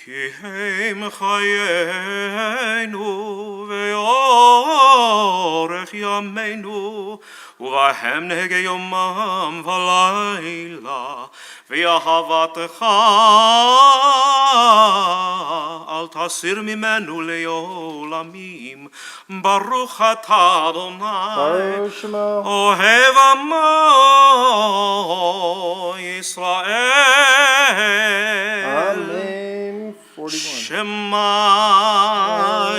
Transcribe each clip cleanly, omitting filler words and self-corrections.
כי הם חיינו ואורך ימינו, ובהם נהגה יומם ולילה, ואהבתך אל תסיר ממנו לעולמים. ברוך אתה אדוני אוהב עמו ישראל. Amen. 41. Shema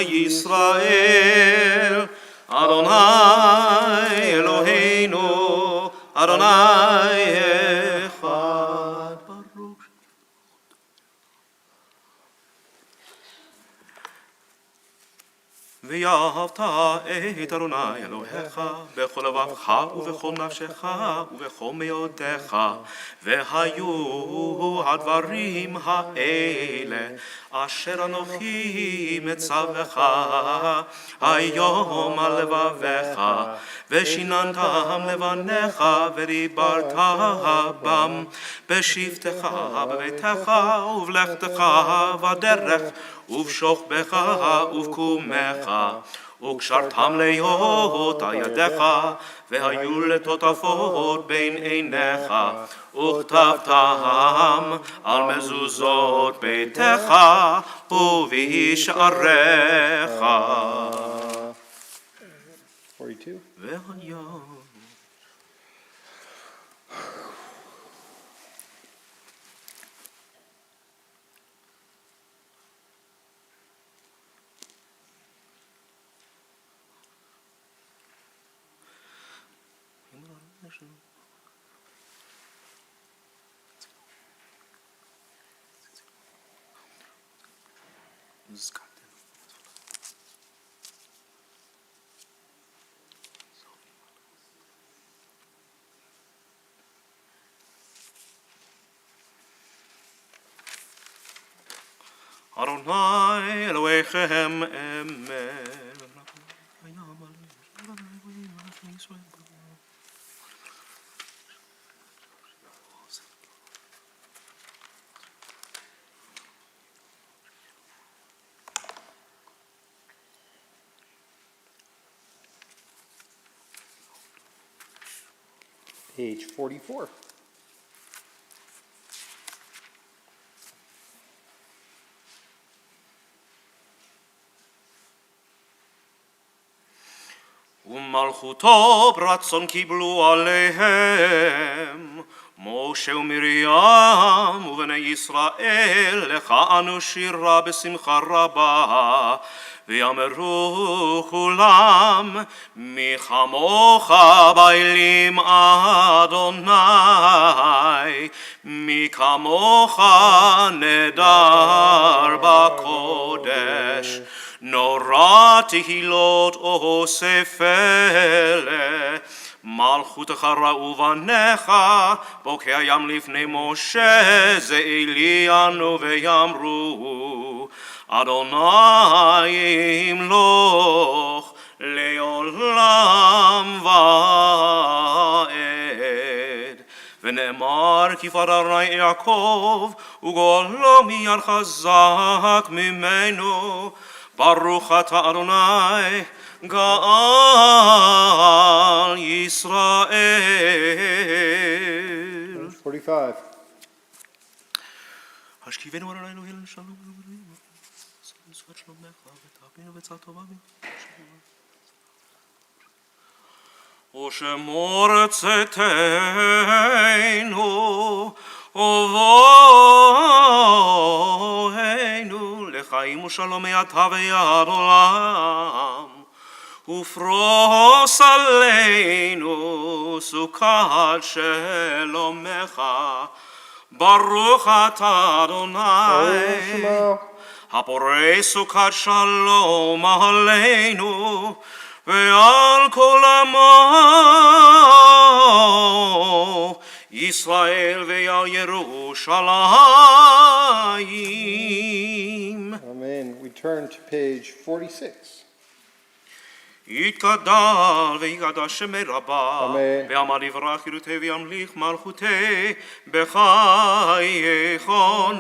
Yisrael, Adonai Eloheinu, Adonai Echad. Baruch. ואהבת את אדוני אלוהיך בכל לבבך ובכל נפשך ובכל מאודך, והיו הדברים האלה אשר אנוכי מצווך היום על לבביך, ושיננתם לבניך ודיברת בם בשבתך בביתך ובלכתך בדרך ובשוכבך ובקומך, וקשרתם להיות על ידיך, והיו לטוטפות בין עיניך, וכתבתם על מזוזות ביתך ובשעריך. 42. והיום Adonai Elohechem Emet. Page 44. ומלכותו ברצון קיבלו עליהם משה ומרים ובני ישראל, לך אנו שירה בשמחה רבה, ויאמרו כולם מי כמוך באלים אדוני, מי כמוך נדר בקודש. נורא תהילות אוסף אלה, מלכותך ראו בניך, בוקע ים לפני משה, זה אלינו ויאמרו, אדוני ימלוך לעולם ועד. ונאמר כי פדר יעקב וגואלו מיד חזק ממנו, ברוך אתה אדוני גאל ישראל. 45. השכיבנו אדוני אלוהינו לשלום ולבריאות, שפת שלומך ותרבינו בצד טובה. ושמור צאתנו ובואנו לחיים ושלום מעתה ועד עולם, ופרוס עלינו סוכת שלומך. ברוך אתה אדוני הפורש סוכת שלום עלינו ועל כל עמו ישראל ועל ירושלים. Amen. We turn to page 46. יתגדל ויגדש שמי רבה, אמן. ואמר יברך ירותי וימליך מלכותי, בחייכון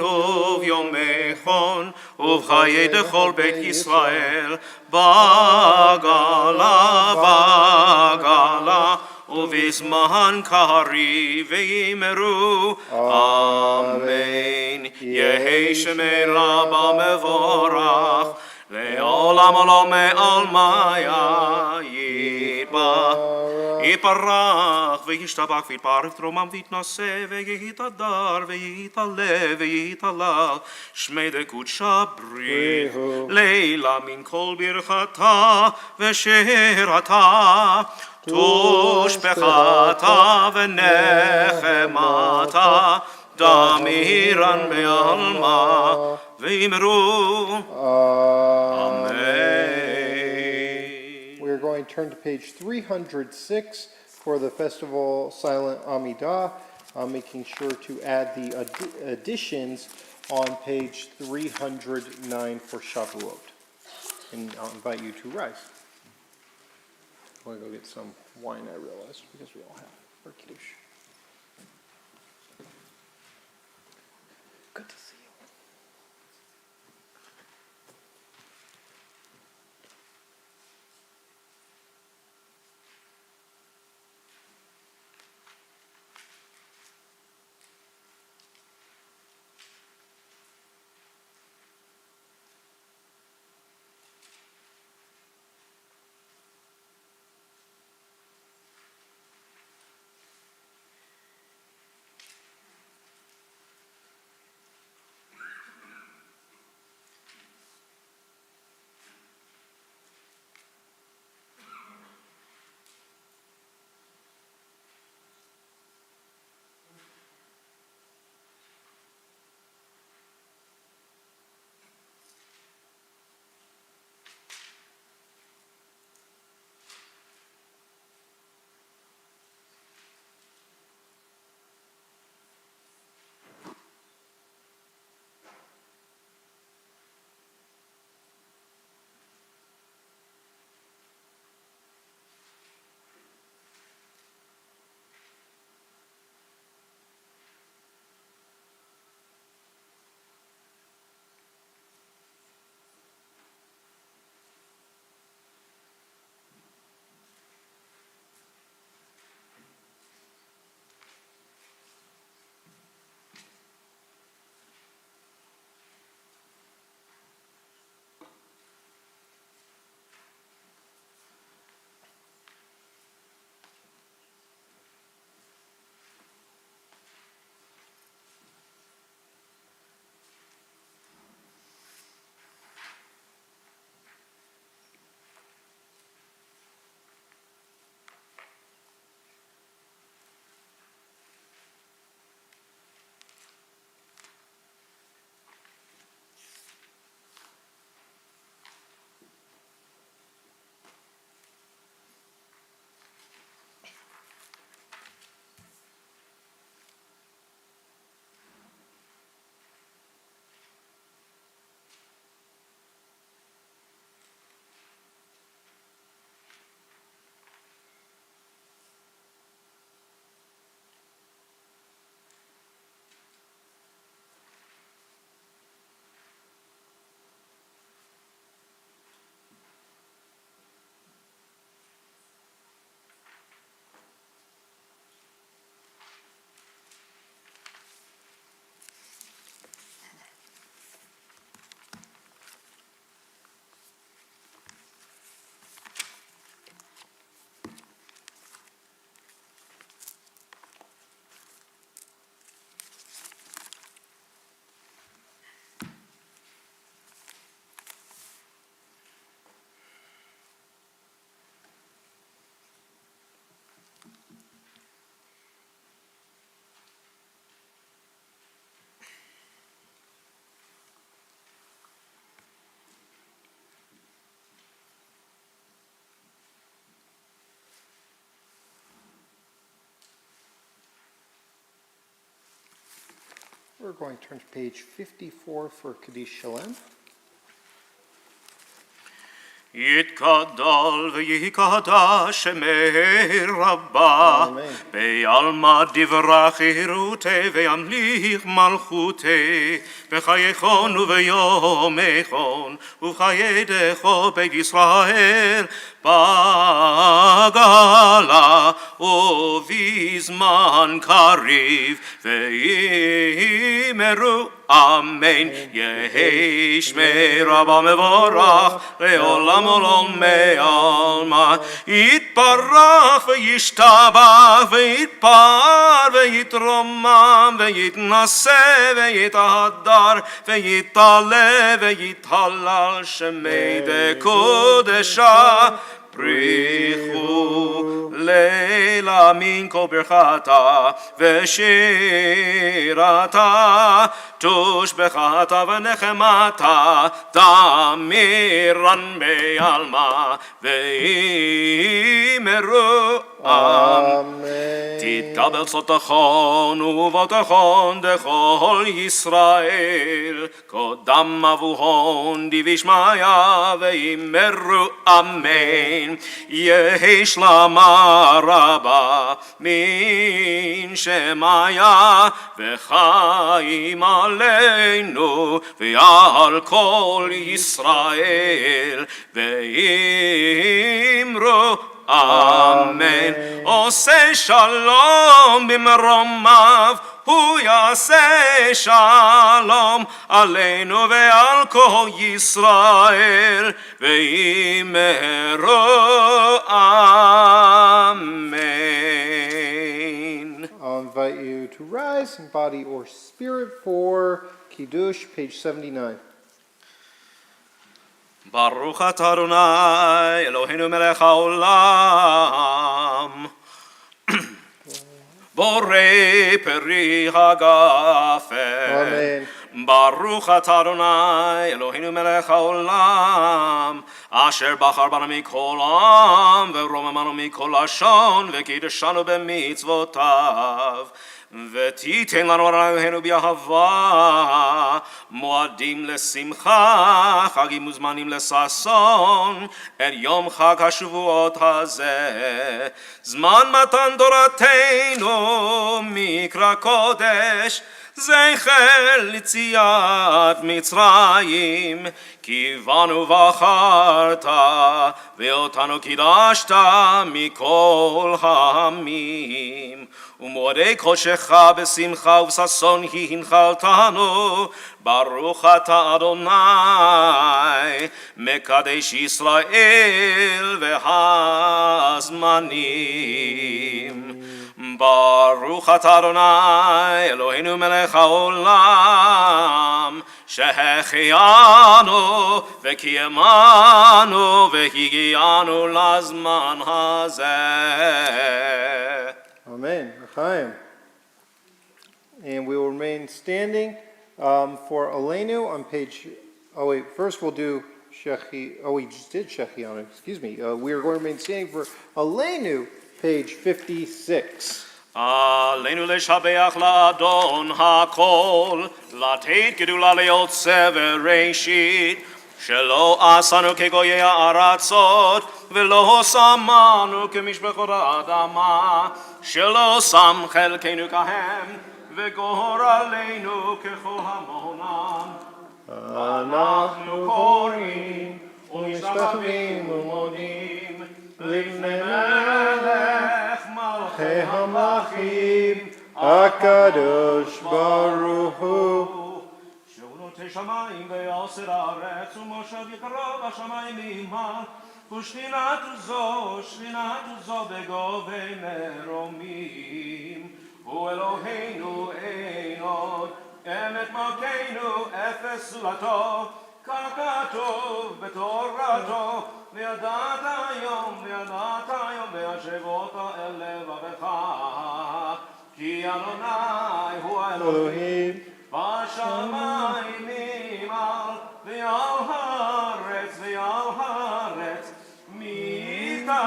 וביומכון, ובחיי דכל בית ישראל, בגלה בגלה, ובזמן קריב ויאמרו, אמן. יהי שמי רבה מבורך, לעולם עולם מעלמיה יתברך וישתבח ויתברך תרומם ויתנשא ויתהדר ויתעלה ויתהלל שמי דקודשא בריחו לילה מן כל ברכתה ושירתה תושבחתה ונחמתה דמירן בעלמא ואמרו We're going to turn to page 306 for the festival Silent Amidah, making sure to add the additions on page 309 for Shavuot. And I'll invite you to rise. I'm going to go get some wine, I realized, because we all have our kiddush. Good to see you. We're going to turn to page 54 for Kaddish Shalem. יתגדל ויקדש שמי רבה, בעלמא דברה חירותי וימליך מלכותי, בחייכון וביומכון ובחיי דכו בית ישראל, בגלה ובזמן קריב, ויאמרו אמן. יהי שמי רבה מבורך לעולם עולמי עלמא, יתברך וישתבח ויתפאר ויתרומם ויתנשא ויתהדר ויתעלה ויתהלל שמי דקודשה. בריחו לילה מן כל ברכתה ושירתה, תושבחתה ונחמתה, תמירן בעלמא, ואמרו אמן. תתקבל צאתכון ובאתכון דכל ישראל, קודם אבוהון דבשמיא, ואמרו אמן. יהי שלמה רבה מן שמיה, וחיים עלינו ועל כל ישראל, ואמרו אמן. עושה שלום במרומיו, הוא יעשה שלום עלינו ועל כל ישראל, ואמרו amen. I'll invite you to rise in body or spirit for Kiddush, page 79. ברוך אתה אדוני אלוהינו מלך העולם, בורא פרי הגפן. ברוך אתה אדוני אלוהינו מלך העולם, אשר בחר בנו מכל עם ורוממנו מכל לשון וקידשנו במצוותיו, ותיתן לנו אלוהינו באהבה מועדים לשמחה, חגים וזמנים לששון, את יום חג השבועות הזה, זמן מתן תורתנו מקרא קודש, זכר ליציאת מצרים, כי בנו בחרת ואותנו קידשת מכל העמים, ומועדי קודשך בשמחה ובששון הנחלתנו. ברוך אתה אדוני מקדש ישראל והזמנים. ברוך אתה אדוני אלוהינו מלך העולם, שהחיינו וקיימנו והגיענו לזמן הזה. Amen. L'chaim. And we will remain standing for Aleinu on page. Oh wait, first we'll do Shechi. Oh, we just did Shechianu. Excuse me. We are going to remain standing for Aleinu, page 56. עלינו לשבח לאדון הכל, לתת גדולה ליוצא וראשית, שלא עשנו כגויי הארצות, ולא שמנו כמשפחות האדמה, שלא שם חלקנו כהם, וגורלנו ככל המונם. אנחנו קוראים ומשתחווים ומודים לפני מלך מלכי המלכים, הקדוש ברוך הוא. שהוא נוטה שמיים ויעשר הארץ, ומושב יקרה בשמיים ממעל, ושכינת זו בגובי מרומים. הוא אלוהינו אין עוד, אמת מלכנו אפס זולתו, ככתוב בתורתו, וידעת היום והשבות אל לבבך, כי אדוני הוא האלוהים בשמיים ממעל, ועל הארץ מתחתינו.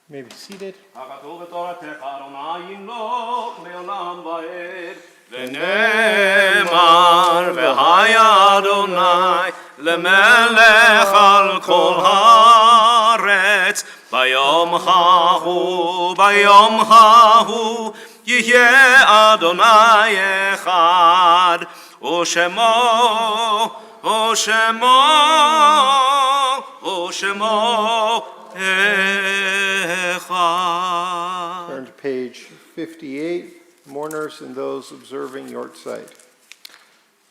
You may be seated. הכתוב בתורתך אדוני ימלוך לעולם ועד ונאמר והיה אדוני למלך על כל הארץ ביום ההוא יהיה אדוני אחד ושמו אחד. Turn to page 58, mourners and those observing Yortzeit.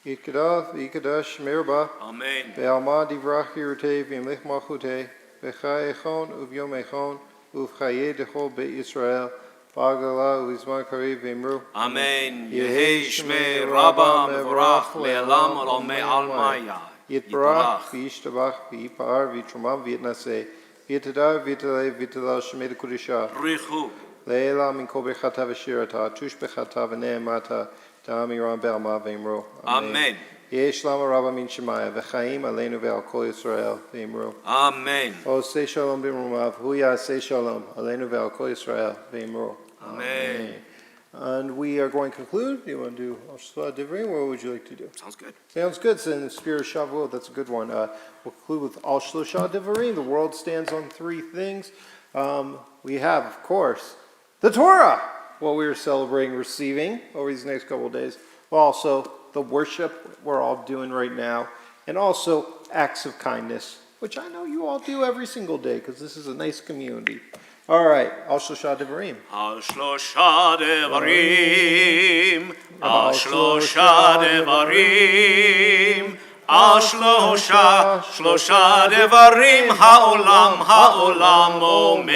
Yikadav, Yikadash, Merba, אמן. Ve'alma divrach yirutei, v'imlich malchutei, v'chai echon, uvyom echon, uvchaye dechol Beit Yisrael, ba'agala u'izman kariv v'imru. אמן. יהי שמי רבה מבורך לעולם עולמי עלמיה. Yitbarach, v'yishtabach, v'yipar, v'yitromam, v'yitnaseh, v'yitadar, v'yitalei, v'yitalal shemei l'kudishah. ריחו. Leila min kol bechata v'shirata, tush bechata v'ne'emata, ta'amiram be'alma v'imru. אמן. Yesh lama rabba min shemaya, v'chaim aleinu ve'al kol Yisrael v'imru. אמן. O say shalom b'imrumav, hu ya'aseh shalom, aleinu ve'al kol Yisrael v'imru. Amen. And we are going to conclude. Do you want to do Al Divrim, or what would you like to do? Sounds good. Sounds good. So in the spirit of Shavuot, that's a good one. We'll conclude with Al Shlosha Devarim. The world stands on three things. We have, of course, the Torah, what we are celebrating receiving over these next couple of days. But also the worship we're all doing right now. And also acts of kindness, which I know you all do every single day because this is a nice community. All right, Al Shlosha Devarim. על שלושה דברים, על שלושה דברים, על שלושה דברים העולם עומד.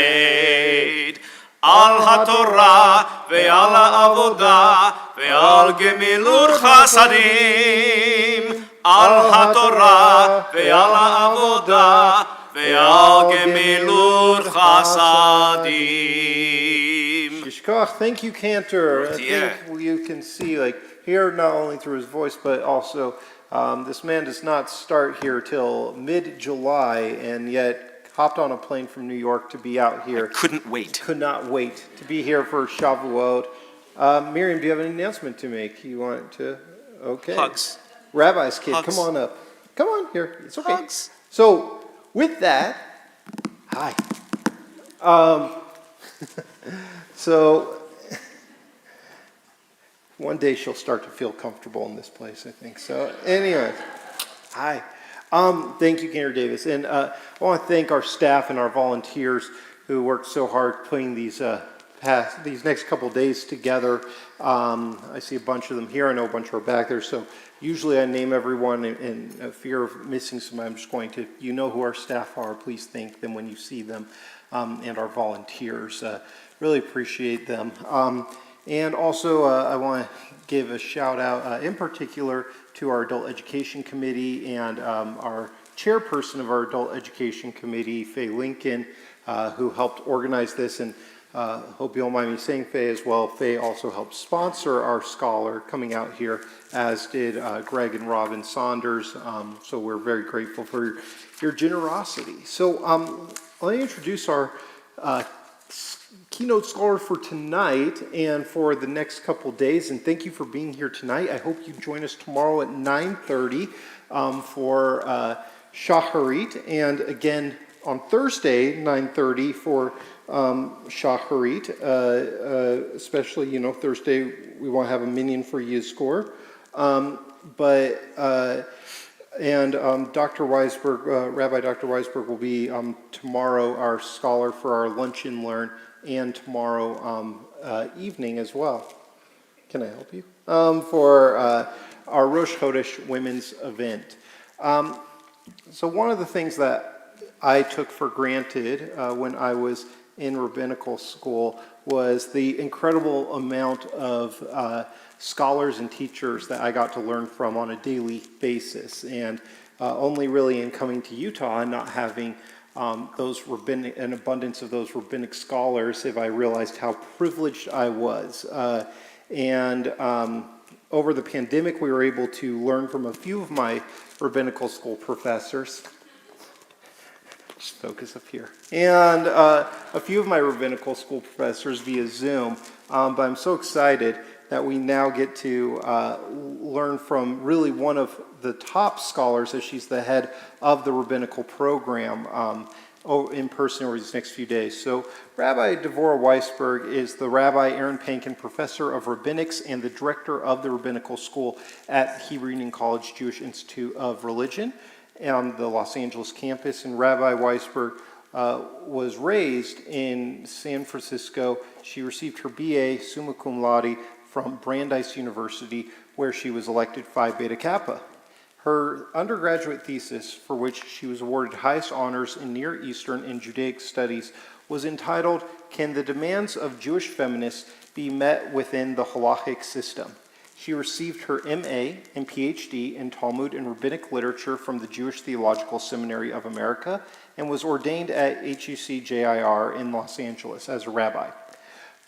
על התורה ועל העבודה ועל גמילות חסדים. על התורה ועל העבודה ועל גמילות חסדים. Yishkoch, thank you, Cantor. I Yeah. think you can see, like, here not only through his voice, but also this man does not start here till mid-July, and yet hopped on a plane from New York to be out here. Couldn't wait. Could not wait to be here for Shavuot. Miriam, do you have an announcement to make? You want to? Okay. Hugs. Rabbi's kid, Hugs. come on up. Come on here. It's okay. Hugs. So, with that, hi. So, one day she'll start to feel comfortable in this place, I think. So, anyway, hi. Thank you, Cantor Davis. And I want to thank our staff and our volunteers who worked so hard putting these next couple days together. I see a bunch of them here. I know a bunch are back there. So usually I name everyone in fear of missing somebody. I'm just going to, you know who our staff are. Please thank them when you see them, and our volunteers. Really appreciate them. And also I want to give a shout out in particular to our Adult Education Committee and our chairperson of our Adult Education Committee, Faye Lincoln, who helped organize this. And hope you'll mind me saying Faye as well. Faye also helped sponsor our scholar coming out here, as did Greg and Robin Saunders. So we're very grateful for your generosity. So let me introduce our keynote scholar for tonight and for the next couple days. And thank you for being here tonight. I hope you join us tomorrow at 9:30 for Shacharit, and again on Thursday 9:30 for Shacharit. Especially, Thursday we want to have a minyan for Yizkor. Dr. Weisberg, Rabbi Dr. Weisberg will be tomorrow our scholar for our Lunch and Learn, and tomorrow evening as well. Can I help you? For our Rosh Chodesh women's event. So one of the things that I took for granted when I was in rabbinical school was the incredible amount of scholars and teachers that I got to learn from on a daily basis. And only really in coming to Utah and not having an abundance of those rabbinic scholars have I realized how privileged I was. Over the pandemic, we were able to learn from a few of my rabbinical school professors. Just focus up here. And a few of my rabbinical school professors via Zoom, but I'm so excited that we now get to learn from really one of the top scholars, as she's the head of the rabbinical program in person over these next few days. So Rabbi Devorah Weisberg is the Rabbi Aaron Pankin Professor of Rabbinics and the Director of the Rabbinical School at Hebrew Union College Jewish Institute of Religion on the Los Angeles campus. And Rabbi Weisberg was raised in San Francisco. She received her BA summa cum laude from Brandeis University, where she was elected Phi Beta Kappa. Her undergraduate thesis, for which she was awarded highest honors in Near Eastern and Judaic Studies, was entitled, "Can the Demands of Jewish Feminists Be Met Within the Halachic System?" She received her MA and PhD in Talmud and Rabbinic Literature from the Jewish Theological Seminary of America and was ordained at HUC-JIR in Los Angeles as a rabbi.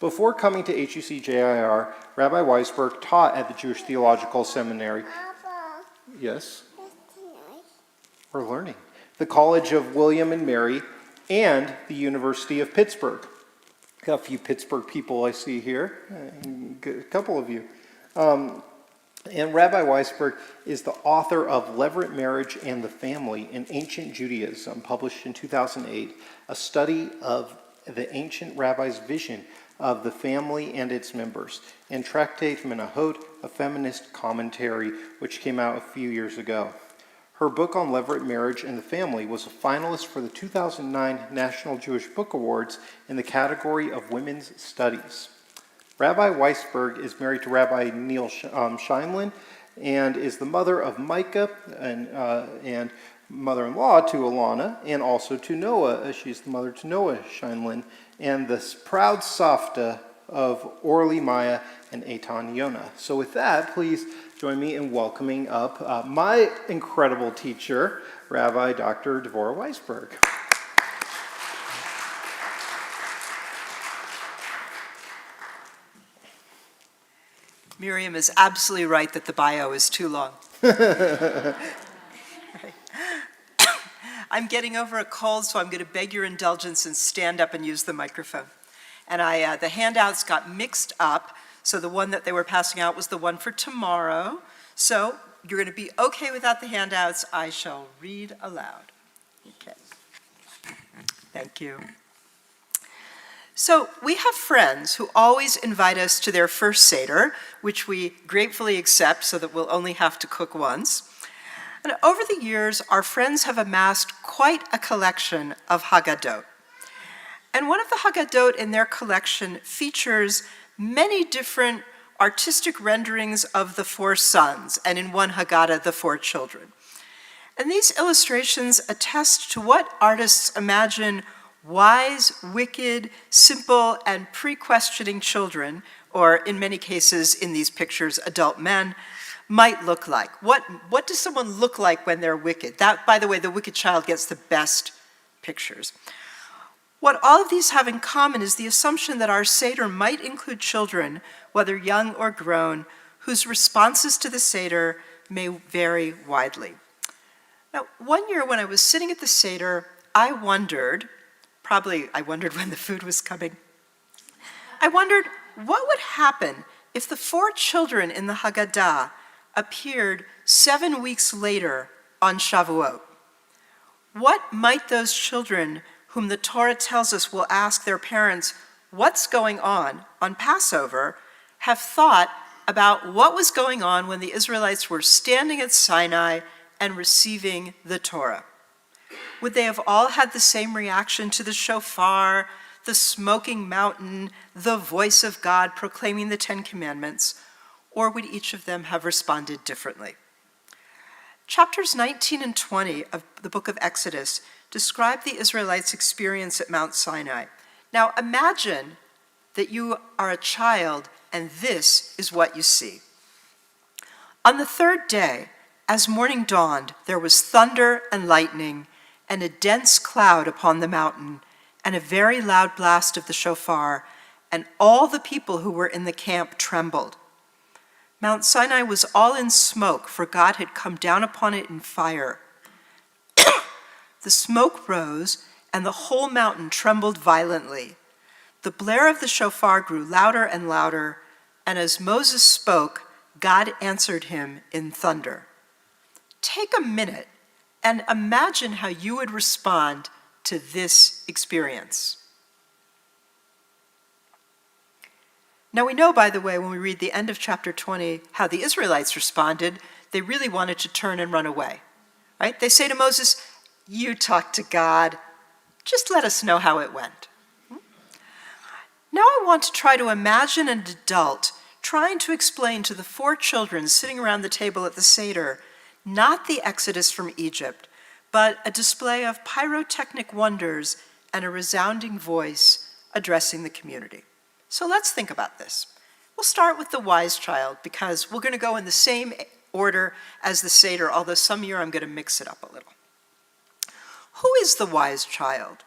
Before coming to HUC-JIR, Rabbi Weisberg taught at the Jewish Theological Seminary. Papa, Yes, that's nice. we're learning. The College of William and Mary and the University of Pittsburgh. Got a few Pittsburgh people I see here, a couple of you. And Rabbi Weisberg is the author of Levirate Marriage and the Family in Ancient Judaism, published in 2008, a study of the ancient rabbi's vision of the family and its members, and Tractate Menahot, a feminist commentary, which came out a few years ago. Her book on Levirate Marriage and the Family was a finalist for the 2009 National Jewish Book Awards in the category of Women's Studies. Rabbi Weisberg is married to Rabbi Neil Scheinlin and is the mother of Micah and mother-in-law to Alana and also to Noah. She's the mother to Noah Scheinlin and the proud Safta of Orly Maya and Eitan Yonah. So with that, please join me in welcoming up my incredible teacher, Rabbi Dr. Devorah Weisberg. Miriam is absolutely right that the bio is too long. I'm getting over a cold, so I'm going to beg your indulgence and stand up and use the microphone. And the handouts got mixed up, so the one that they were passing out was the one for tomorrow. So you're going to be okay without the handouts. I shall read aloud. Okay. Thank you. So we have friends who always invite us to their first Seder, which we gratefully accept so that we'll only have to cook once. And over the years, our friends have amassed quite a collection of Haggadot. And one of the Haggadot in their collection features many different artistic renderings of the four sons, and in one Haggadah, the four children. And these illustrations attest to what artists imagine wise, wicked, simple, and pre-questioning children, or in many cases in these pictures, adult men, might look like. What does someone look like when they're wicked? That, by the way, the wicked child gets the best pictures. What all of these have in common is the assumption that our Seder might include children, whether young or grown, whose responses to the Seder may vary widely. Now, one year when I was sitting at the Seder, I wondered when the food was coming, I wondered what would happen if the four children in the Haggadah appeared 7 weeks later on Shavuot. What might those children, whom the Torah tells us will ask their parents, what's going on Passover, have thought about what was going on when the Israelites were standing at Sinai and receiving the Torah? Would they have all had the same reaction to the shofar, the smoking mountain, the voice of God proclaiming the Ten Commandments, or would each of them have responded differently? Chapters 19 and 20 of the book of Exodus describe the Israelites' experience at Mount Sinai. Now imagine that you are a child and this is what you see. On the third day, as morning dawned, there was thunder and lightning and a dense cloud upon the mountain, and a very loud blast of the shofar, and all the people who were in the camp trembled. Mount Sinai was all in smoke, for God had come down upon it in fire. the smoke rose, and the whole mountain trembled violently. The blare of the shofar grew louder and louder, and as Moses spoke, God answered him in thunder. Take a minute and imagine how you would respond to this experience. Now we know, by the way, when we read the end of chapter 20, how the Israelites responded. They really wanted to turn and run away, right? They say to Moses, "You talk to God, just let us know how it went." Now I want to try to imagine an adult trying to explain to the 4 children sitting around the table at the Seder, not the Exodus from Egypt, but a display of pyrotechnic wonders and a resounding voice addressing the community. So let's think about this. We'll start with the wise child because we're going to go in the same order as the Seder, although some year I'm going to mix it up a little. Who is the wise child?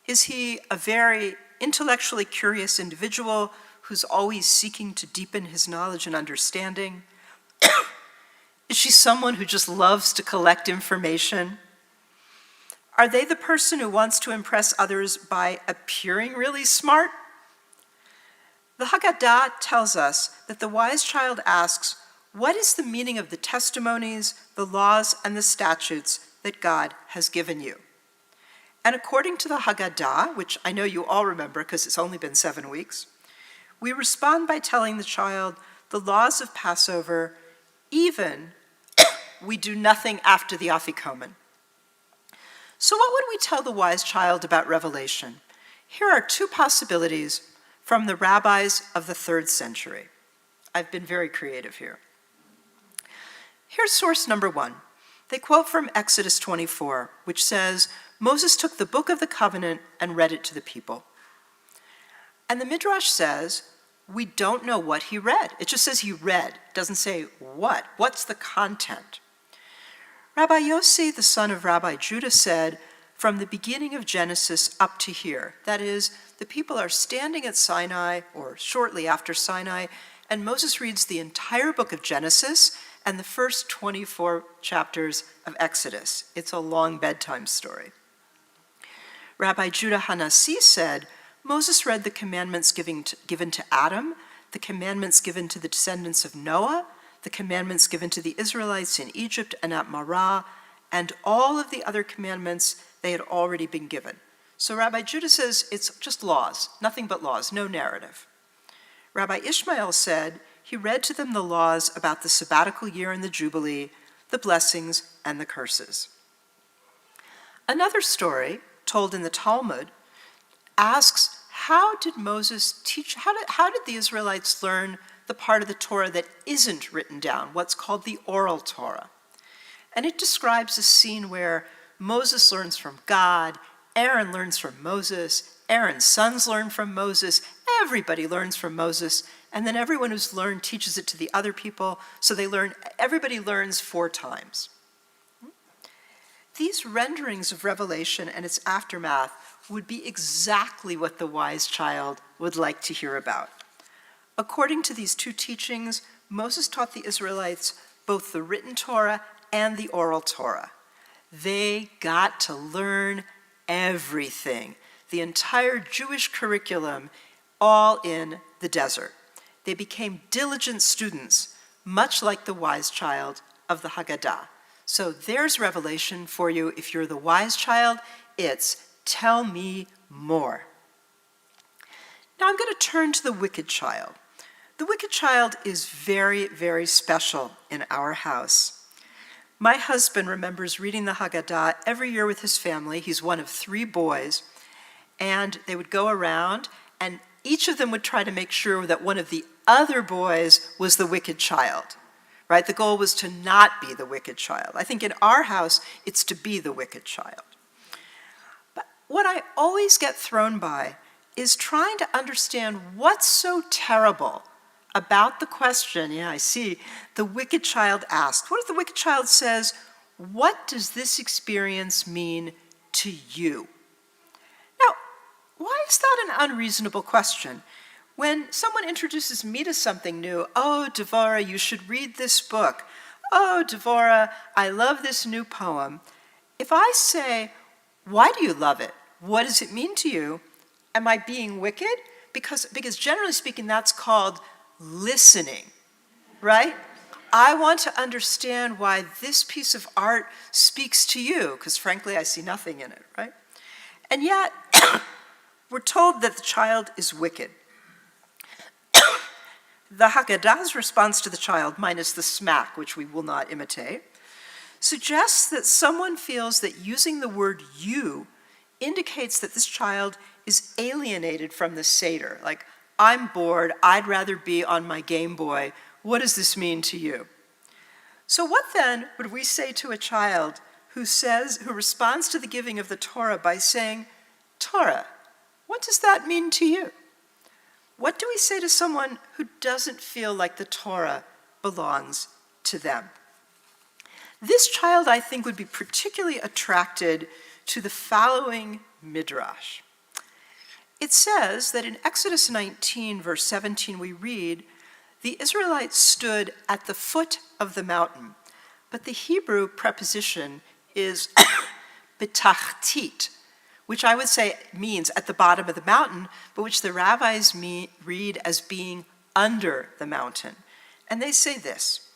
Is he a very intellectually curious individual who's always seeking to deepen his knowledge and understanding? Is she someone who just loves to collect information? Are they the person who wants to impress others by appearing really smart? The Haggadah tells us that the wise child asks, what is the meaning of the testimonies, the laws, and the statutes that God has given you? And according to the Haggadah, which I know you all remember because it's only been 7 weeks, we respond by telling the child the laws of Passover, even we do nothing after the Afikomen. So what would we tell the wise child about Revelation? Here are 2 possibilities from the rabbis of the 3rd century. I've been very creative here. Here's source number 1. They quote from Exodus 24, which says, Moses took the book of the covenant and read it to the people. And the Midrash says, we don't know what he read. It just says he read. It doesn't say what. What's the content? Rabbi Yossi, the son of Rabbi Judah, said, from the beginning of Genesis up to here, that is, the people are standing at Sinai, or shortly after Sinai, and Moses reads the entire book of Genesis and the first 24 chapters of Exodus. It's a long bedtime story. Rabbi Judah Hanassi said, Moses read the commandments given to Adam, the commandments given to the descendants of Noah, the commandments given to the Israelites in Egypt and at Marah, and all of the other commandments they had already been given. So Rabbi Judah says it's just laws, nothing but laws, no narrative. Rabbi Ishmael said he read to them the laws about the sabbatical year and the Jubilee, the blessings and the curses. Another story, told in the Talmud, asks, how did Moses teach, how did the Israelites learn the part of the Torah that isn't written down, what's called the oral Torah? And it describes a scene where Moses learns from God, Aaron learns from Moses, Aaron's sons learn from Moses, everybody learns from Moses, and then everyone who's learned teaches it to the other people, so everybody learns 4 times. These renderings of Revelation and its aftermath would be exactly what the wise child would like to hear about. According to these 2 teachings, Moses taught the Israelites both the written Torah and the oral Torah. They got to learn everything, the entire Jewish curriculum, all in the desert. They became diligent students, much like the wise child of the Haggadah. So there's Revelation for you. If you're the wise child, it's tell me more. Now I'm going to turn to the wicked child. The wicked child is very, very special in our house. My husband remembers reading the Haggadah every year with his family. He's one of 3 boys. And they would go around, and each of them would try to make sure that one of the other boys was the wicked child, right? The goal was to not be the wicked child. I think in our house, it's to be the wicked child. But what I always get thrown by is trying to understand what's so terrible about the question, I see, the wicked child asked. What if the wicked child says, what does this experience mean to you? Now, why is that an unreasonable question? When someone introduces me to something new, oh, Devora, you should read this book. Oh, Devora, I love this new poem. If I say, why do you love it? What does it mean to you? Am I being wicked? Because generally speaking, that's called listening, right? I want to understand why this piece of art speaks to you, because frankly, I see nothing in it, right? And yet, we're told that the child is wicked. The Haggadah's response to the child, minus the smack, which we will not imitate, suggests that someone feels that using the word you indicates that this child is alienated from the Seder. Like, I'm bored, I'd rather be on my Game Boy. What does this mean to you? So what then would we say to a child who responds to the giving of the Torah by saying, Torah, what does that mean to you? What do we say to someone who doesn't feel like the Torah belongs to them? This child, I think, would be particularly attracted to the following midrash. It says that in Exodus 19, verse 17, we read, the Israelites stood at the foot of the mountain, but the Hebrew preposition is betachtit, which I would say means at the bottom of the mountain, but which the rabbis read as being under the mountain. And they say this,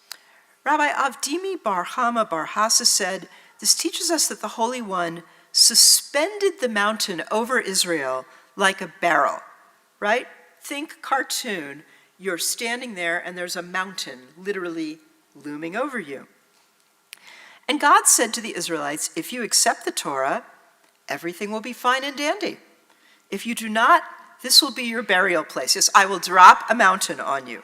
Rabbi Avdimi bar Hama bar Hassa said, this teaches us that the Holy One suspended the mountain over Israel like a barrel, right? Think cartoon, you're standing there and there's a mountain literally looming over you. And God said to the Israelites, if you accept the Torah, everything will be fine and dandy. If you do not, this will be your burial place. Yes, I will drop a mountain on you.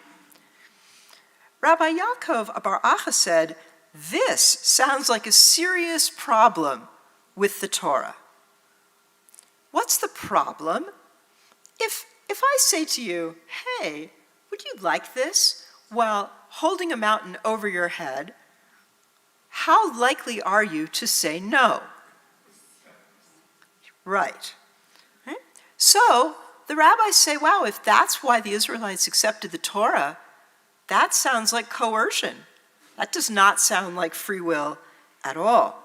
Rabbi Yaakov bar Acha said, this sounds like a serious problem with the Torah. What's the problem? If I say to you, hey, would you like this? While holding a mountain over your head, how likely are you to say no? Right. So the rabbis say, wow, if that's why the Israelites accepted the Torah, that sounds like coercion. That does not sound like free will at all.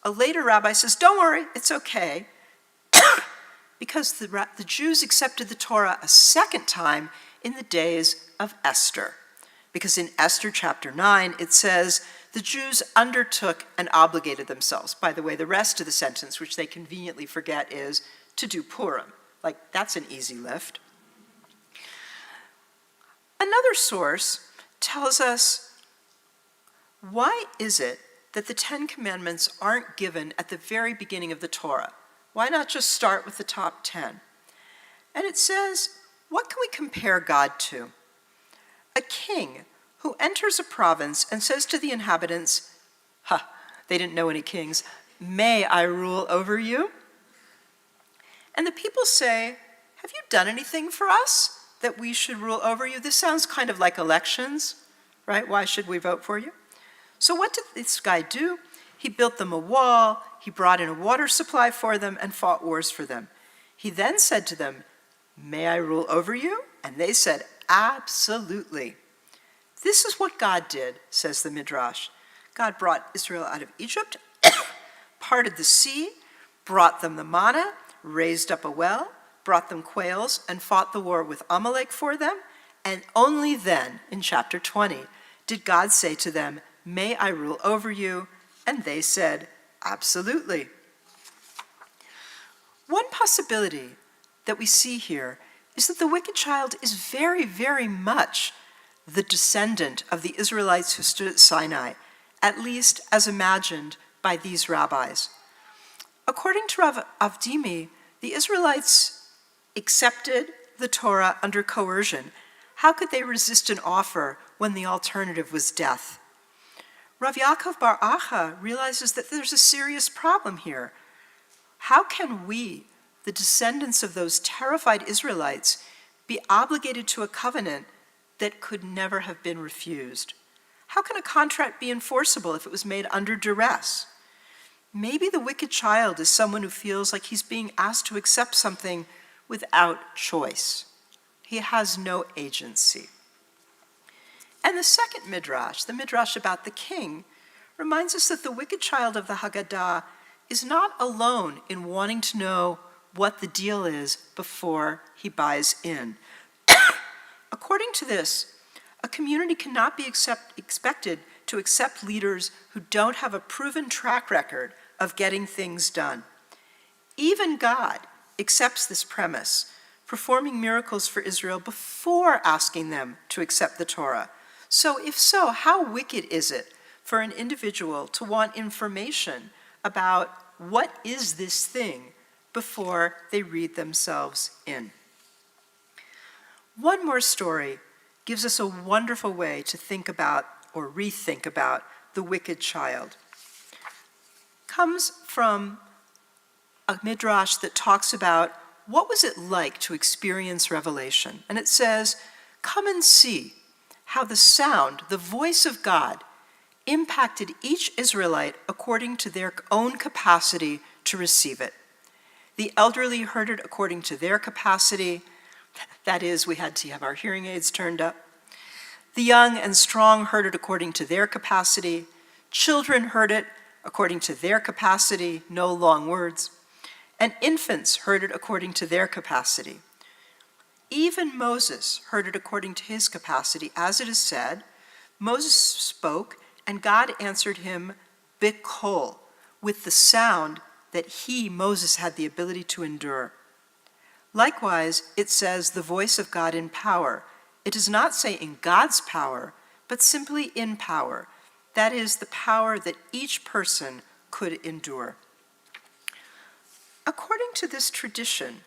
A later rabbi says, don't worry, it's okay, because the Jews accepted the Torah a second time in the days of Esther. Because in Esther chapter 9, it says, the Jews undertook and obligated themselves. By the way, the rest of the sentence, which they conveniently forget, is to do Purim. Like, that's an easy lift. Another source tells us, why is it that the Ten Commandments aren't given at the very beginning of the Torah? Why not just start with the top 10? And it says, what can we compare God to? A king who enters a province and says to the inhabitants, they didn't know any kings, may I rule over you? And the people say, have you done anything for us that we should rule over you? This sounds kind of like elections, right? Why should we vote for you? So what did this guy do? He built them a wall, he brought in a water supply for them, and fought wars for them. He then said to them, may I rule over you? And they said, absolutely. This is what God did, says the Midrash. God brought Israel out of Egypt, parted the sea, brought them the manna, raised up a well, brought them quails, and fought the war with Amalek for them. And only then, in chapter 20, did God say to them, may I rule over you? And they said, absolutely. One possibility that we see here is that the wicked child is very, very much the descendant of the Israelites who stood at Sinai, at least as imagined by these rabbis. According to Rav Avdimi, the Israelites accepted the Torah under coercion. How could they resist an offer when the alternative was death? Rav Yaakov bar Acha realizes that there's a serious problem here. How can we, the descendants of those terrified Israelites, be obligated to a covenant that could never have been refused? How can a contract be enforceable if it was made under duress? Maybe the wicked child is someone who feels like he's being asked to accept something without choice. He has no agency. And the second midrash, the midrash about the king, reminds us that the wicked child of the Haggadah is not alone in wanting to know what the deal is before he buys in. According to this, a community cannot be expected to accept leaders who don't have a proven track record of getting things done. Even God accepts this premise, performing miracles for Israel before asking them to accept the Torah. So if so, how wicked is it for an individual to want information about what is this thing before they read themselves in? One more story gives us a wonderful way to think about or rethink about the wicked child. Comes from a midrash that talks about what was it like to experience revelation. And it says, "Come and see how the sound, the voice of God, impacted each Israelite according to their own capacity to receive it. The elderly heard it according to their capacity. That is, we had to have our hearing aids turned up. The young and strong heard it according to their capacity. Children heard it according to their capacity, no long words. And infants heard it according to their capacity. Even Moses heard it according to his capacity. As it is said, Moses spoke, and God answered him bikol, with the sound that he, Moses, had the ability to endure. Likewise, it says the voice of God in power. It does not say in God's power, but simply in power. That is, the power that each person could endure." According to this tradition,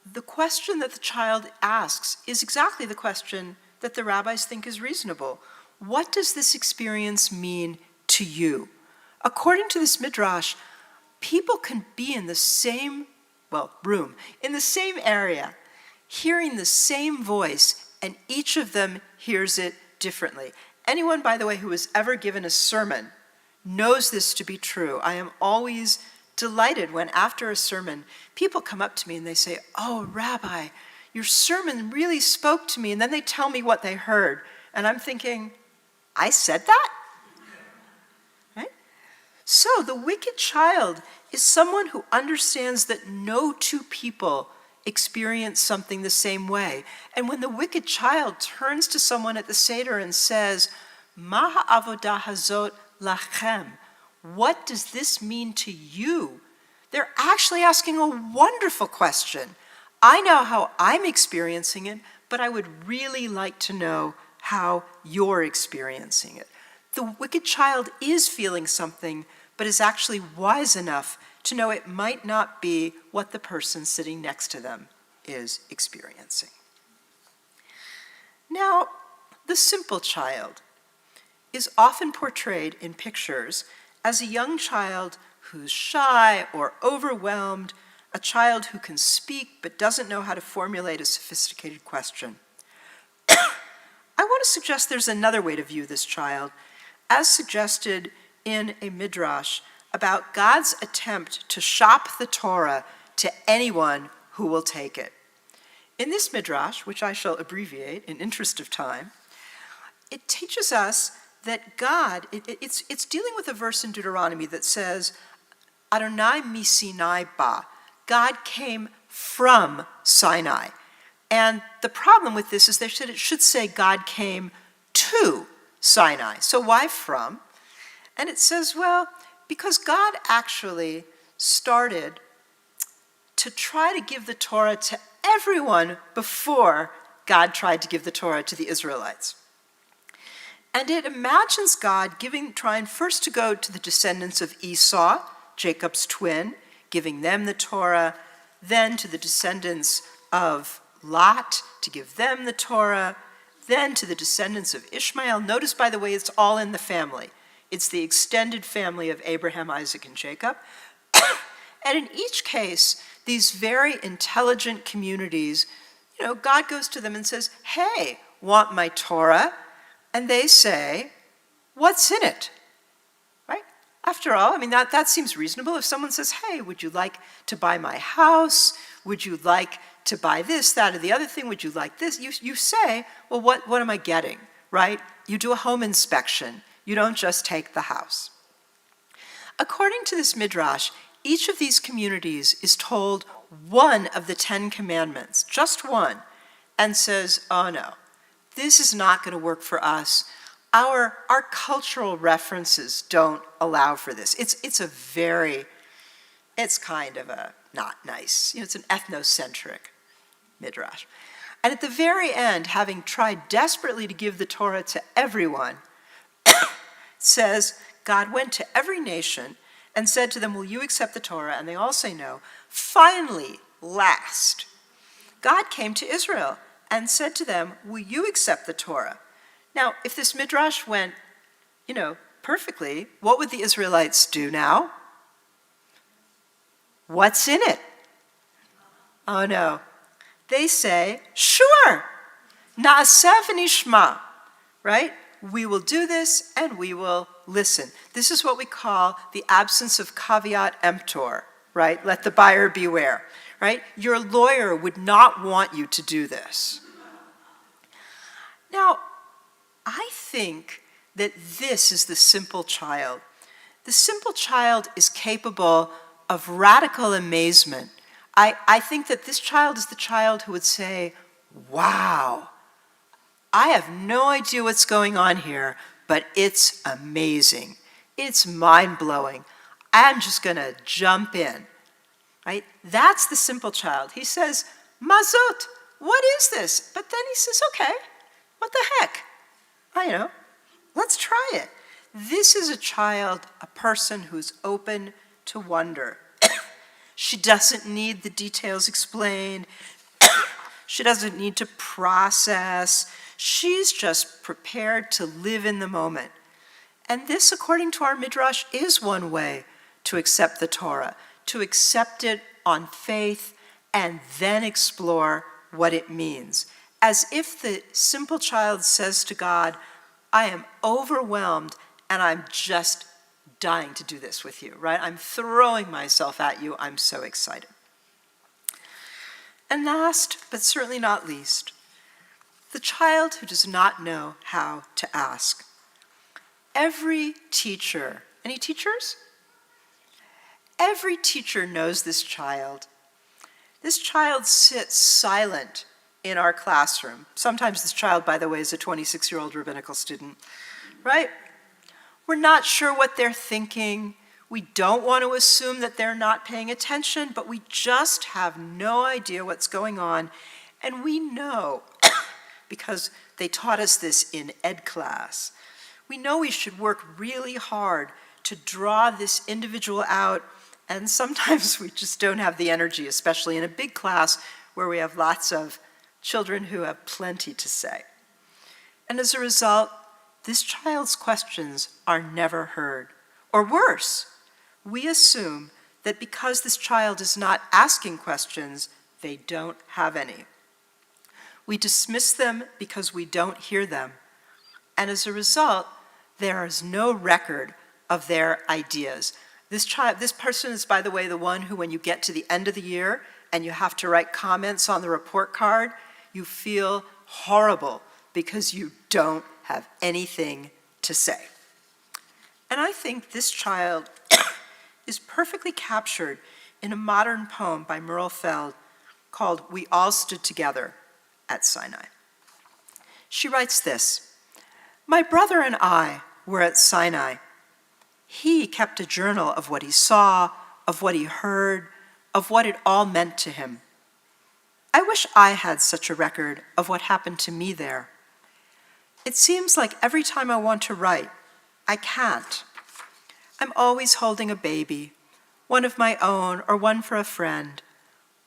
the question that the child asks is exactly the question that the rabbis think is reasonable. What does this experience mean to you? According to this midrash, people can be in the same, room, in the same area, hearing the same voice, and each of them hears it differently. Anyone, by the way, who has ever given a sermon knows this to be true. I am always delighted when after a sermon, people come up to me and they say, "Oh, Rabbi, your sermon really spoke to me," and then they tell me what they heard. And I'm thinking, I said that? Right? So the wicked child is someone who understands that no two people experience something the same way. And when the wicked child turns to someone at the Seder and says, "Ma ha'avodah hazot lachem," what does this mean to you? They're actually asking a wonderful question. I know how I'm experiencing it, but I would really like to know how you're experiencing it. The wicked child is feeling something, but is actually wise enough to know it might not be what the person sitting next to them is experiencing. Now, the simple child is often portrayed in pictures as a young child who's shy or overwhelmed, a child who can speak but doesn't know how to formulate a sophisticated question. I want to suggest there's another way to view this child, as suggested in a midrash about God's attempt to shop the Torah to anyone who will take it. In this midrash, which I shall abbreviate in interest of time, it teaches us that God, it's dealing with a verse in Deuteronomy that says, Adonai mi Sinai ba, God came from Sinai. And the problem with this is they said it should say God came to Sinai. So why from? And it says, because God actually started to try to give the Torah to everyone before God tried to give the Torah to the Israelites. And it imagines God trying first to go to the descendants of Esau, Jacob's twin, giving them the Torah, then to the descendants of Lot to give them the Torah, then to the descendants of Ishmael. Notice, by the way, it's all in the family. It's the extended family of Abraham, Isaac, and Jacob. And in each case, these very intelligent communities, God goes to them and says, "Hey, want my Torah?" And they say, "What's in it?" Right? After all, that seems reasonable. If someone says, "Hey, would you like to buy my house? Would you like to buy this, that, or the other thing? Would you like this?" You say, "Well, what am I getting?" right? You do a home inspection. You don't just take the house. According to this midrash, each of these communities is told one of the 10 commandments, just one, and says, oh no, this is not going to work for us. Our cultural references don't allow for this. It's kind of a not nice, it's an ethnocentric midrash. And at the very end, having tried desperately to give the Torah to everyone, says, God went to every nation and said to them, will you accept the Torah? And they all say no. Finally, last, God came to Israel and said to them, will you accept the Torah? Now, if this midrash went, perfectly, what would the Israelites do now? What's in it? Oh no. They say, sure, na'aseh v'nishma, right? We will do this and we will listen. This is what we call the absence of caveat emptor, right? Let the buyer beware, right? Your lawyer would not want you to do this. Now, I think that this is the simple child. The simple child is capable of radical amazement. I think that this child is the child who would say, wow, I have no idea what's going on here, but it's amazing. It's mind-blowing. I'm just going to jump in, right? That's the simple child. He says, mazot, what is this? But then he says, okay, what the heck? Let's try it. This is a child, a person who's open to wonder. She doesn't need the details explained. She doesn't need to process. She's just prepared to live in the moment. And this, according to our midrash, is one way to accept the Torah, to accept it on faith and then explore what it means. As if the simple child says to God, I am overwhelmed and I'm just dying to do this with you, right? I'm throwing myself at you. I'm so excited. And last, but certainly not least, the child who does not know how to ask. Every teacher, any teachers? Every teacher knows this child. This child sits silent in our classroom. Sometimes this child, by the way, is a 26-year-old rabbinical student, right? We're not sure what they're thinking. We don't want to assume that they're not paying attention, but we just have no idea what's going on. And we know, because they taught us this in ed class, we know we should work really hard to draw this individual out, and sometimes we just don't have the energy, especially in a big class where we have lots of children who have plenty to say. And as a result, this child's questions are never heard. Or worse, we assume that because this child is not asking questions, they don't have any. We dismiss them because we don't hear them. And as a result, there is no record of their ideas. This person is, by the way, the one who, when you get to the end of the year and you have to write comments on the report card, you feel horrible because you don't have anything to say. And I think this child is perfectly captured in a modern poem by Merle Feld called We All Stood Together at Sinai. She writes this, my brother and I were at Sinai. He kept a journal of what he saw, of what he heard, of what it all meant to him. I wish I had such a record of what happened to me there. It seems like every time I want to write, I can't. I'm always holding a baby, one of my own or one for a friend,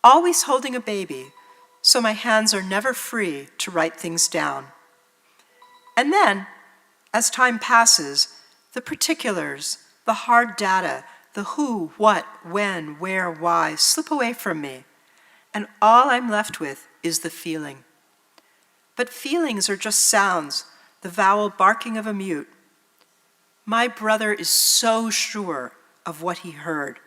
always holding a baby, so my hands are never free to write things down. And then, as time passes, the particulars, the hard data, the who, what, when, where, why, slip away from me, and all I'm left with is the feeling. But feelings are just sounds, the vowel barking of a mute. My brother is so sure of what he heard.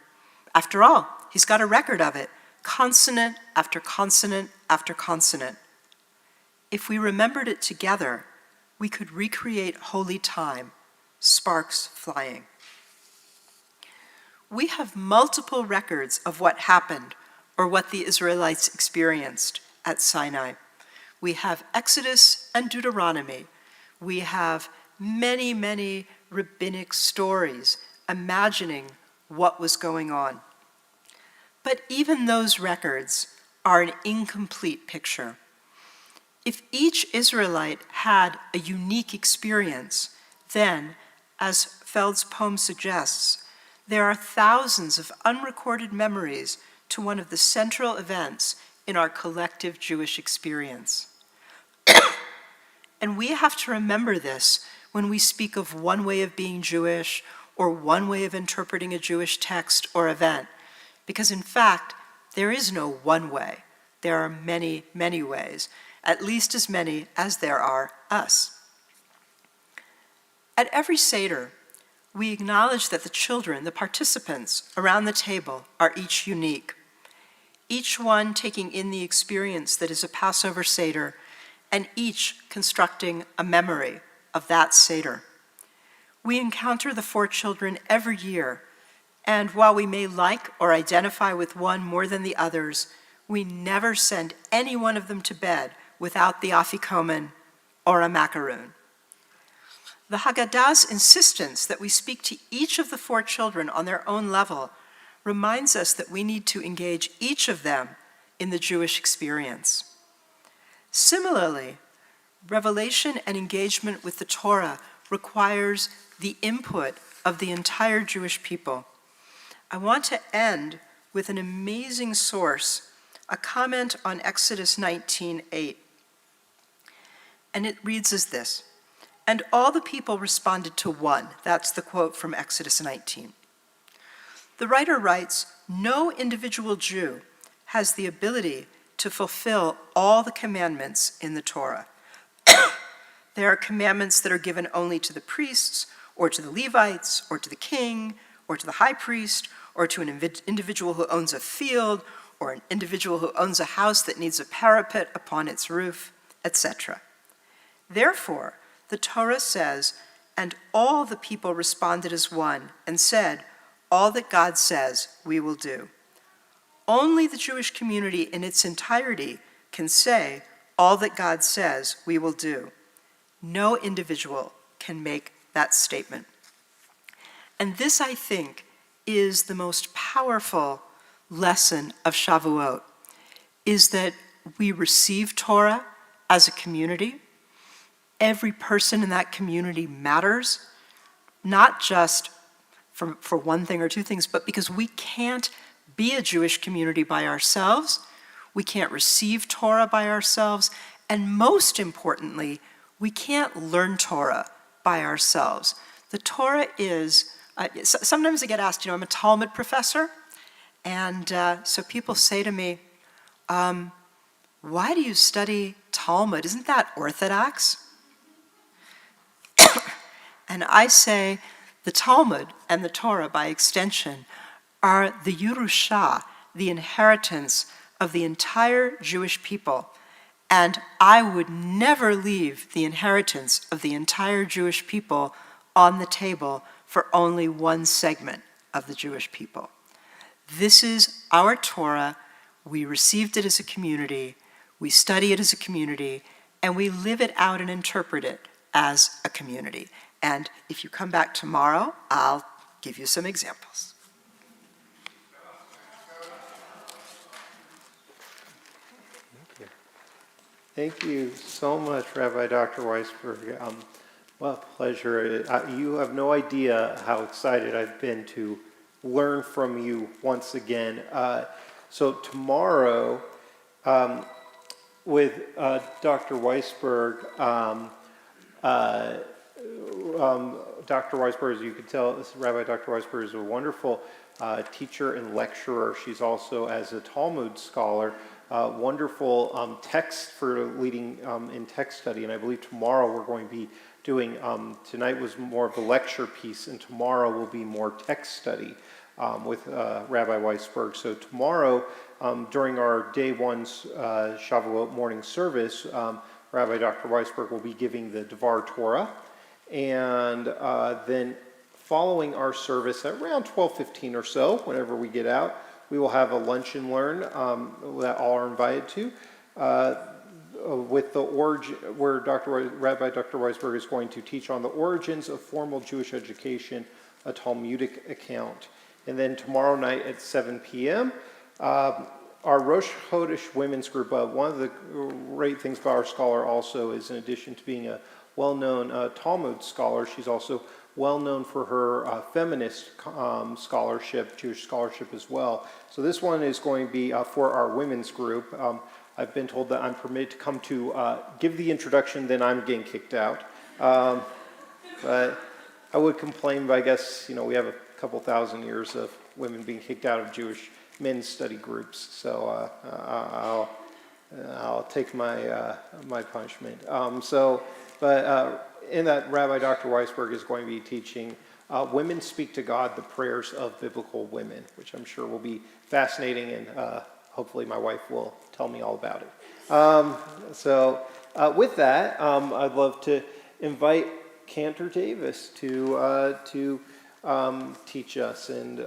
After all, he's got a record of it, consonant after consonant after consonant. If we remembered it together, we could recreate holy time, sparks flying. We have multiple records of what happened or what the Israelites experienced at Sinai. We have Exodus and Deuteronomy. We have many, many rabbinic stories imagining what was going on. But even those records are an incomplete picture. If each Israelite had a unique experience, then, as Feld's poem suggests, there are thousands of unrecorded memories to one of the central events in our collective Jewish experience. And we have to remember this when we speak of one way of being Jewish or one way of interpreting a Jewish text or event, because in fact, there is no one way. There are many, many ways, at least as many as there are us. At every Seder, we acknowledge that the children, the participants around the table, are each unique, each one taking in the experience that is a Passover Seder, and each constructing a memory of that Seder. We encounter the 4 children every year, and while we may like or identify with one more than the others, we never send any one of them to bed without the afikomen or a macaroon. The Haggadah's insistence that we speak to each of the 4 children on their own level reminds us that we need to engage each of them in the Jewish experience. Similarly, revelation and engagement with the Torah requires the input of the entire Jewish people. I want to end with an amazing source, a comment on Exodus 19:8. And it reads as this: "And all the people responded to one." That's the quote from Exodus 19. The writer writes, "No individual Jew has the ability to fulfill all the commandments in the Torah. There are commandments that are given only to the priests, or to the Levites, or to the king, or to the high priest, or to an individual who owns a field, or an individual who owns a house that needs a parapet upon its roof, etc. Therefore, the Torah says, 'And all the people responded as one and said, all that God says we will do.' Only the Jewish community in its entirety can say, 'All that God says we will do.' No individual can make that statement." And this, I think, is the most powerful lesson of Shavuot, is that we receive Torah as a community. Every person in that community matters, not just for one thing or two things, but because we can't be a Jewish community by ourselves, we can't receive Torah by ourselves, and most importantly, we can't learn Torah by ourselves. The Torah is, sometimes I get asked, I'm a Talmud professor, and so people say to me, why do you study Talmud? Isn't that orthodox? And I say, the Talmud and the Torah, by extension, are the Yerusha, the inheritance of the entire Jewish people. And I would never leave the inheritance of the entire Jewish people on the table for only one segment of the Jewish people. This is our Torah. We received it as a community, we study it as a community, and we live it out and interpret it as a community. And if you come back tomorrow, I'll give you some examples. Thank you so much, Rabbi Dr. Weisberg. What a pleasure. You have no idea how excited I've been to learn from you once again. So tomorrow, with Dr. Weisberg, Dr. Weisberg, as you can tell, Rabbi Dr. Weisberg is a wonderful teacher and lecturer. She's also, as a Talmud scholar, wonderful text for leading in text study. And I believe tomorrow we're going to be doing, tonight was more of a lecture piece, and tomorrow will be more text study with Rabbi Weisberg. So tomorrow, during our day one Shavuot morning service, Rabbi Dr. Weisberg will be giving the Devar Torah. And then following our service at around 12:15 or so, whenever we get out, we will have a lunch and learn that all are invited to, with the origin, where Rabbi Dr. Weisberg is going to teach on the origins of formal Jewish education, a Talmudic account. And then tomorrow night at 7 p.m., our Rosh Chodesh women's group, one of the great things about our scholar also is, in addition to being a well-known Talmud scholar, she's also well-known for her feminist scholarship, Jewish scholarship as well. So this one is going to be for our women's group. I've been told that I'm permitted to come to give the introduction, then I'm getting kicked out. But I would complain, but I guess, we have a couple thousand years of women being kicked out of Jewish men's study groups. So I'll take my my punishment. In that, Rabbi Dr. Weisberg is going to be teaching Women Speak to God, the Prayers of Biblical Women, which I'm sure will be fascinating, and hopefully my wife will tell me all about it. With that, I'd love to invite Cantor Davis to teach us, and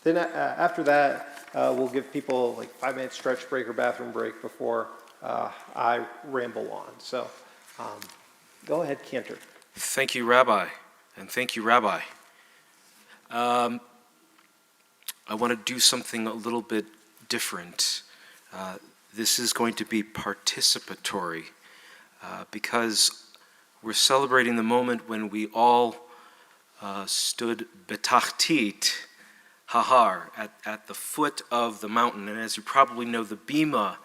then after that, we'll give people like 5-minute stretch break or bathroom break before I ramble on. So go ahead, Cantor. Thank you, Rabbi, and thank you, Rabbi. I want to do something a little bit different. This is going to be participatory because we're celebrating the moment when we all stood betachtit hahar, at the foot of the mountain. And as you probably know, the bima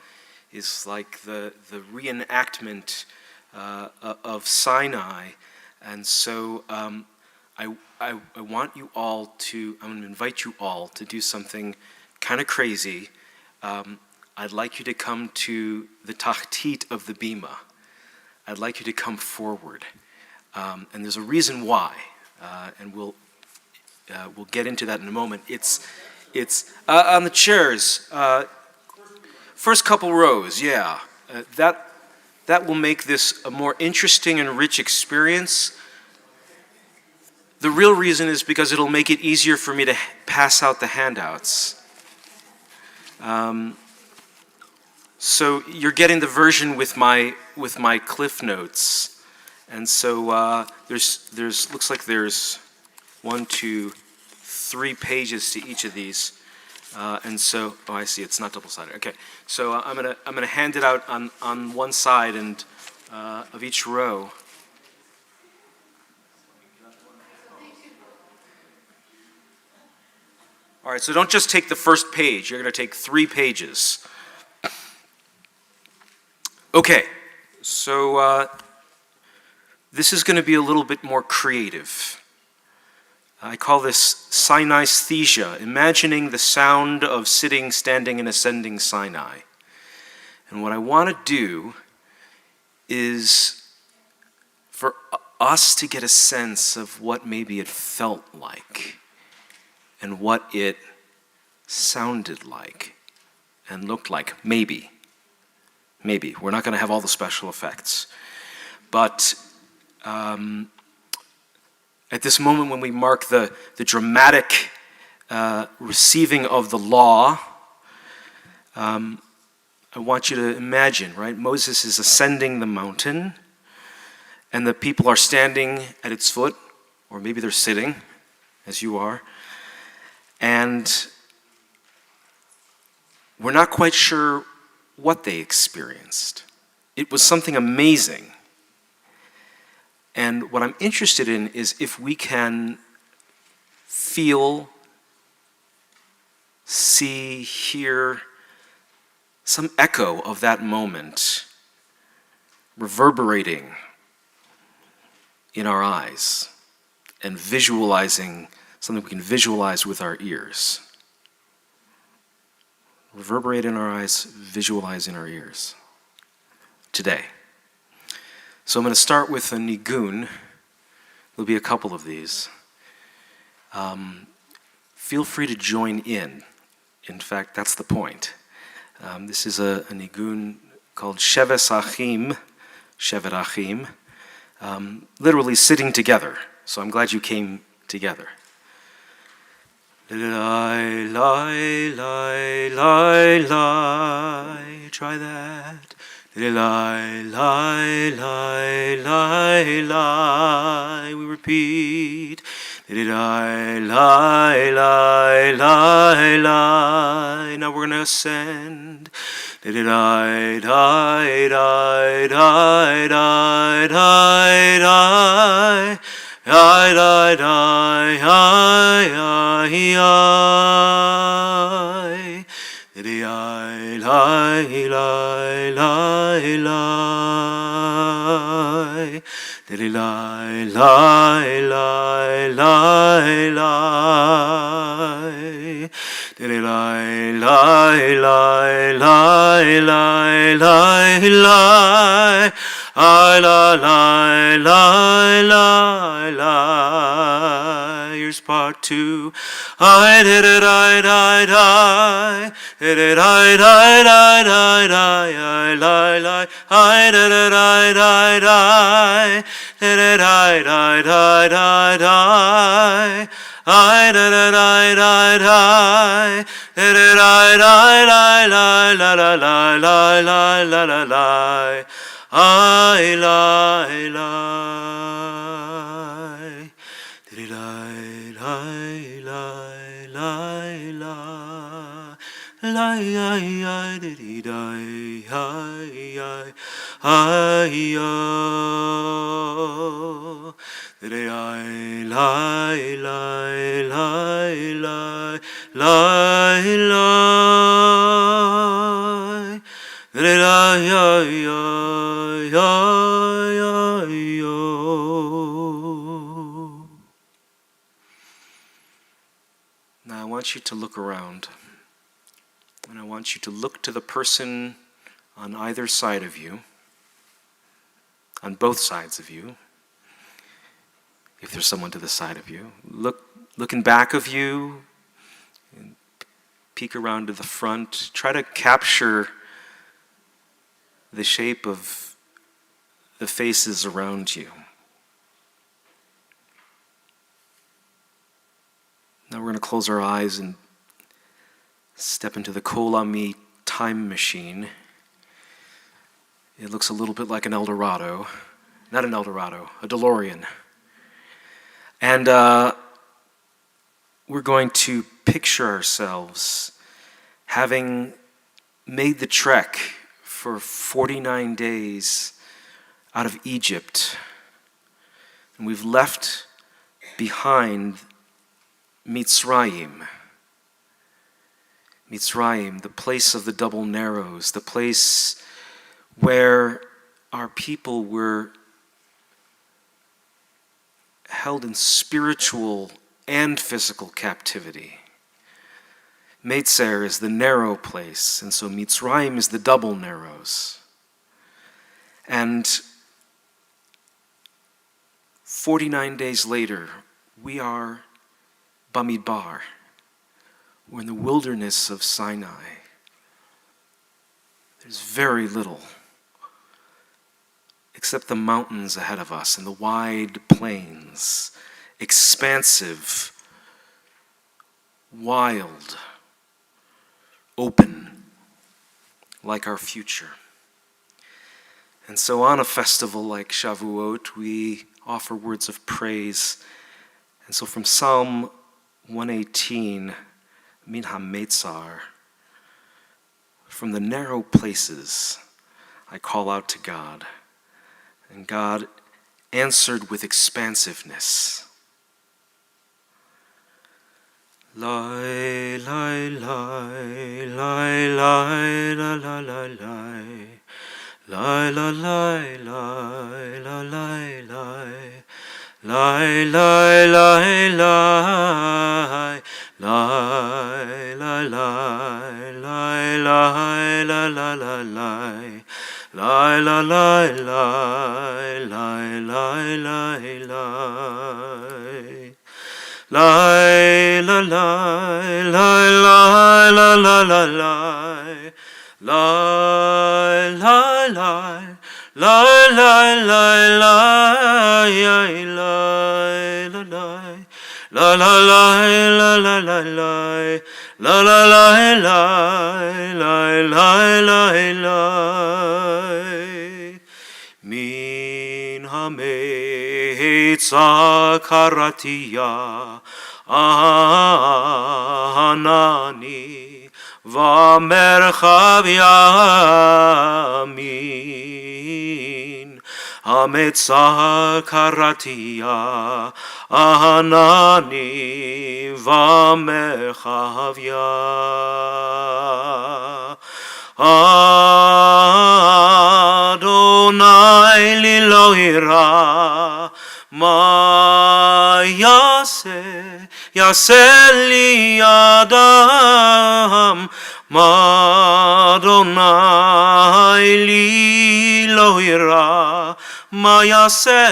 is like the reenactment of Sinai. And so I want you all to, I'm going to invite you all to do something kind of crazy. I'd like you to come to the tachtit of the bima. I'd like you to come forward. And there's a reason why, and we'll get into that in a moment. It's on the chairs, first couple rows, yeah. That will make this a more interesting and rich experience. The real reason is because it'll make it easier for me to pass out the handouts. So you're getting the version with my cliff notes, and so there's looks like there's 1, 2, 3 pages to each of these, and so I see it's not double-sided. Okay, so I'm gonna hand it out on one side and of each row. All right, so don't just take the first page. You're gonna take 3 pages. Okay, so this is going to be a little bit more creative. I call this synesthesia, imagining the sound of sitting, standing, and ascending Sinai. And what I want to do is for us to get a sense of what maybe it felt like and what it sounded like and looked like, maybe. Maybe. We're not going to have all the special effects. But at this moment when we mark the dramatic receiving of the law, I want you to imagine, right? Moses is ascending the mountain, and the people are standing at its foot, or maybe they're sitting, as you are, and we're not quite sure what they experienced. It was something amazing. And what I'm interested in is if we can feel, see, hear some echo of that moment reverberating in our eyes and visualizing something we can visualize with our ears. Reverberate in our eyes, visualize in our ears today. So I'm going to start with a nigun. There'll be a couple of these. Feel free to join in. In fact, that's the point. This is a nigun called Sheves Achim Shevet Achim, literally sitting together. So I'm glad you came together. Lai, lai, lai, lai, lai. Try that. Lai, lai, lai, lai, lai. We repeat. Lai, lai, lai, lai, lai. Now we're going to ascend. Lai, lai, lai, lai, lai, lai, lai. Ai, ai, ai, ai, ai, ai. Ai, ai, ai, ai, ai, ai. Ai, ai, ai, ai, ai, ai. Ai, ai, ai, ai, ai, ai, ai. Ai, la, la, la, la, la. Here's part two. I did it, I, did it, I, I, I, I did it, I, did it, I, I did it, I, did it, I, la, la, la, la, la, la, la, la, la. I lie, lie, did I lie, lie, lie, lie, lie, did he die, did I lie, lie, lie, lie, lie, lie, did I Now I want you to look around, and I want you to look to the person on either side of you, on both sides of you, if there's someone to the side of you. Look in back of you, and peek around to the front. Try to capture the shape of the faces around you. Now we're going to close our eyes and step into the Kol Ami time machine. It looks a little bit like an Eldorado. Not an Eldorado, a DeLorean. And we're going to picture ourselves having made the trek for 49 days out of Egypt. And we've left behind Mitzrayim. Mitzrayim, the place of the double narrows, the place where our people were held in spiritual and physical captivity. Meitzer is the narrow place, and so Mitzrayim is the double narrows. And 49 days later, we are Bamidbar. We're in the wilderness of Sinai. There's very little except the mountains ahead of us and the wide plains, expansive, wild, open, like our future. And so on a festival like Shavuot, we offer words of praise. And so from Psalm 118, Min HaMeitzar, from the narrow places, I call out to God. And God answered with expansiveness. Lai, lai, lai, lai, lai, la, la, la, lai. Lai, la, lai, lai, la, lai, lai. Lai, lai, lai, lai. Lai, lai, lai, lai, lai, la, la, la, lai. Lai, la, lai, lai, lai, lai, lai, lai. Lai, la, lai, lai, lai, la, la, la, lai. Lai, lai, lai, lai, Min hametza karatia anani v'merchavia min hametza karatia anani v'merchavia Adonai li lo ira ma yase li adam ma Adonai li lo ira ma yase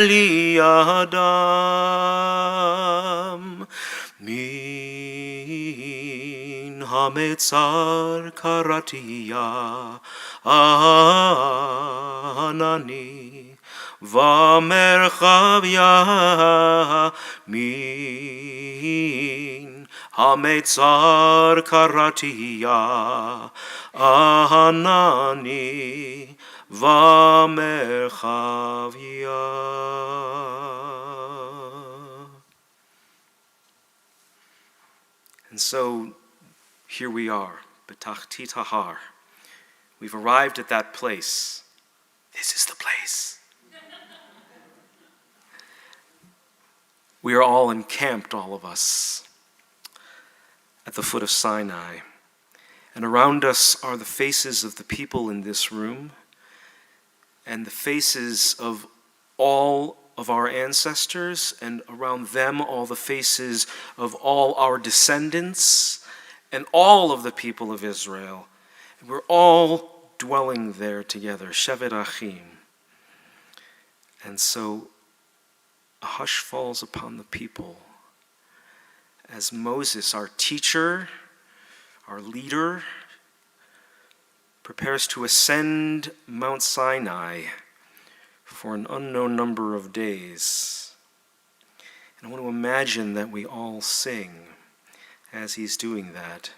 li adam min hametzar karatia anani v'merchavia min hametzar karatia anani v'merchavia. And so here we are, B'tachtit hahar. We've arrived at that place. This is the place. We are all encamped, all of us, at the foot of Sinai. And around us are the faces of the people in this room and the faces of all of our ancestors, and around them all the faces of all our descendants and all of the people of Israel. We're all dwelling there together, Shevet Achim. And so a hush falls upon the people as Moses, our teacher, our leader, prepares to ascend Mount Sinai for an unknown number of days. And I want to imagine that we all sing as he's doing that.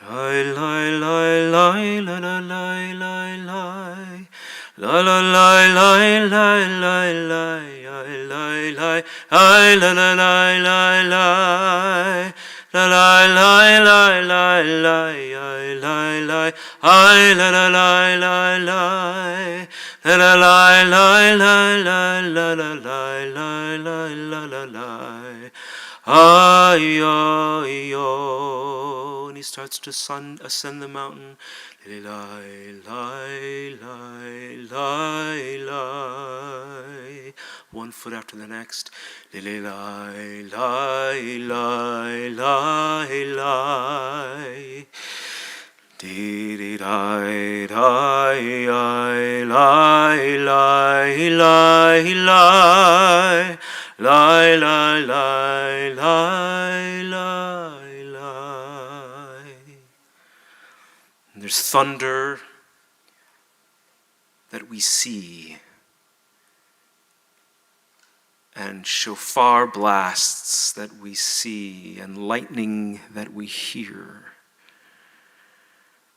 Lai lai lai lai la la lai lai lai la la lai lai lai lai lai lai lai ai la la lai lai lai la la lai lai lai lai ai lai lai ai la la lai lai lai la la lai lai lai lai la la lai lai lai la la lai ay. And he starts to ascend the mountain. Lai, lai, lai, lai, lai. One foot after the next. Lai, lai, lai, lai, lai, lai. Dee, dee, dai, dai, ai, lai, lai, lai, lai. Lai, lai, lai, lai, lai, lai. There's thunder that we see, and shofar blasts that we see, and lightning that we hear.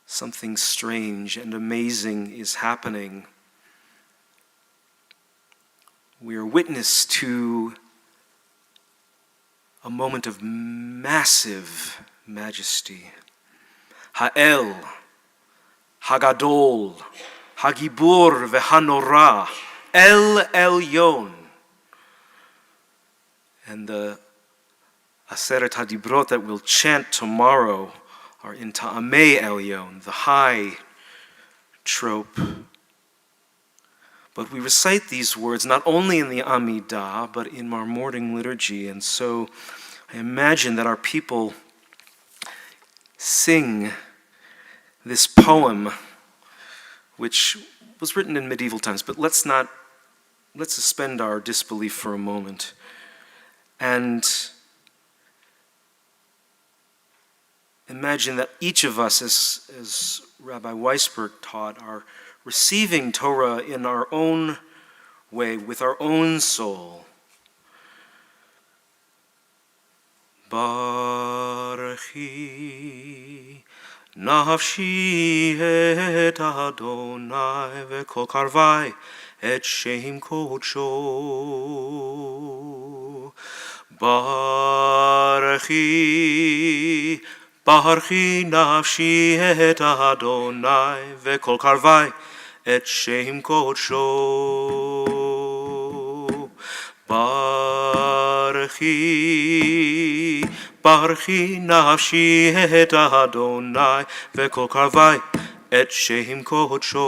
Something strange and amazing is happening. We are witness to a moment of massive majesty. Ha'el, Hagadol, Hagibur veHanorah, El Elyon. And the Aseret HaDibrot that we'll chant tomorrow are in Ta'amei Elyon, the high trope. But we recite these words not only in the Amidah, but in our morning liturgy. And so I imagine that our people sing this poem, which was written in medieval times, but let's suspend our disbelief for a moment and imagine that each of us, as Rabbi Weisberg taught, are receiving Torah in our own way, with our own soul. Baruchi nafshi et Adonai v'kol karvai et shem kodsho. Baruchi nafshi et Adonai v'kol karvai et shem kodsho. Baruchi nafshi et Adonai v'kol karvai et shem kodsho.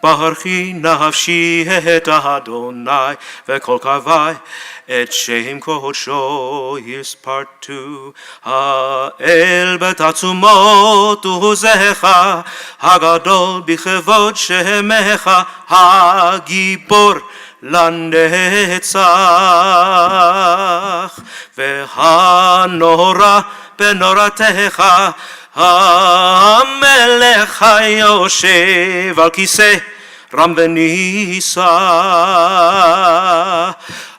Baruchi nafshi et Adonai v'kol karvai et shem kodsho. Here's part 2. Ha'el b'tatzumot u'zecha hagadol b'chevod shemecha hagibor lanetzach v'hanora benoratecha המלך היושב על כיסא רם ונישא.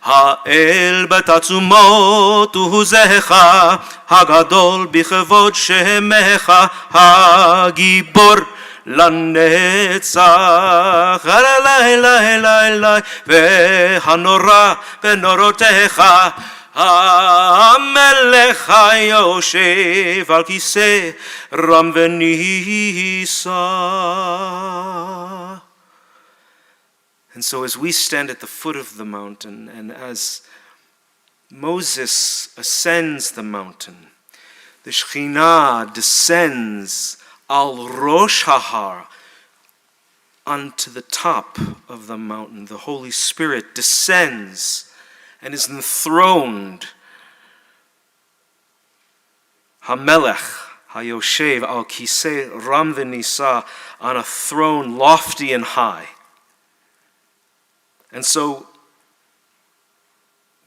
האל בתעצומות עוזך הגדול בכבוד שמך הגיבור לנצח. אלי והנורא בנורותיך המלך היושב על כיסא רם ונישא. And so as we stand at the foot of the mountain, and as Moses ascends the mountain, the Shekhinah descends al Rosh Hahar, onto the top of the mountain. The Holy Spirit descends and is enthroned. Hamelech Hayoshev al Kisei Ram v'Nisa, on a throne lofty and high. And so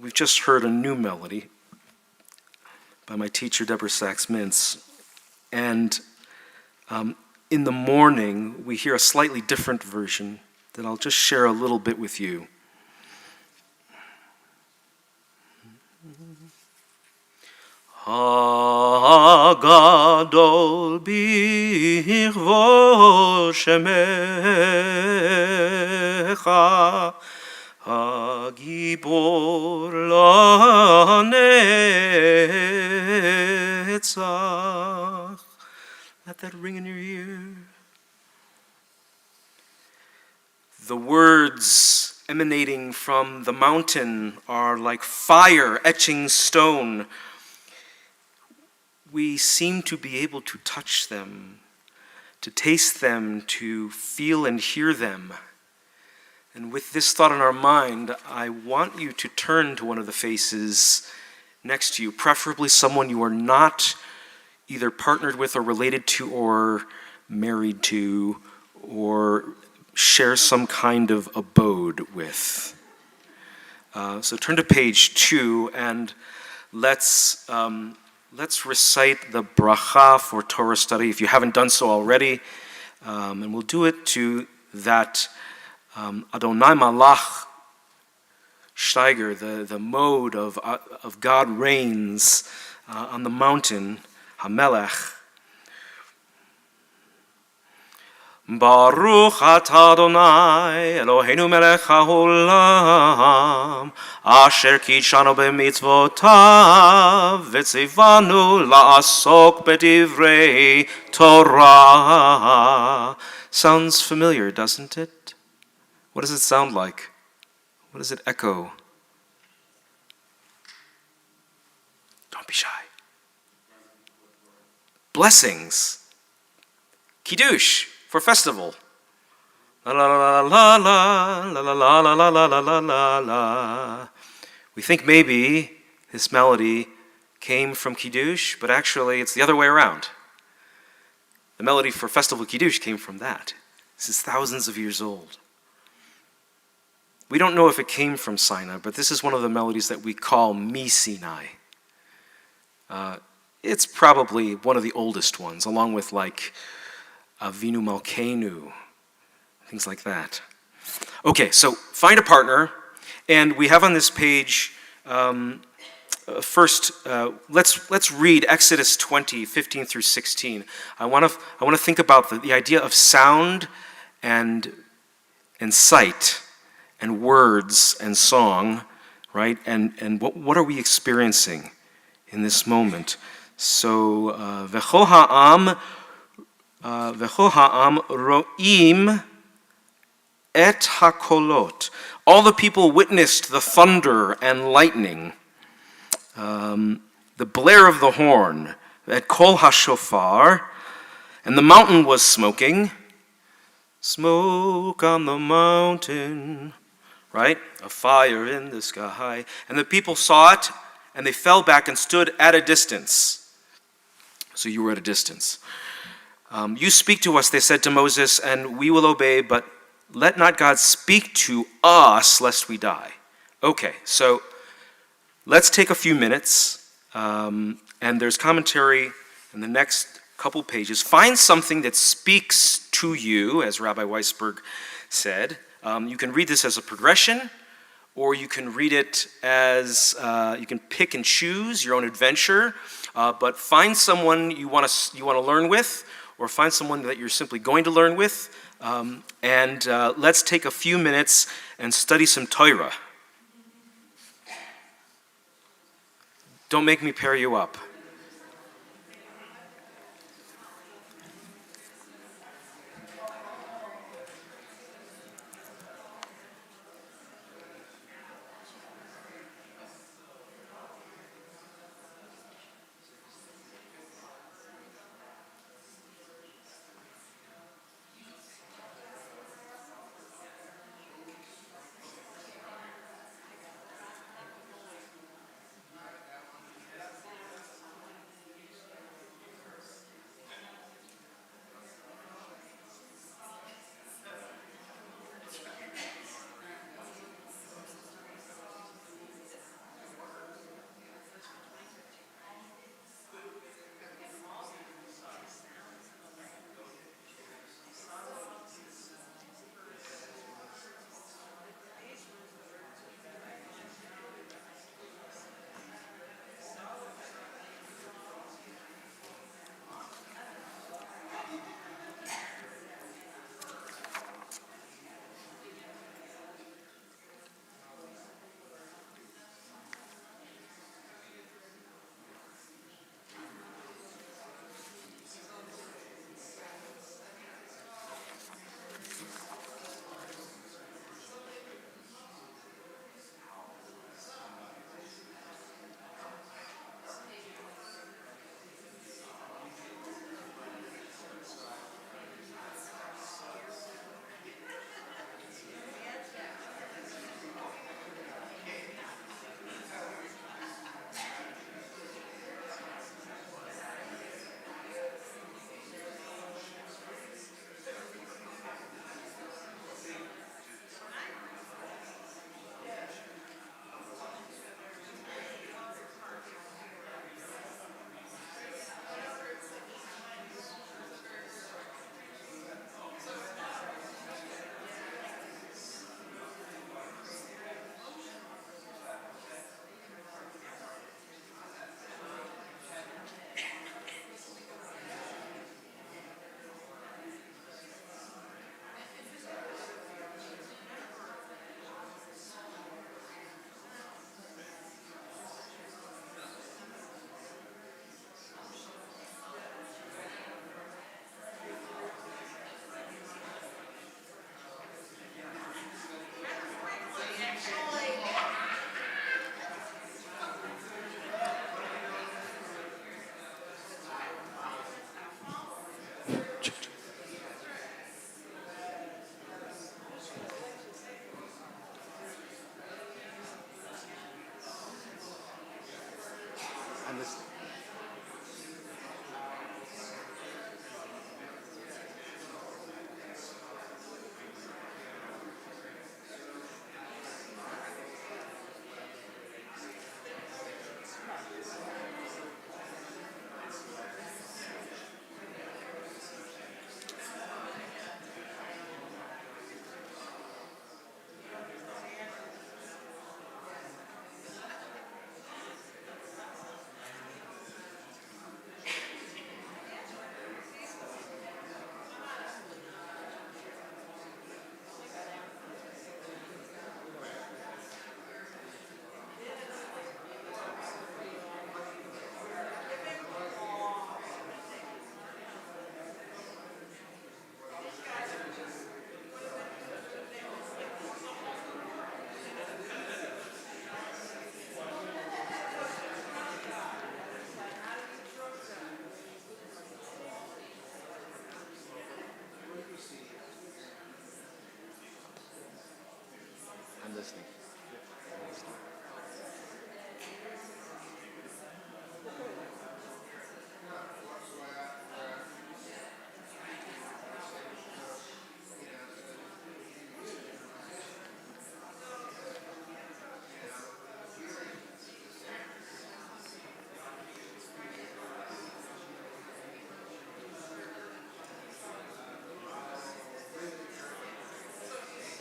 we've just heard a new melody by my teacher Deborah Sachs-Mintz, and in the morning we hear a slightly different version that I'll just share a little bit with you. Hagadol b'chvod shemecha hagibor lanetzach. Let that ring in your ear. The words emanating from the mountain are like fire etching stone. We seem to be able to touch them, to taste them, to feel and hear them. And with this thought in our mind, I want you to turn to one of the faces next to you, preferably someone you are not either partnered with or related to or married to or share some kind of abode with. So turn to page 2 and let's recite the bracha for Torah study if you haven't done so already. And we'll do it to that Adonai Malach Steiger, the mode of God reigns on the mountain, Hamelech. Baruch atah Adonai Eloheinu melech haolam asher kidshanu b'mitzvotav v'tzivanu la'asok b'divrei Torah. Sounds familiar, doesn't it? What does it sound like? What does it echo? Don't be shy. Blessings. Kiddush. For festival. La la la la la la la la la la la la la la. We think maybe this melody came from Kiddush, but actually it's the other way around. The melody for festival Kiddush came from that. This is thousands of years old. We don't know if it came from Sinai, but this is one of the melodies that we call Mi Sinai. It's probably one of the oldest ones, along with like Avinu Malkeinu, things like that. Okay, so find a partner, and we have on this page, first, let's read Exodus 20, 15 through 16. I want to think about the idea of sound and sight and words and song, right? And what are we experiencing in this moment? So, V'cho ha'am ro'im et hakolot. All the people witnessed the thunder and lightning, the blare of the horn, et kol hashofar, and the mountain was smoking. Smoke on the mountain, right? A fire in the sky. And the people saw it, and they fell back and stood at a distance. So you were at a distance. You speak to us, they said to Moses, and we will obey, but let not God speak to us, lest we die. Okay, so let's take a few minutes, and there's commentary in the next couple pages. Find something that speaks to you, as Rabbi Weisberg said. You can read this as a progression, or you can read it as, you can pick and choose your own adventure, but find someone you want to learn with, or find someone that you're simply going to learn with, and let's take a few minutes and study some Torah. Don't make me pair you up.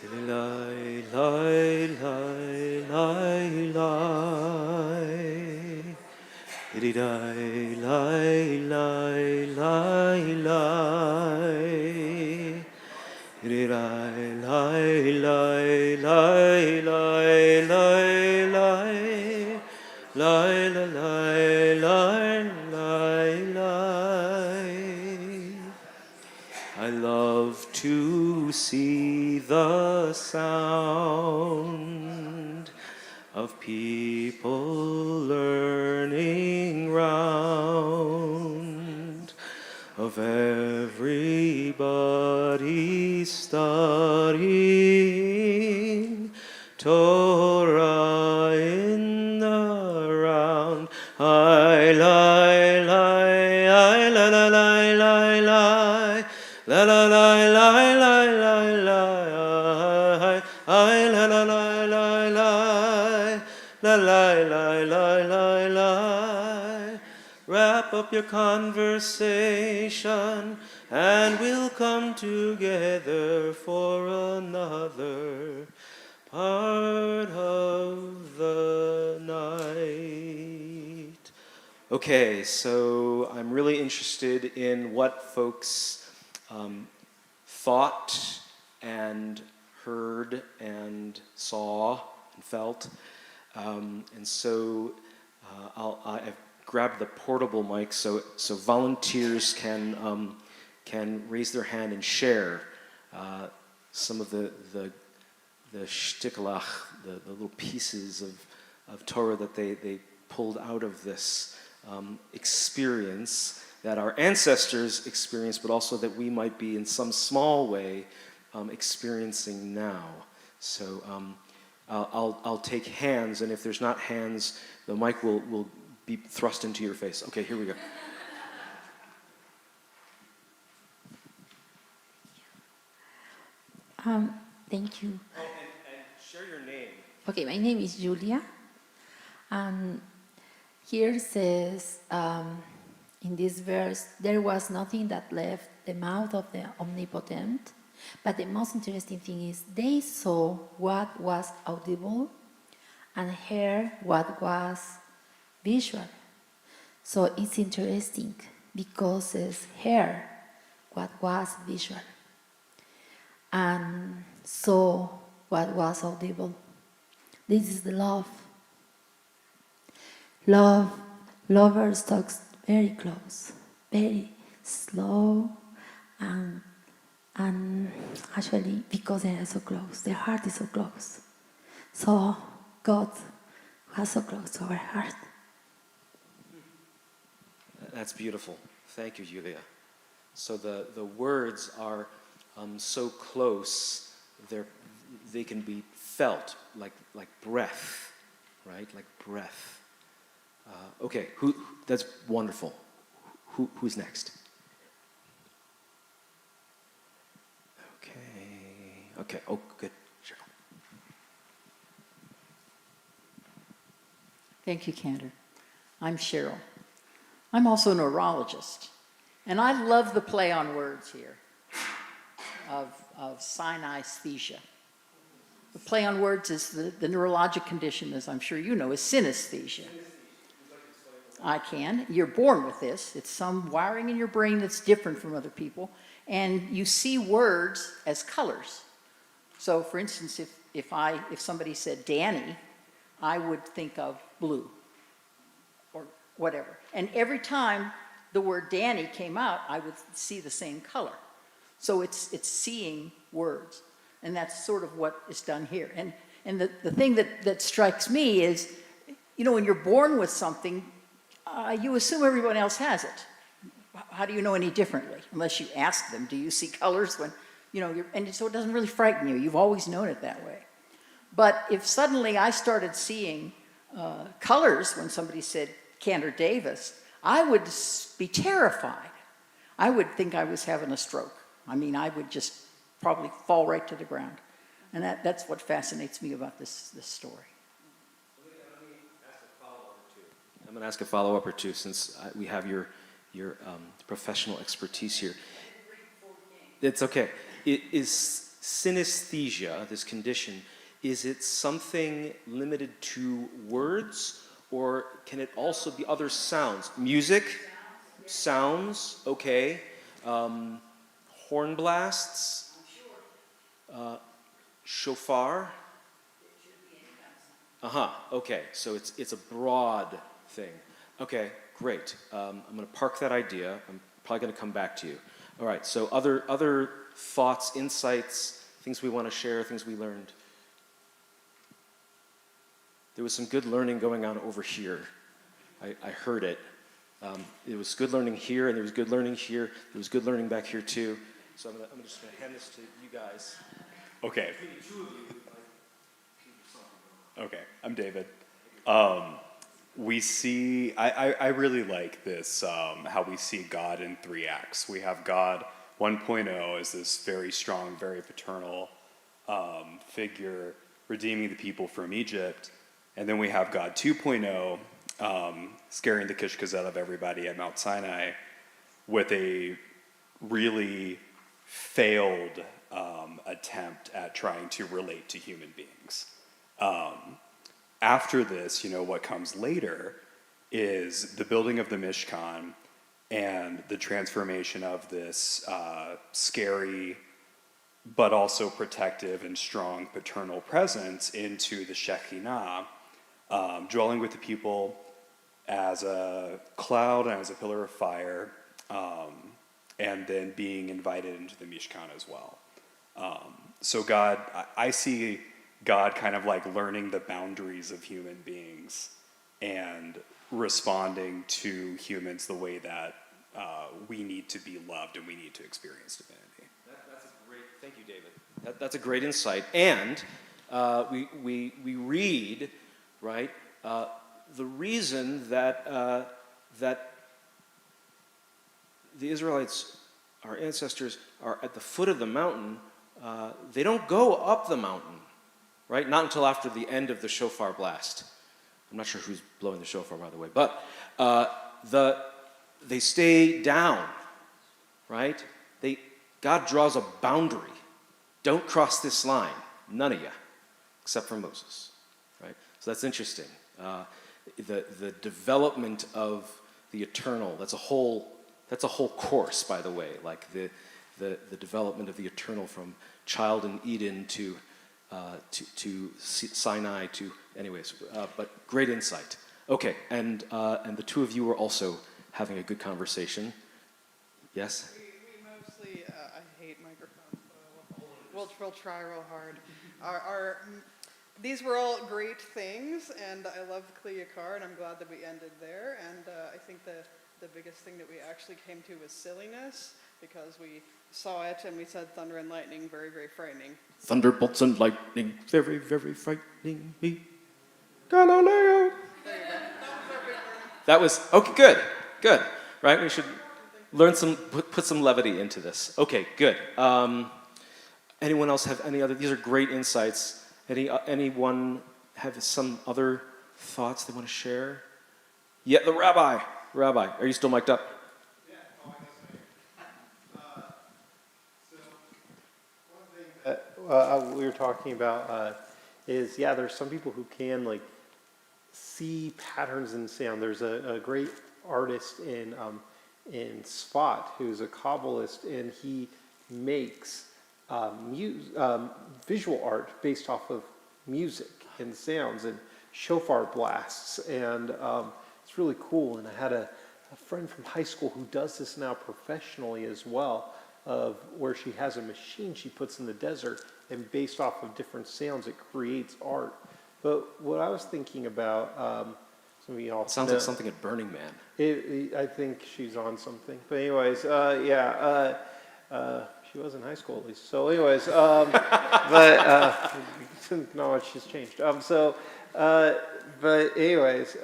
Leil, Leil, Leil, Leil. Leil, Leil, Leil, Leil. Leil, Leil, Leil, Leil, Leil, Leil. Leil, Leil, Leil, Leil, Leil. I love to see the sound of people learning round, of everybody studying Torah in the round. I lie, lie, I la la lie, lie, lie. La la la la la la la, I la la la la la, la la la la la la. Wrap up your conversation, and we'll come together for another part of the night. Okay, so I'm really interested in what folks thought and heard and saw and felt. And so I've grabbed the portable mic so volunteers can raise their hand and share some of the shtiklach, the little pieces of Torah that they pulled out of this experience that our ancestors experienced, but also that we might be in some small way experiencing now. So I'll take hands, and if there's not hands, the mic will be thrust into your face. Okay, here we go. Thank you. Oh, and share your name. Okay, my name is Julia. And here says, in this verse, there was nothing that left the mouth of the omnipotent. But the most interesting thing is they saw what was audible and heard what was visual. So it's interesting because it's heard what was visual and saw what was audible. This is the love. Lovers talk very close, very slow, and actually because they are so close, their heart is so close. So God was so close to our heart. That's beautiful. Thank you, Julia. So the words are so close, they can be felt like breath, right? Like breath. Okay, that's wonderful. Who's next? Okay. Oh, good. Sure. Thank you, Cantor. I'm Cheryl. I'm also a neurologist, and I love the play on words here of synesthesia. The play on words is the neurologic condition, as I'm sure you know, is synesthesia. I can. You're born with this. It's some wiring in your brain that's different from other people, and you see words as colors. So, for instance, if somebody said Danny, I would think of blue or whatever. And every time the word Danny came out, I would see the same color. So it's seeing words, and that's sort of what is done here. And the thing that strikes me is, when you're born with something, you assume everyone else has it. How do you know any differently? Unless you ask them, do you see colors when, and so it doesn't really frighten you. You've always known it that way. But if suddenly I started seeing colors when somebody said Cantor Davis, I would be terrified. I would think I was having a stroke. I mean, I would just probably fall right to the ground. And that's what fascinates me about this story. I'm going to ask a follow-up or two since we have your professional expertise here. It's okay. Is synesthesia, this condition, is it something limited to words, or can it also be other sounds? Music, sounds, okay. Horn blasts, shofar. Okay, so it's a broad thing. Okay, great. I'm going to park that idea. I'm probably going to come back to you. All right, so other thoughts, insights, things we want to share, things we learned. There was some good learning going on over here. I heard it. It was good learning here, and there was good learning here. There was good learning back here too. So I'm just going to hand this to you guys. Okay. Okay, I'm David. We see, I really like this, how we see God in 3 acts. We have God 1.0 as this very strong, very paternal figure redeeming the people from Egypt. And then we have God 2.0 scaring the kishkaz out of everybody at Mount Sinai with a really failed attempt at trying to relate to human beings. After this, what comes later is the building of the Mishkan and the transformation of this scary but also protective and strong paternal presence into the Shekinah, dwelling with the people as a cloud and as a pillar of fire, and then being invited into the Mishkan as well. So God, I see God kind of like learning the boundaries of human beings and responding to humans the way that we need to be loved and we need to experience divinity. That's a great, thank you, David. That's a great insight. And we read, right, the reason that that the Israelites, our ancestors, are at the foot of the mountain. They don't go up the mountain, right? Not until after the end of the shofar blast. I'm not sure who's blowing the shofar, by the way, but they stay down, right? God draws a boundary. Don't cross this line, none of you, except for Moses, right? So that's interesting. The development of the eternal. That's a whole course, by the way. Like the development of the eternal from child in Eden to Sinai to, anyways. But great insight. Okay, and the two of you were also having a good conversation. Yes. We mostly, I hate microphones, but we'll try real hard. These were all great things, and I love Kli Yakar, and I'm glad that we ended there. And I think the biggest thing that we actually came to was silliness, because we saw it and we said thunder and lightning, very, very frightening. Thunderbolts and lightning, very, very frightening me. Galileo. There you go. That was our big learning. That was, okay, good, right? We should learn put some levity into this. Okay, good. Anyone else have any other, these are great insights. Anyone have some other thoughts they want to share? Yeah, the rabbi, are you still mic'd up? Yeah, so one thing that we were talking about is, there's some people who can like see patterns in sound. There's a great artist in Spot who's a Kabbalist, and he makes visual art based off of music and sounds and shofar blasts, and it's really cool. And I had a friend from high school who does this now professionally as well, of where she has a machine she puts in the desert, and based off of different sounds it creates art. But what I was thinking about, some of y'all It sounds like something at Burning Man. I think she's on something. But anyways, she was in high school at least. So anyways, no, she's changed. But anyways,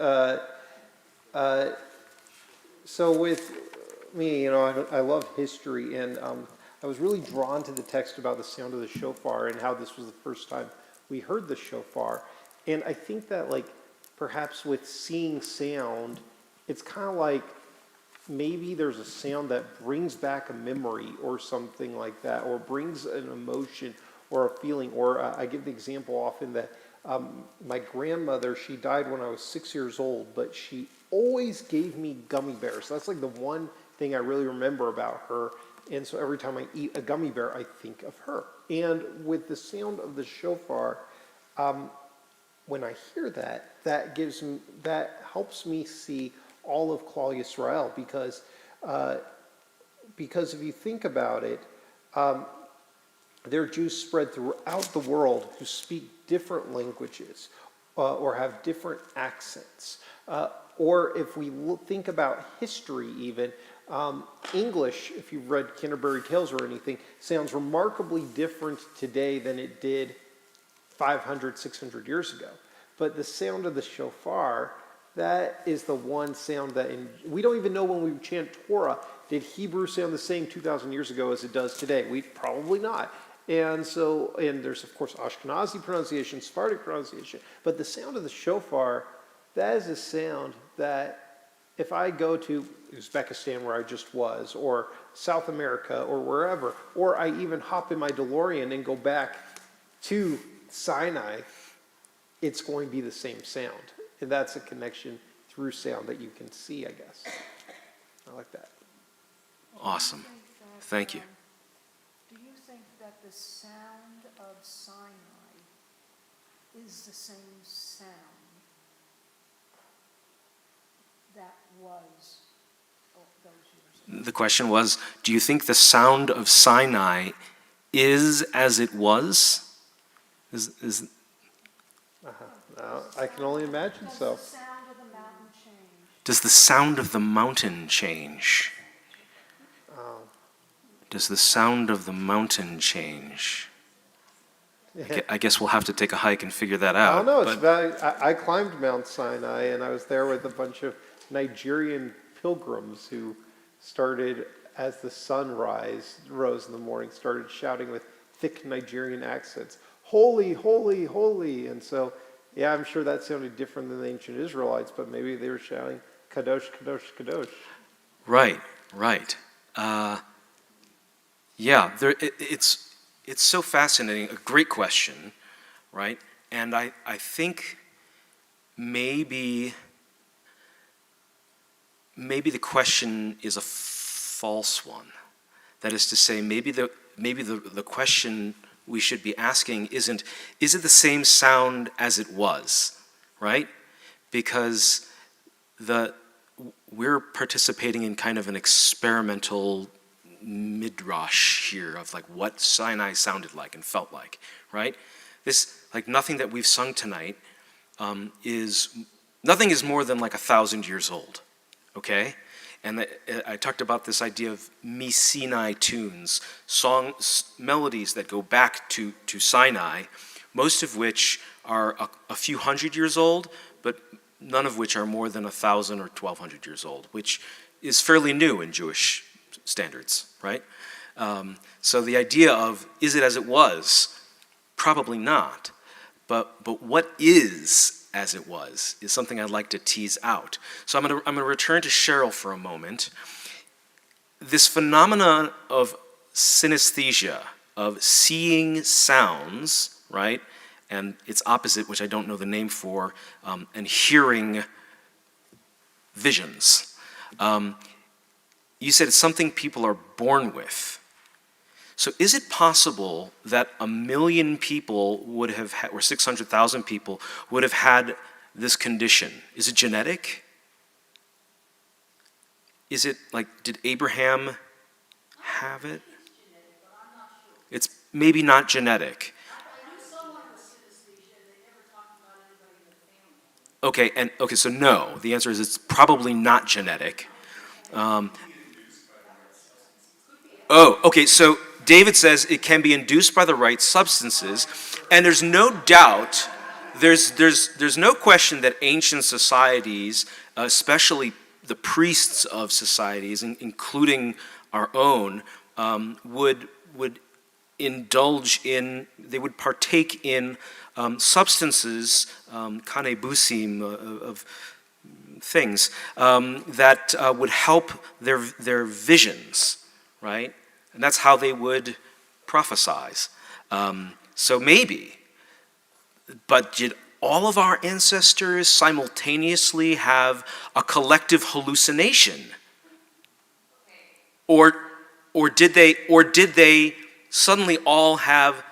so with me, I love history, and I was really drawn to the text about the sound of the shofar and how this was the first time we heard the shofar. And I think that, like, perhaps with seeing sound, it's kind of like maybe there's a sound that brings back a memory or something like that, or brings an emotion or a feeling. Or I give the example often that my grandmother, she died when I was 6 years old, but she always gave me gummy bears. That's like the one thing I really remember about her. And so every time I eat a gummy bear, I think of her. And with the sound of the shofar, when I hear that, that helps me see all of Klal Yisrael, because if you think about it, there are Jews spread throughout the world who speak different languages or have different accents. Or if we think about history even, English, if you've read Canterbury Tales or anything, sounds remarkably different today than it did 500, 600 years ago. But the sound of the shofar, that is the one sound that, we don't even know when we chant Torah, did Hebrew sound the same 2,000 years ago as it does today? Probably not. And there's of course Ashkenazi pronunciation, Sephardic pronunciation, but the sound of the shofar, that is a sound that if I go to Uzbekistan where I just was, or South America, or wherever, or I even hop in my DeLorean and go back to Sinai, it's going to be the same sound. And that's a connection through sound that you can see, I guess. I like that. Awesome. Thank you. Do you think that the sound of Sinai is the same sound that was those years ago? The question was, do you think the sound of Sinai is as it was? No, I can only imagine so. Does the sound of the mountain change? Does the sound of the mountain change? Does the sound of the mountain change? I guess we'll have to take a hike and figure that out. I don't know. I climbed Mount Sinai, and I was there with a bunch of Nigerian pilgrims who started, as the sun rose in the morning, started shouting with thick Nigerian accents, "Holy, holy, holy!" And so, yeah, I'm sure that sounded different than the ancient Israelites, but maybe they were shouting, "Kadosh, Kadosh, Kadosh." Right. Yeah, it's so fascinating. A great question, right? And I think maybe the question is a false one. That is to say, maybe the question we should be asking isn't, is it the same sound as it was, right? Because we're participating in kind of an experimental midrash here of like what Sinai sounded like and felt like, right? This, like nothing that we've sung tonight nothing is more than like 1,000 years old, okay? And I talked about this idea of Sinai tunes, melodies that go back to Sinai, most of which are a few hundred years old, but none of which are more than 1,000 or 1,200 years old, which is fairly new in Jewish standards, right? So the idea of, is it as it was? Probably not. But what is as it was is something I'd like to tease out. So I'm going to return to Cheryl for a moment. This phenomenon of synesthesia, of seeing sounds, right, and its opposite, which I don't know the name for, and hearing visions. You said it's something people are born with. So is it possible that 1 million people would have had, or 600,000 people would have had this condition? Is it genetic? Is it like, did Abraham have it? It's maybe not genetic. Okay, so no. The answer is it's probably not genetic. Okay, so David says it can be induced by the right substances, and there's no doubt, there's no question that ancient societies, especially the priests of societies, including our own, would indulge in, they would partake in substances, kanebusim, of things, that would help their visions, right? And that's how they would prophesize. So maybe. But did all of our ancestors simultaneously have a collective hallucination? Or did they suddenly all have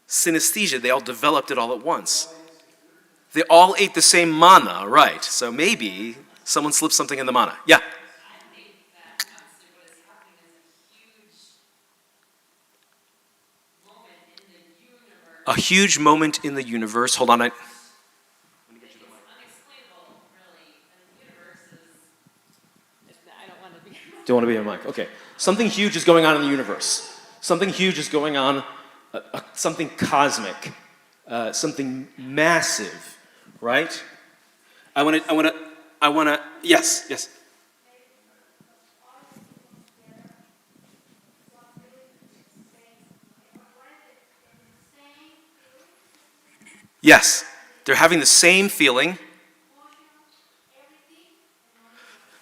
synesthesia? They all developed it all at once. They all ate the same manna, right? So maybe someone slipped something in the manna. Yeah. A huge moment in the universe. Hold on. Don't want to be a mic. Okay. Something huge is going on in the universe. Something huge is going on. Something cosmic. Something massive, right? I want to. Yes. Yes. They're having the same feeling.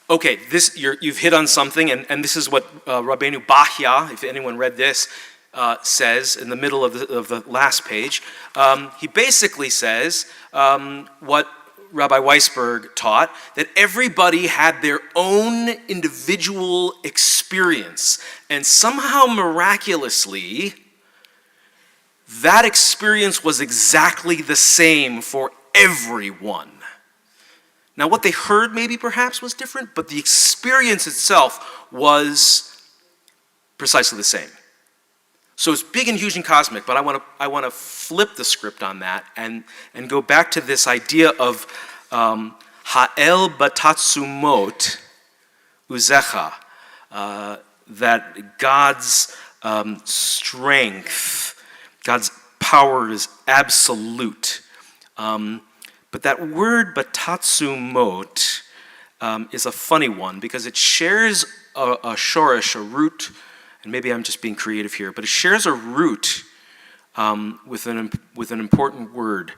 Okay, you've hit on something, and this is what Rabbeinu Bahya, if anyone read this, says in the middle of the last page. He basically says what Rabbi Weisberg taught, that everybody had their own individual experience, and somehow miraculously, that experience was exactly the same for everyone. Now, what they heard maybe perhaps was different, but the experience itself was precisely the same. So it's big and huge and cosmic, but I want to flip the script on that and go back to this idea of ha'el batatsumot uzecha, that God's strength, God's power is absolute. But that word batatsumot is a funny one because it shares a shorish, a root, and maybe I'm just being creative here, but it shares a root with an important word.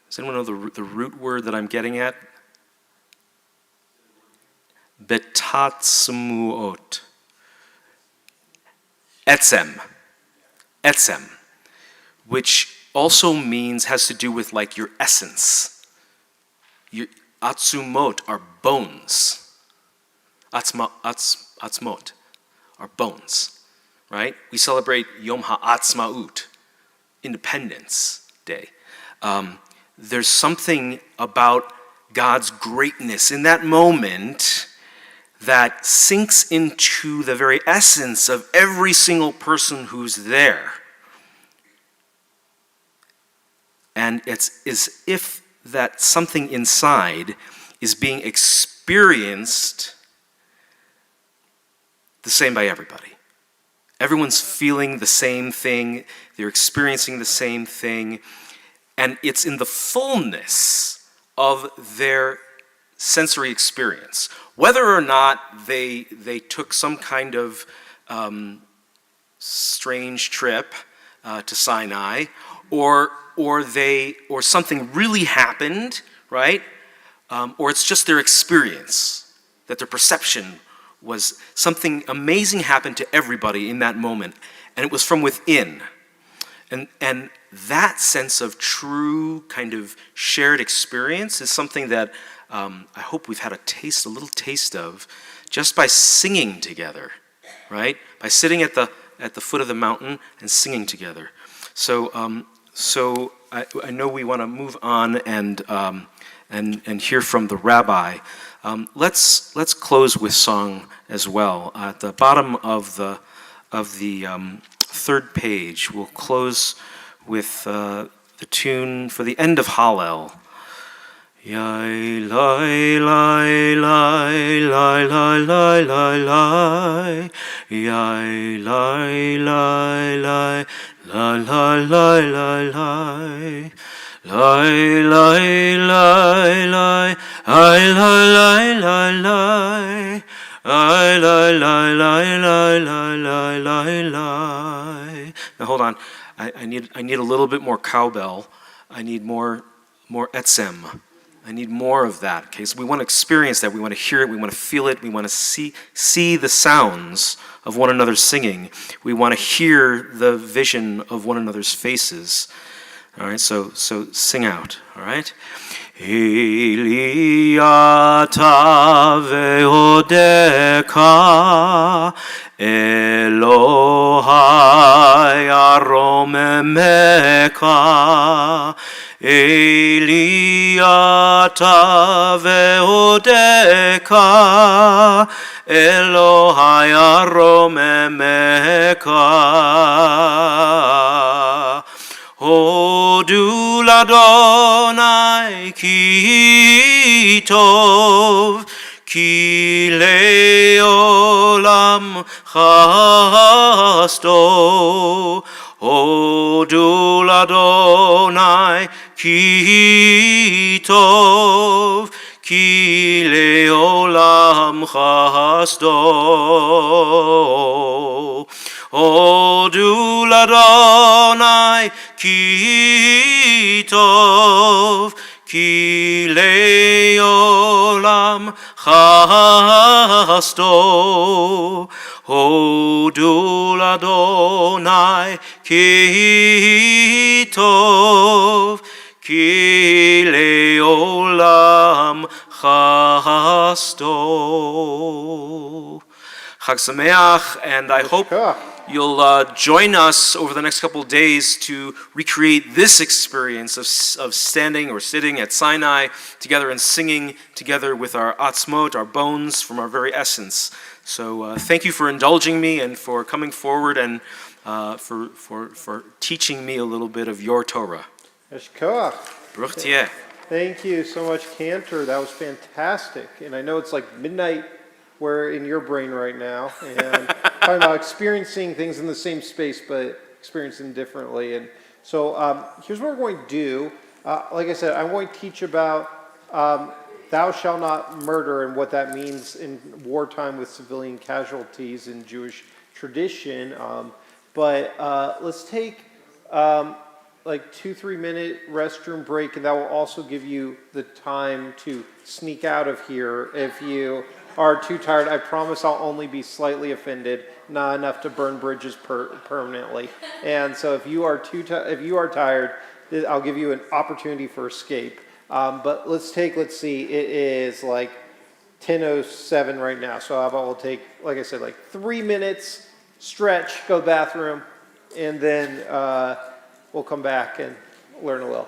Does anyone know the root word that I'm getting at? Betatsumuot. Etzem, which also has to do with like your essence. Your atzumot are bones. Atzmot are bones, right? We celebrate Yom HaAtzmaut, Independence Day. There's something about God's greatness in that moment that sinks into the very essence of every single person who's there. And it's as if that something inside is being experienced the same by everybody. Everyone's feeling the same thing, they're experiencing the same thing, and it's in the fullness of their sensory experience. Whether or not they took some kind of strange trip to Sinai, or something really happened, right? Or it's just their experience, that their perception was something amazing happened to everybody in that moment, and it was from within. And that sense of true kind of shared experience is something that I hope we've had a little taste of, just by singing together, right? By sitting at the foot of the mountain and singing together. So I know we want to move on and hear from the rabbi. Let's close with song as well. At the bottom of the third page, we'll close with the tune for the end of Hallel. Yai lai lai lai lai lai lai lai lai, yai lai lai lai lai lai lai lai lai, lai lai lai lai, ai lai lai lai lai, ai lai lai lai lai lai lai lai lai. Now hold on, I need a little bit more cowbell. I need more etzem. I need more of that. Okay, so we want to experience that. We want to hear it. We want to feel it. We want to see the sounds of one another singing. We want to hear the vision of one another's faces. All right, so sing out. All right. Eliata ve'odeka Elohai aromemeka Eliata ve'odeka Elohai aromemeka Hodu ladonai ki tov ki leolam chasto Hodu ladonai ki tov ki leolam chasto Hodu ladonai ki tov ki leolam chasto Hodu ladonai ki tov ki leolam chasto. Chag Sameach, and I hope you'll join us over the next couple of days to recreate this experience of standing or sitting at Sinai together and singing together with our atzmot, our bones, from our very essence. So thank you for indulging me and for coming forward and for teaching me a little bit of your Torah. Eshkoach. Baruch tieh. Thank you so much, Cantor. That was fantastic. And I know it's like midnight where in your brain right now, and talking about experiencing things in the same space, but experiencing differently. And so here's what we're going to do. Like I said, I'm going to teach about thou shalt not murder and what that means in wartime with civilian casualties in Jewish tradition. But let's take like 2-3 minute restroom break, and that will also give you the time to sneak out of here if you are too tired. I promise I'll only be slightly offended, not enough to burn bridges permanently. And so if you are tired, I'll give you an opportunity for escape. But let's see, it is like 10:07 right now. So how about we'll take, like I said, like 3 minutes, stretch, go bathroom, and then we'll come back and learn a little.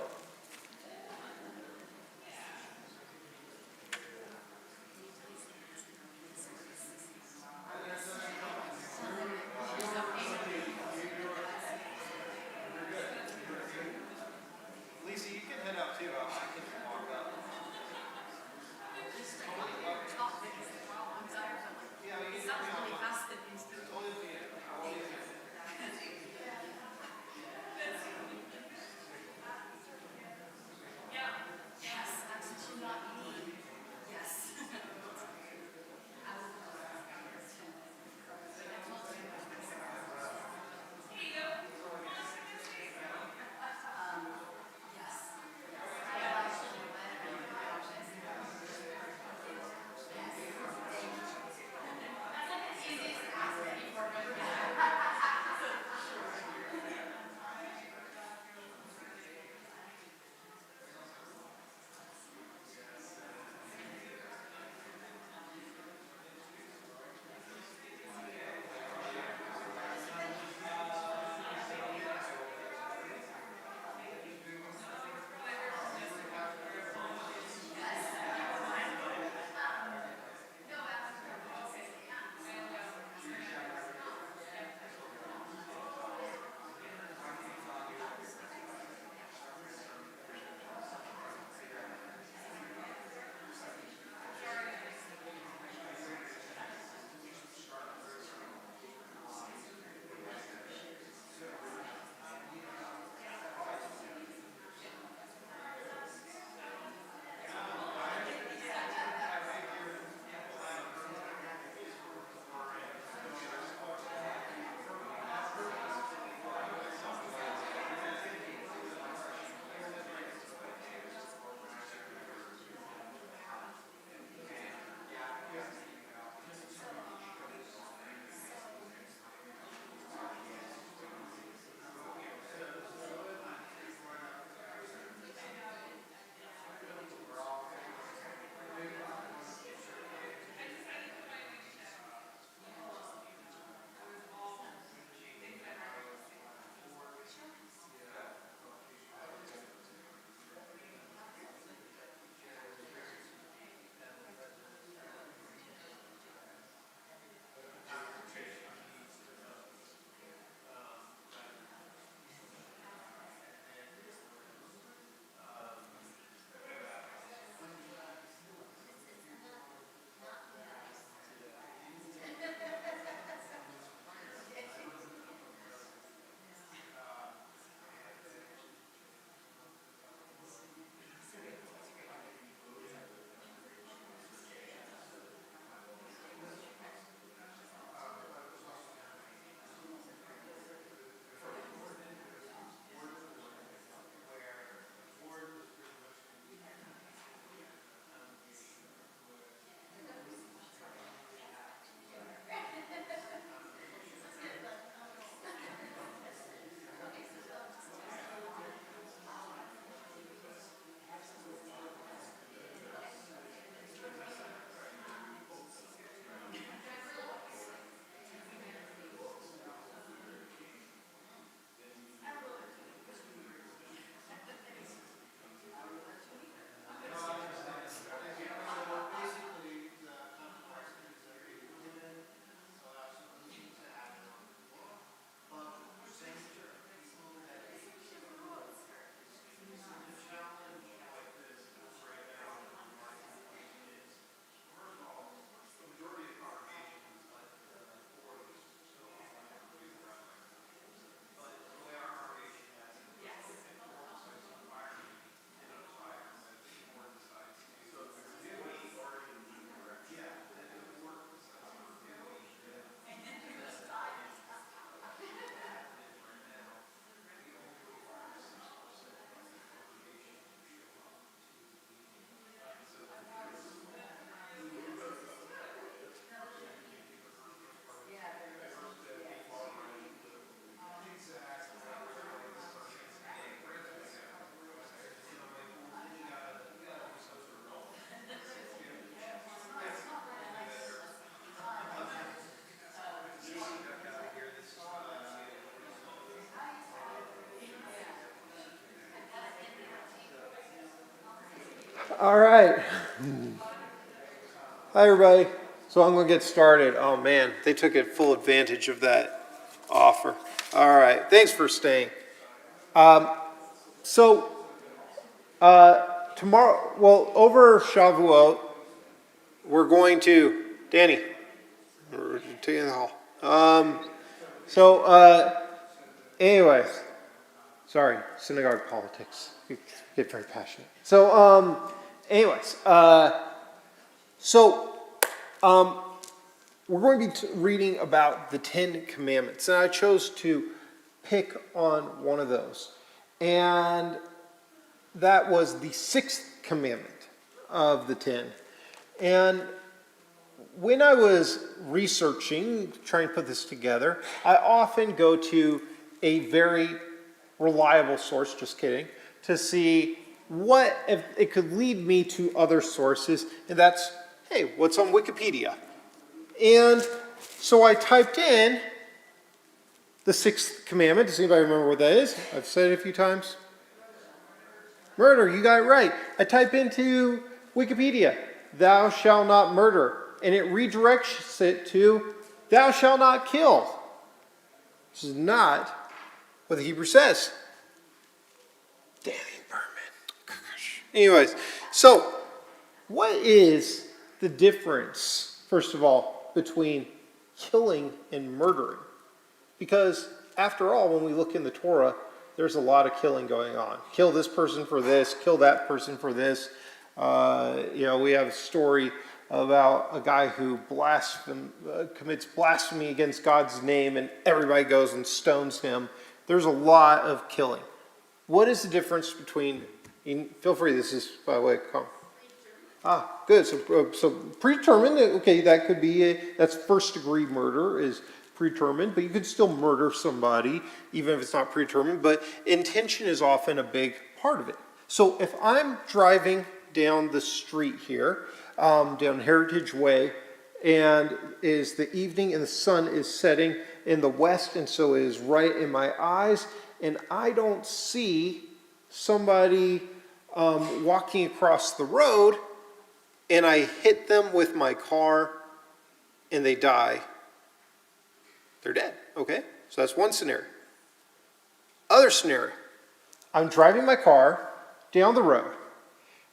All right. Hi, everybody. So I'm going to get started. Oh, man, they took full advantage of that offer. All right. Thanks for staying. Tomorrow, well, over Shavuot, we're going to, Danny, we're taking the hall. Anyways, sorry, synagogue politics. You get very passionate. We're going to be reading about the 10 Commandments, and I chose to pick on one of those. And that was the 6th commandment of the 10. And when I was researching, trying to put this together, I often go to a very reliable source, just kidding, to see what if it could lead me to other sources, and that's, hey, what's on Wikipedia? And so I typed in the 6th commandment. Does anybody remember what that is? I've said it a few times. Murder, you got it right. I type into Wikipedia, thou shalt not murder, and it redirects it to, thou shalt not kill. This is not what the Hebrew says. Danny Berman. Anyways, so what is the difference, first of all, between killing and murdering? Because after all, when we look in the Torah, there's a lot of killing going on. Kill this person for this, kill that person for this. We have a story about a guy who commits blasphemy against God's name, and everybody goes and stones him. There's a lot of killing. What is the difference between, feel free, this is, by the way, come. Good. So predetermined, okay, that could be, that's first degree murder is predetermined, but you could still murder somebody, even if it's not predetermined, but intention is often a big part of it. So if I'm driving down the street here, down Heritage Way, and it is the evening and the sun is setting in the west, and so it is right in my eyes, and I don't see somebody walking across the road, and I hit them with my car, and they die, they're dead, okay? So that's one scenario. Other scenario, I'm driving my car down the road,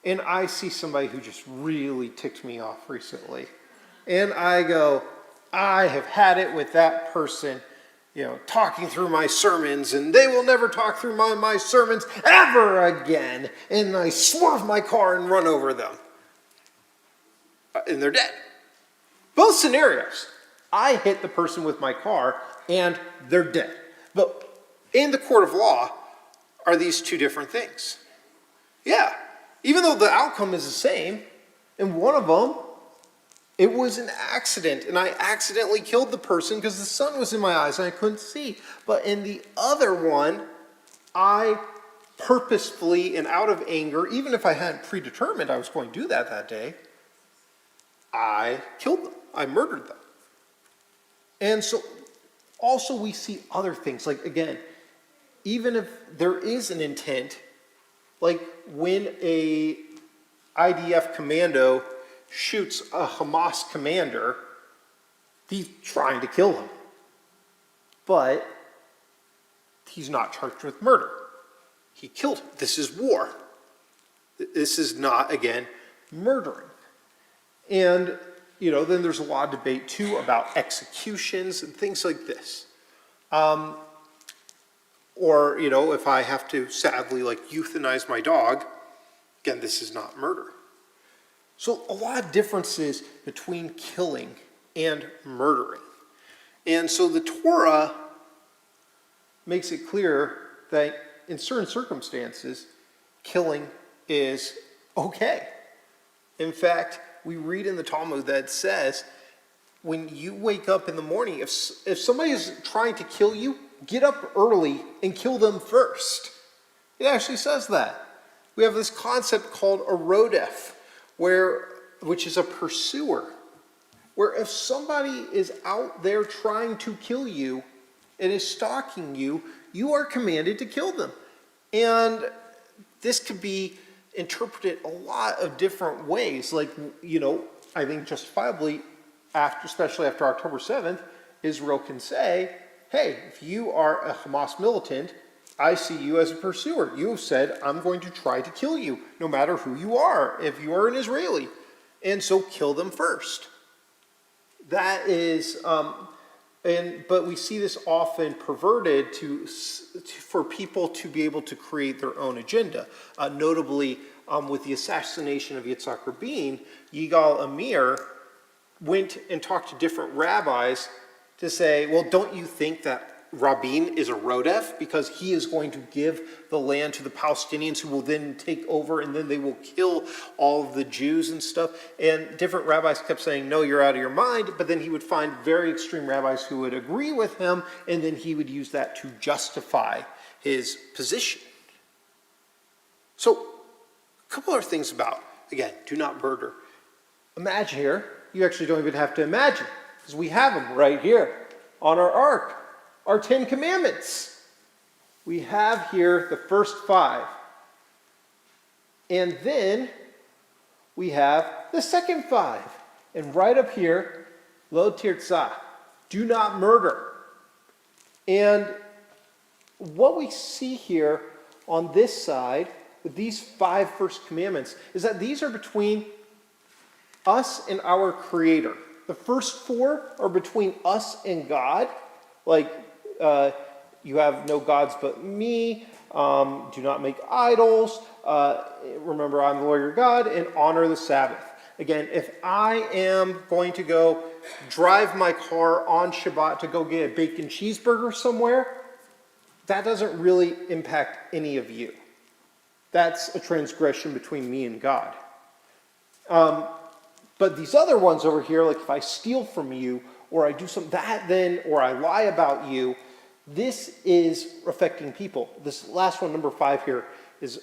and I see somebody who just really ticked me off recently. And I go, I have had it with that person, talking through my sermons, and they will never talk through my sermons ever again. And I swerve my car and run over them. And they're dead. Both scenarios, I hit the person with my car, and they're dead. But in the court of law, are these two different things? Yeah. Even though the outcome is the same, in one of them, it was an accident, and I accidentally killed the person because the sun was in my eyes and I couldn't see. But in the other one, I purposefully and out of anger, even if I hadn't predetermined I was going to do that day, I killed them. I murdered them. And so also we see other things, like again, even if there is an intent, like when a IDF commando shoots a Hamas commander, he's trying to kill him. But he's not charged with murder. He killed him. This is war. This is not, again, murdering. And, then there's a lot of debate, too, about executions and things like this. Or, if I have to sadly, euthanize my dog, again, this is not murder. So a lot of differences between killing and murdering. And so the Torah makes it clear that in certain circumstances, killing is okay. In fact, we read in the Talmud that says, when you wake up in the morning, if somebody is trying to kill you, get up early and kill them first. It actually says that. We have this concept called a rodef, which is a pursuer, where if somebody is out there trying to kill you and is stalking you, you are commanded to kill them. And this could be interpret it a lot of different ways. Like, I think justifiably, especially after October 7th, Israel can say, hey, if you are a Hamas militant, I see you as a pursuer. You have said, I'm going to try to kill you, no matter who you are, if you are an Israeli. And so kill them first. That is, but we see this often perverted for people to be able to create their own agenda. Notably, with the assassination of Yitzhak Rabin, Yigal Amir went and talked to different rabbis to say, well, don't you think that Rabin is a rodef because he is going to give the land to the Palestinians who will then take over and then they will kill all of the Jews and stuff. And different rabbis kept saying, no, you're out of your mind. But then he would find very extreme rabbis who would agree with him, and then he would use that to justify his position. So a couple other things about, again, do not murder. Imagine here, you actually don't even have to imagine, because we have them right here on our ark. Our 10 Commandments. We have here the first 5. And then we have the second 5. And right up here, Lo Tirtzah, do not murder. And what we see here on this side with these 5 first commandments is that these are between us and our Creator. The first 4 are between us and God, like you have no gods but me, do not make idols, remember I'm the Lord your God, and honor the Sabbath. Again, if I am going to go drive my car on Shabbat to go get a bacon cheeseburger somewhere, that doesn't really impact any of you. That's a transgression between me and God. But these other ones over here, like if I steal from you, or I do something that then, or I lie about you, this is affecting people. This last one, number 5 here, is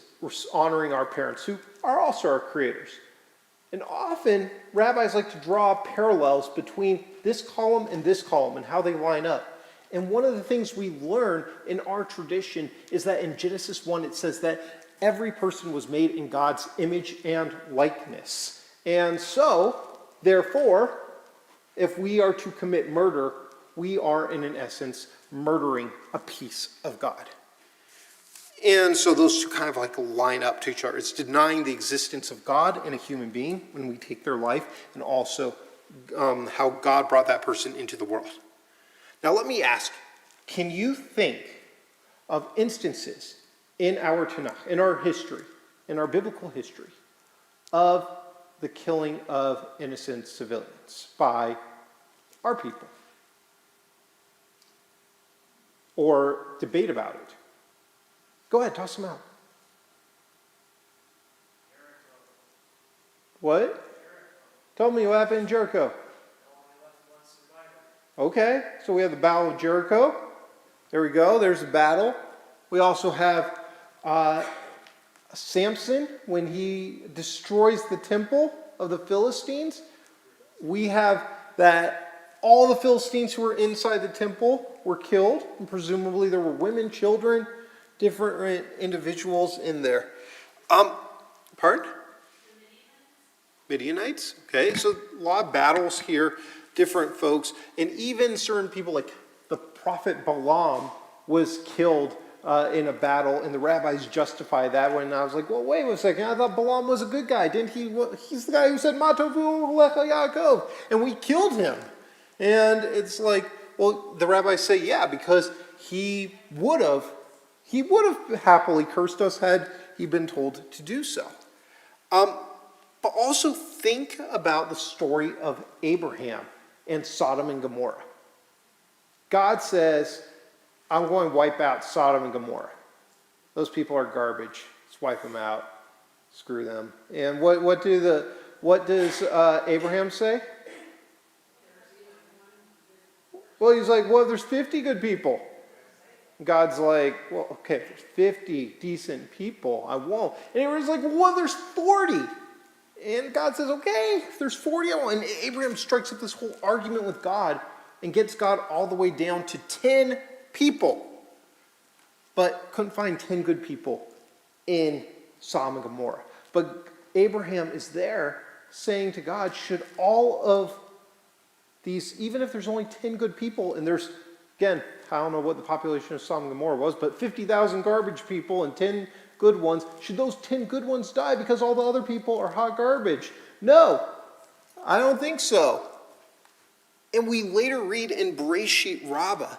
honoring our parents, who are also our creators. And often, rabbis like to draw parallels between this column and how they line up. And one of the things we learn in our tradition is that in Genesis 1, it says that every person was made in God's image and likeness. And so, therefore, if we are to commit murder, we are, in essence, murdering a piece of God. And so those two kind of like line up to each other. It's denying the existence of God in a human being when we take their life, and also how God brought that person into the world. Now let me ask, can you think of instances in our Tanakh, in our history, in our biblical history, of the killing of innocent civilians by our people? Or debate about it? Go ahead, toss them out. What? Tell me what happened in Jericho. Okay, so we have the Battle of Jericho. There we go, there's a battle. We also have Samson, when he destroys the temple of the Philistines. We have that all the Philistines who were inside the temple were killed, and presumably there were women, children, different individuals in there. Pardon? Midianites. Okay, so a lot of battles here, different folks, and even certain people like the prophet Balaam was killed in a battle, and the rabbis justify that when I was like, well, wait a second, I thought Balaam was a good guy. Didn't he? He's the guy who said, Ma tovu lecha Yaakov, and we killed him. And it's like, well, the rabbis say, yeah, because he would have happily cursed us had he been told to do so. But also think about the story of Abraham and Sodom and Gomorrah. God says, I'm going to wipe out Sodom and Gomorrah. Those people are garbage. Let's wipe them out. Screw them. And what does Abraham say? Well, he's like, well, there's 50 good people. God's like, well, okay, if there's 50 decent people, I won't. And Abraham's like, well, there's 40. And God says, okay, if there's 40, I won't. And Abraham strikes up this whole argument with God and gets God all the way down to 10 people. But couldn't find 10 good people in Sodom and Gomorrah. But Abraham is there saying to God, should all of these, even if there's only 10 good people, and there's, again, I don't know what the population of Sodom and Gomorrah was, but 50,000 garbage people and 10 good ones, should those 10 good ones die because all the other people are hot garbage? No, I don't think so. And we later read in Bereshit Rabbah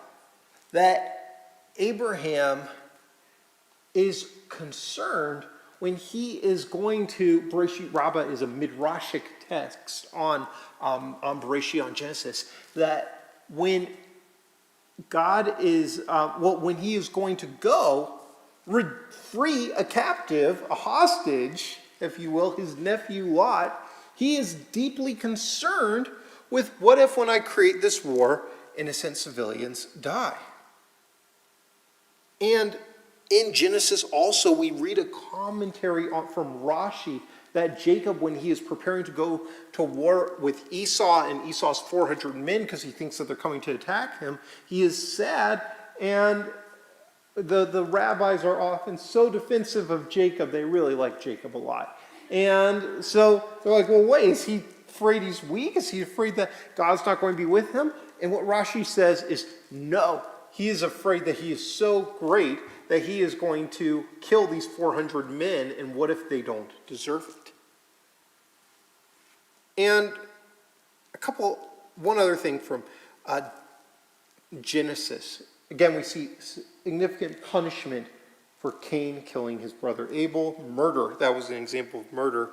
that Abraham is concerned when he is going to, Bereshit Rabbah is a midrashic text on Bereshit, on Genesis, that when God is, when he is going to go free a captive, a hostage, if you will, his nephew Lot, he is deeply concerned with what if when I create this war, innocent civilians die? And in Genesis also, we read a commentary from Rashi that Jacob, when he is preparing to go to war with Esau and Esau's 400 men, because he thinks that they're coming to attack him, he is sad, and the rabbis are often so defensive of Jacob. They really like Jacob a lot. And so they're like, well, wait, is he afraid he's weak? Is he afraid that God's not going to be with him? And what Rashi says is, no, he is afraid that he is so great that he is going to kill these 400 men, and what if they don't deserve it? And one other thing from Genesis. Again, we see significant punishment for Cain killing his brother Abel, murder. That was an example of murder.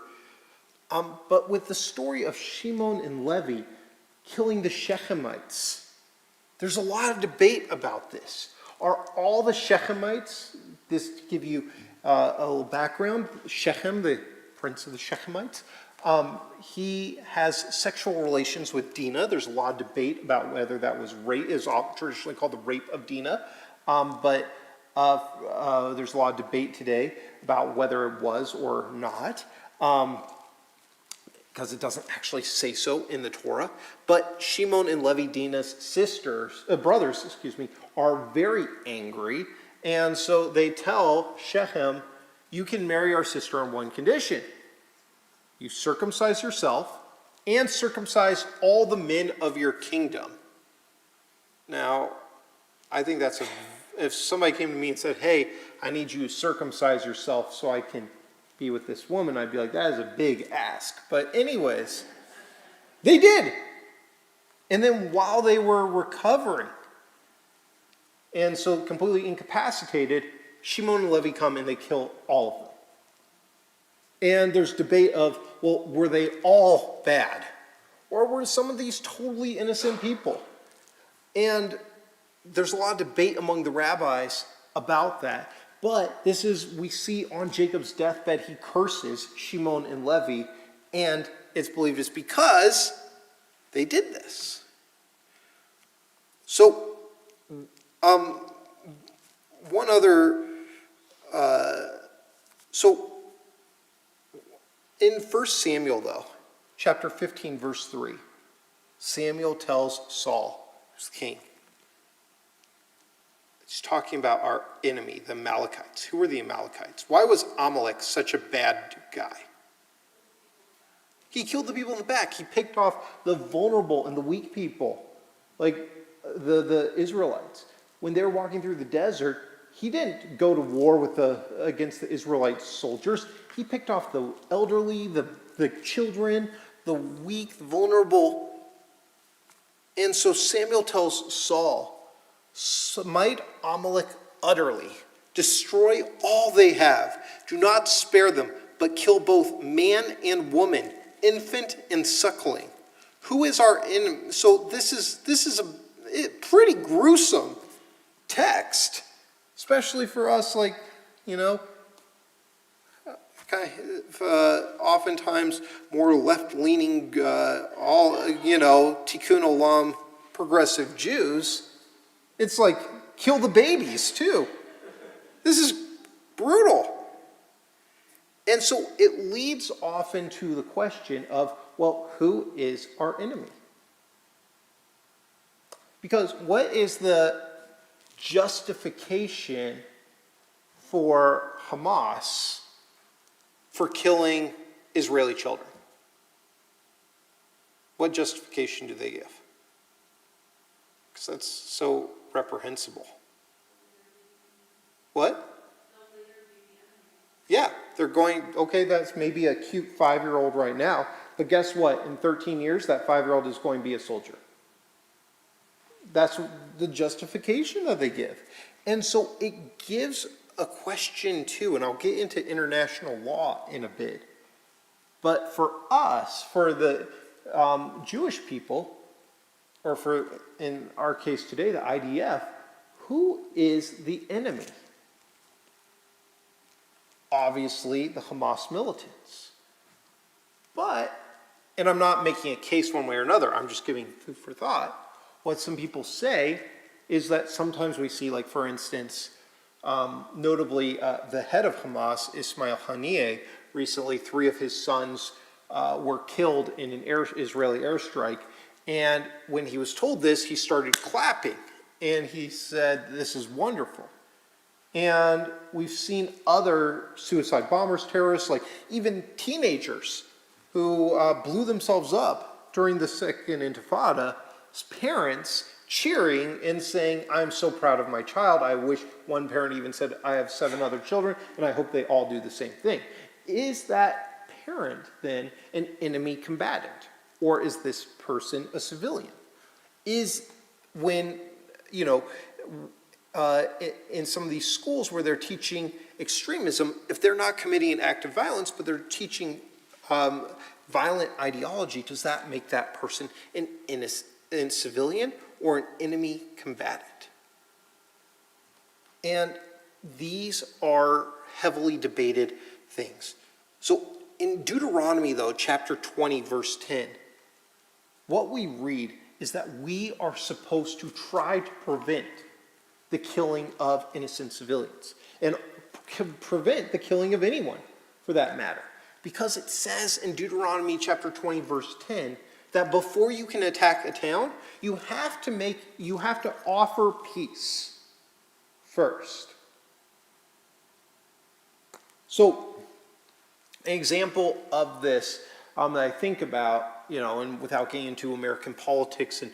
But with the story of Shimon and Levi killing the Shechemites, there's a lot of debate about this. Are all the Shechemites, this to give you a little background, Shechem, the prince of the Shechemites, he has sexual relations with Dinah. There's a lot of debate about whether that was rape, is traditionally called the rape of Dinah. But there's a lot of debate today about whether it was or not, because it doesn't actually say so in the Torah. But Shimon and Levi, Dinah's brothers, are very angry, and so they tell Shechem, you can marry our sister on one condition. You circumcise yourself and circumcise all the men of your kingdom. Now, I think if somebody came to me and said, hey, I need you to circumcise yourself so I can be with this woman, I'd be like, that is a big ask. But anyways, they did. And then while they were recovering, and so completely incapacitated, Shimon and Levi come and they kill all of them. And there's debate of, well, were they all bad? Or were some of these totally innocent people? And there's a lot of debate among the rabbis about that. But we see on Jacob's deathbed, he curses Shimon and Levi, and it's believed it's because they did this. So, one other, in 1 Samuel, though, chapter 15, verse 3, Samuel tells Saul, who's the king, he's talking about our enemy, the Amalekites. Who were the Amalekites? Why was Amalek such a bad guy? He killed the people in the back. He picked off the vulnerable and the weak people, like the Israelites. When they were walking through the desert, he didn't go to war against the Israelite soldiers. He picked off the elderly, the children, the weak, the vulnerable. And so Samuel tells Saul, smite Amalek utterly. Destroy all they have. Do not spare them, but kill both man and woman, infant and suckling. Who is our enemy? So this is a pretty gruesome text, especially for us, oftentimes more left-leaning, Tikkun Olam progressive Jews. It's like, kill the babies, too. This is brutal. And so it leads often to the question of, well, who is our enemy? Because what is the justification for Hamas for killing Israeli children? What justification do they give? Because that's so reprehensible. What? Yeah, they're going, okay, that's maybe a cute 5-year-old right now, but guess what? In 13 years, that 5-year-old is going to be a soldier. That's the justification that they give. And so it gives a question too, and I'll get into international law in a bit. But for us, for the Jewish people, or for, in our case today, the IDF, who is the enemy? Obviously, the Hamas militants. But, and I'm not making a case one way or another, I'm just giving food for thought. What some people say is that sometimes we see, like for instance, notably the head of Hamas, Ismail Haniyeh, recently 3 of his sons were killed in an Israeli airstrike. And when he was told this, he started clapping. And he said, this is wonderful. And we've seen other suicide bombers, terrorists, like even teenagers who blew themselves up during the Second Intifada, parents cheering and saying, I'm so proud of my child. I wish one parent even said, I have 7 other children, and I hope they all do the same thing. Is that parent then an enemy combatant? Or is this person a civilian? Is when, in some of these schools where they're teaching extremism, if they're not committing an act of violence, but they're teaching violent ideology, does that make that person an innocent civilian or an enemy combatant? And these are heavily debated things. So in Deuteronomy, though, chapter 20, verse 10, what we read is that we are supposed to try to prevent the killing of innocent civilians and prevent the killing of anyone, for that matter. Because it says in Deuteronomy chapter 20, verse 10, that before you can attack a town, you have to offer peace first. So, an example of this that I think about, and without getting into American politics and,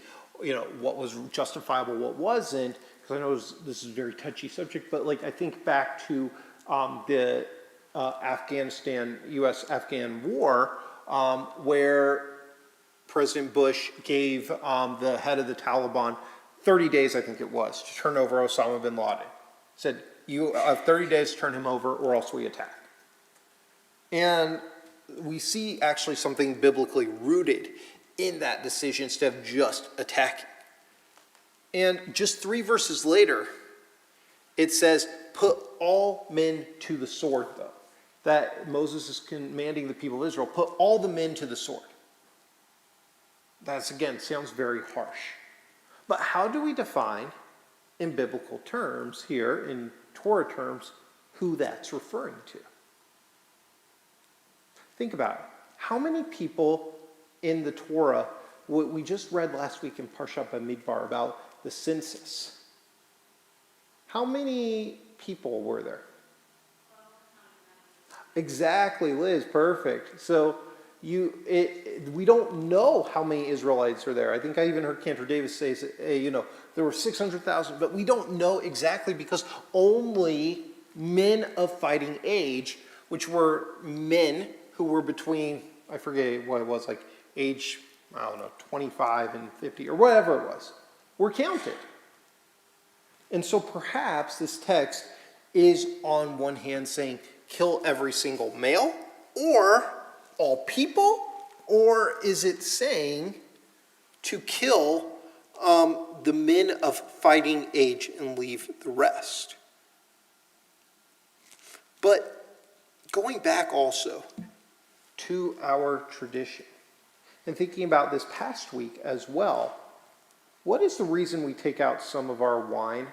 what was justifiable, what wasn't, because I know this is a very touchy subject, but like I think back to the Afghanistan, U.S.-Afghan war, where President Bush gave the head of the Taliban 30 days, I think it was, to turn over Osama bin Laden. Said, you have 30 days to turn him over or else we attack. And we see actually something biblically rooted in that decision instead of just attacking. And just 3 verses later, it says, put all men to the sword, though. That Moses is commanding the people of Israel, put all the men to the sword. That's, again, sounds very harsh. But how do we define, in biblical terms here, in Torah terms, who that's referring to? Think about it. How many people in the Torah, what we just read last week in Parshat Bamidbar about the census, how many people were there? Exactly, Liz, perfect. So we don't know how many Israelites are there. I think I even heard Cantor Davis say, there were 600,000, but we don't know exactly because only men of fighting age, which were men who were between, I forget what it was, like age, 25 and 50 or whatever it was, were counted. And so perhaps this text is on one hand saying, kill every single male, or all people, or is it saying to kill the men of fighting age and leave the rest? But going back also to our tradition and thinking about this past week as well, what is the reason we take out some of our wine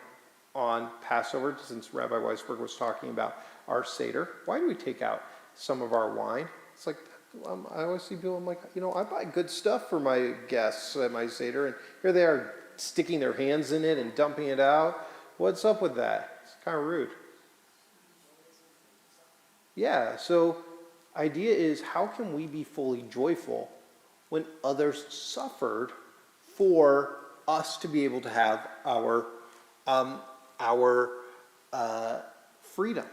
on Passover, since Rabbi Weisberg was talking about our Seder? Why do we take out some of our wine? It's like, I always see people, I'm like, I buy good stuff for my guests at my Seder, and here they are sticking their hands in it and dumping it out. What's up with that? It's kind of rude. Yeah, so idea is, how can we be fully joyful when others suffered for us to be able to have our freedom?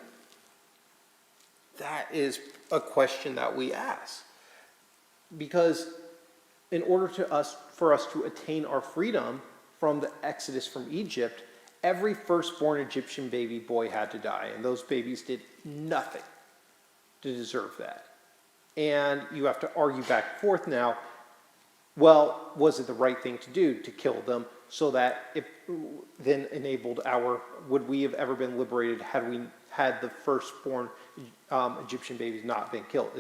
That is a question that we ask. Because in order for us to attain our freedom from the exodus from Egypt, every firstborn Egyptian baby boy had to die, and those babies did nothing to deserve that. And you have to argue back and forth now, well, was it the right thing to do to kill them, so that it then enabled would we have ever been liberated had we had the firstborn Egyptian babies not been killed?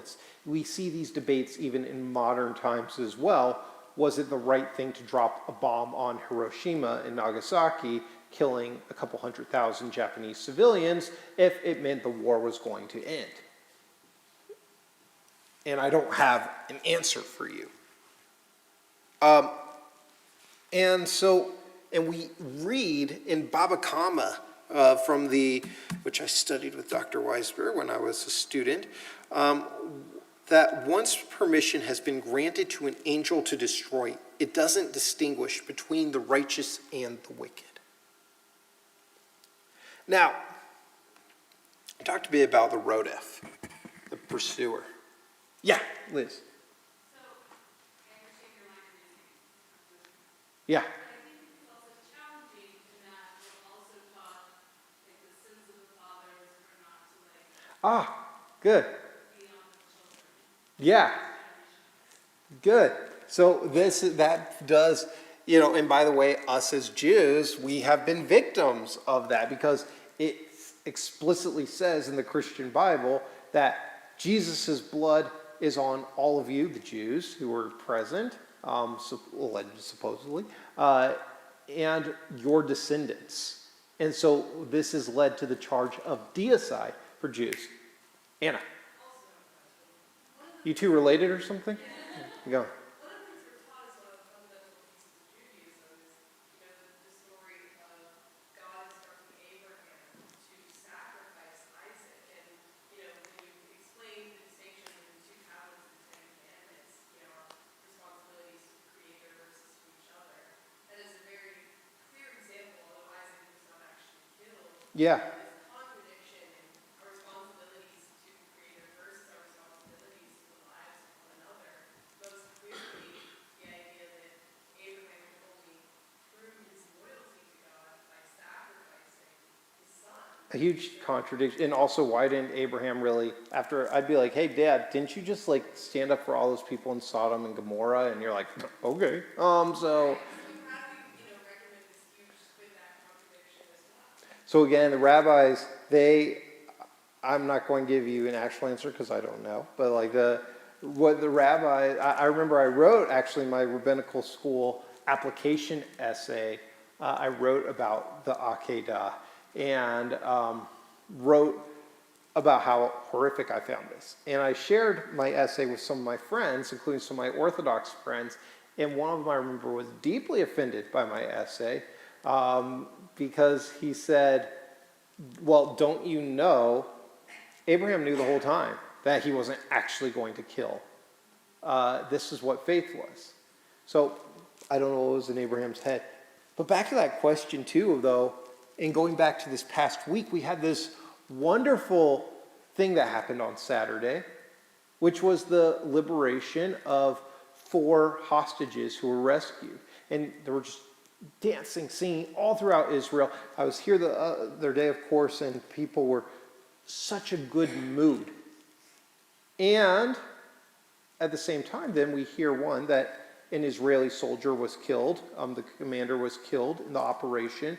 We see these debates even in modern times as well. Was it the right thing to drop a bomb on Hiroshima and Nagasaki, killing a couple 100,000 Japanese civilians, if it meant the war was going to end? And I don't have an answer for you. And we read in Baba Kama, which I studied with Dr. Weisberg when I was a student, that once permission has been granted to an angel to destroy, it doesn't distinguish between the righteous and the wicked. Now, talk to me about the Rodef, the pursuer. Yeah, Liz. Yeah. Ah, good. Yeah. Good. So that does, and by the way, us as Jews, we have been victims of that, because it explicitly says in the Christian Bible that Jesus' blood is on all of you, the Jews who were present, supposedly, and your descendants. And so this has led to the charge of deicide for Jews. Anna. You two related or something? Go. Yeah. A huge contradiction. And also, why didn't Abraham really, I'd be like, hey, Dad, didn't you just stand up for all those people in Sodom and Gomorrah? And you're like, okay. So again, the rabbis, I'm not going to give you an actual answer because I don't know, but what the rabbi, I remember I wrote actually my rabbinical school application essay. I wrote about the Akedah and wrote about how horrific I found this. And I shared my essay with some of my friends, including some of my Orthodox friends, and one of them I remember was deeply offended by my essay because he said, well, don't you know, Abraham knew the whole time that he wasn't actually going to kill. This is what faith was. So I don't know what was in Abraham's head. But back to that question too, though, and going back to this past week, we had this wonderful thing that happened on Saturday, which was the liberation of 4 hostages who were rescued. And they were just dancing, singing all throughout Israel. I was here the other day, of course, and people were such a good mood. And at the same time, then we hear one that an Israeli soldier was killed. The commander was killed in the operation.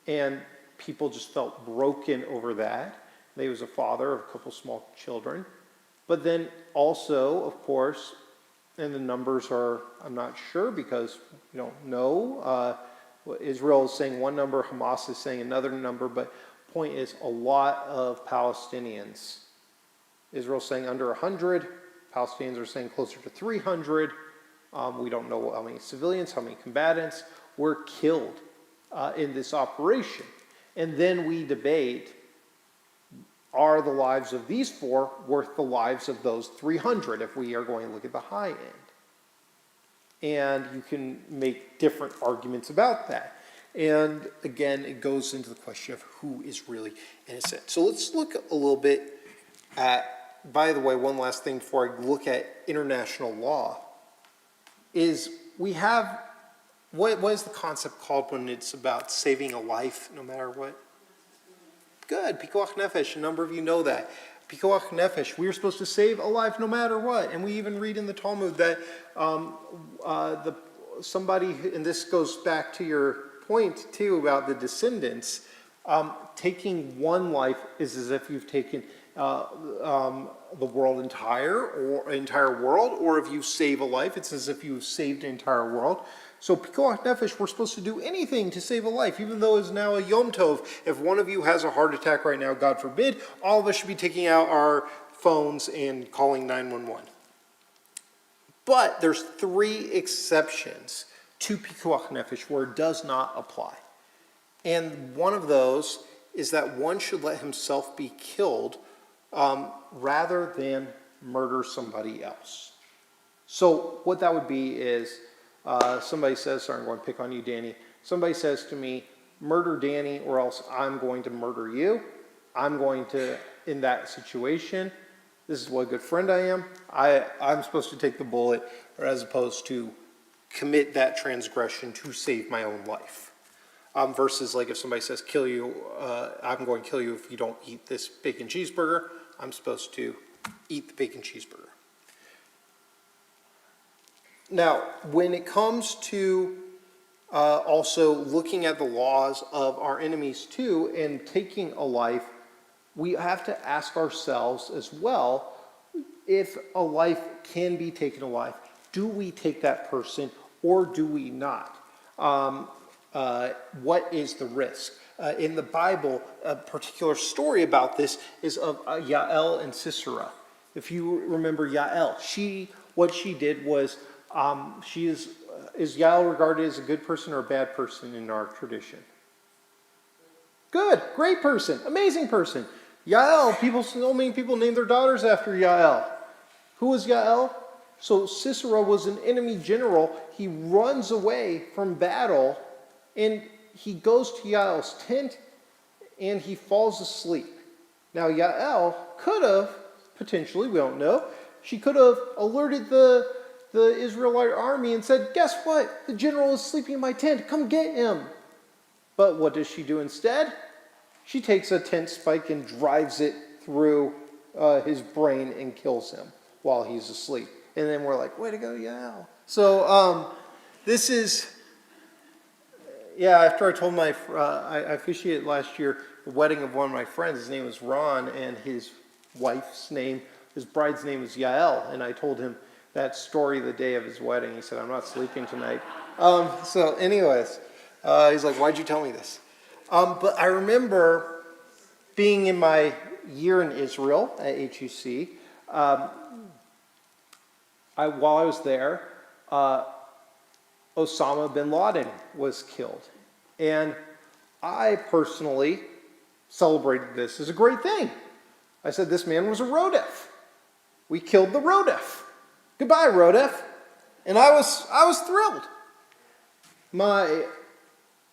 And people just felt broken over that. He was a father of a couple small children. But then also, of course, and the numbers are, I'm not sure because we don't know. Israel is saying one number, Hamas is saying another number, but point is a lot of Palestinians. Israel's saying under 100, Palestinians are saying closer to 300. We don't know how many civilians, how many combatants were killed in this operation. And then we debate, are the lives of these 4 worth the lives of those 300 if we are going to look at the high end? And you can make different arguments about that. And again, it goes into the question of who is really innocent. So let's look a little bit at, by the way, one last thing before I look at international law, is we have, what is the concept called when it's about saving a life no matter what? Good, pikuach nefesh, a number of you know that. Pikuach nefesh, we are supposed to save a life no matter what. And we even read in the Talmud that somebody, and this goes back to your point too about the descendants, taking one life is as if you've taken the world entire world, or if you save a life, it's as if you've saved an entire world. So pikuach nefesh, we're supposed to do anything to save a life, even though it's now a Yom Tov. If one of you has a heart attack right now, God forbid, all of us should be taking out our phones and calling 911. But there's 3 exceptions to pikuach nefesh where it does not apply. And one of those is that one should let himself be killed rather than murder somebody else. So what that would be is, somebody says, sorry, I'm going to pick on you, Danny. Somebody says to me, murder Danny or else I'm going to murder you. I'm going to, in that situation, this is what a good friend I am. I'm supposed to take the bullet, or as opposed to commit that transgression to save my own life. Versus like if somebody says, kill you, I'm going to kill you if you don't eat this bacon cheeseburger, I'm supposed to eat the bacon cheeseburger. Now, when it comes to also looking at the laws of our enemies too, and taking a life, we have to ask ourselves as well, if a life can be taken alive, do we take that person or do we not? What is the risk? In the Bible, a particular story about this is of Yael and Sisera. If you remember Yael, what she did was, is Yael regarded as a good person or a bad person in our tradition? Good, great person, amazing person. Yael, so many people name their daughters after Yael. Who was Yael? So Sisera was an enemy general. He runs away from battle and he goes to Yael's tent and he falls asleep. Now Yael could have, potentially, we don't know, she could have alerted the Israelite army and said, guess what? The general is sleeping in my tent. Come get him. But what does she do instead? She takes a tent spike and drives it through his brain and kills him while he's asleep. And then we're like, way to go, Yael. So this is, after I told I officiated last year the wedding of one of my friends. His name was Ron, and his bride's name was Yael. And I told him that story the day of his wedding. He said, I'm not sleeping tonight. So anyways, he's like, why'd you tell me this? But I remember being in my year in Israel at HUC. While I was there, Osama bin Laden was killed. And I personally celebrated this as a great thing. I said, this man was a Rodef. We killed the Rodef. Goodbye, Rodef. And I was thrilled. My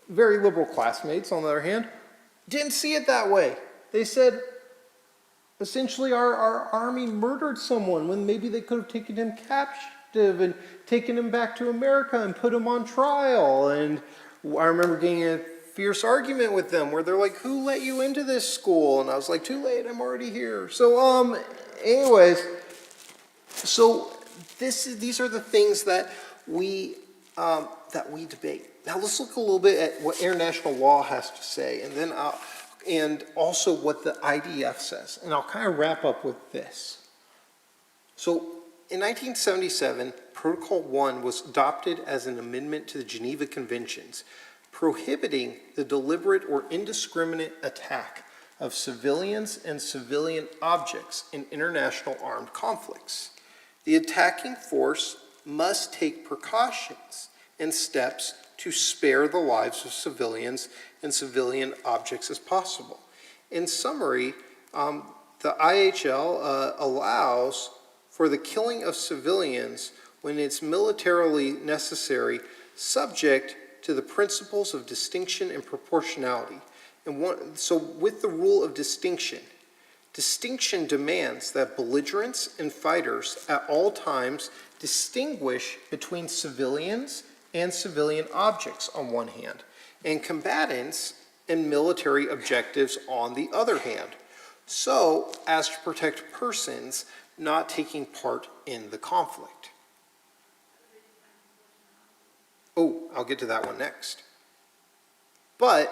very liberal classmates, on the other hand, didn't see it that way. They said, essentially, our army murdered someone when maybe they could have taken him captive and taken him back to America and put him on trial. And I remember getting a fierce argument with them where they're like, who let you into this school? And I was like, too late, I'm already here. So, anyways, so these are the things that we debate. Now let's look a little bit at what international law has to say, and then and also what the IDF says. And I'll kind of wrap up with this. So in 1977, Protocol 1 was adopted as an amendment to the Geneva Conventions, prohibiting the deliberate or indiscriminate attack of civilians and civilian objects in international armed conflicts. The attacking force must take precautions and steps to spare the lives of civilians and civilian objects as possible. In summary, the IHL allows for the killing of civilians when it's militarily necessary, subject to the principles of distinction and proportionality. So with the rule of distinction, distinction demands that belligerents and fighters at all times distinguish between civilians and civilian objects on one hand, and combatants and military objectives on the other hand, so as to protect persons not taking part in the conflict. Oh, I'll get to that one next. But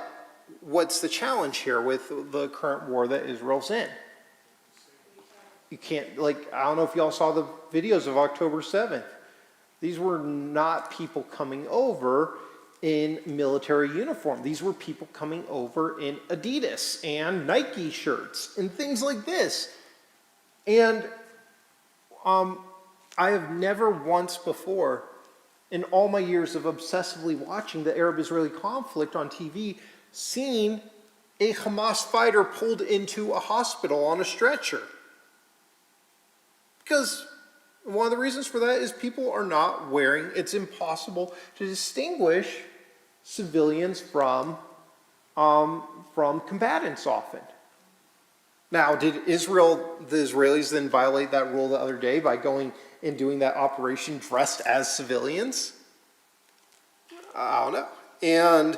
what's the challenge here with the current war that Israel's in? You can't, like, I don't know if y'all saw the videos of October 7th. These were not people coming over in military uniform. These were people coming over in Adidas and Nike shirts and things like this. And I have never once before, in all my years of obsessively watching the Arab-Israeli conflict on TV, seen a Hamas fighter pulled into a hospital on a stretcher. Because one of the reasons for that is people are not wearing, it's impossible to distinguish civilians from combatants often. Now, did the Israelis then violate that rule the other day by going and doing that operation dressed as civilians? I don't know. And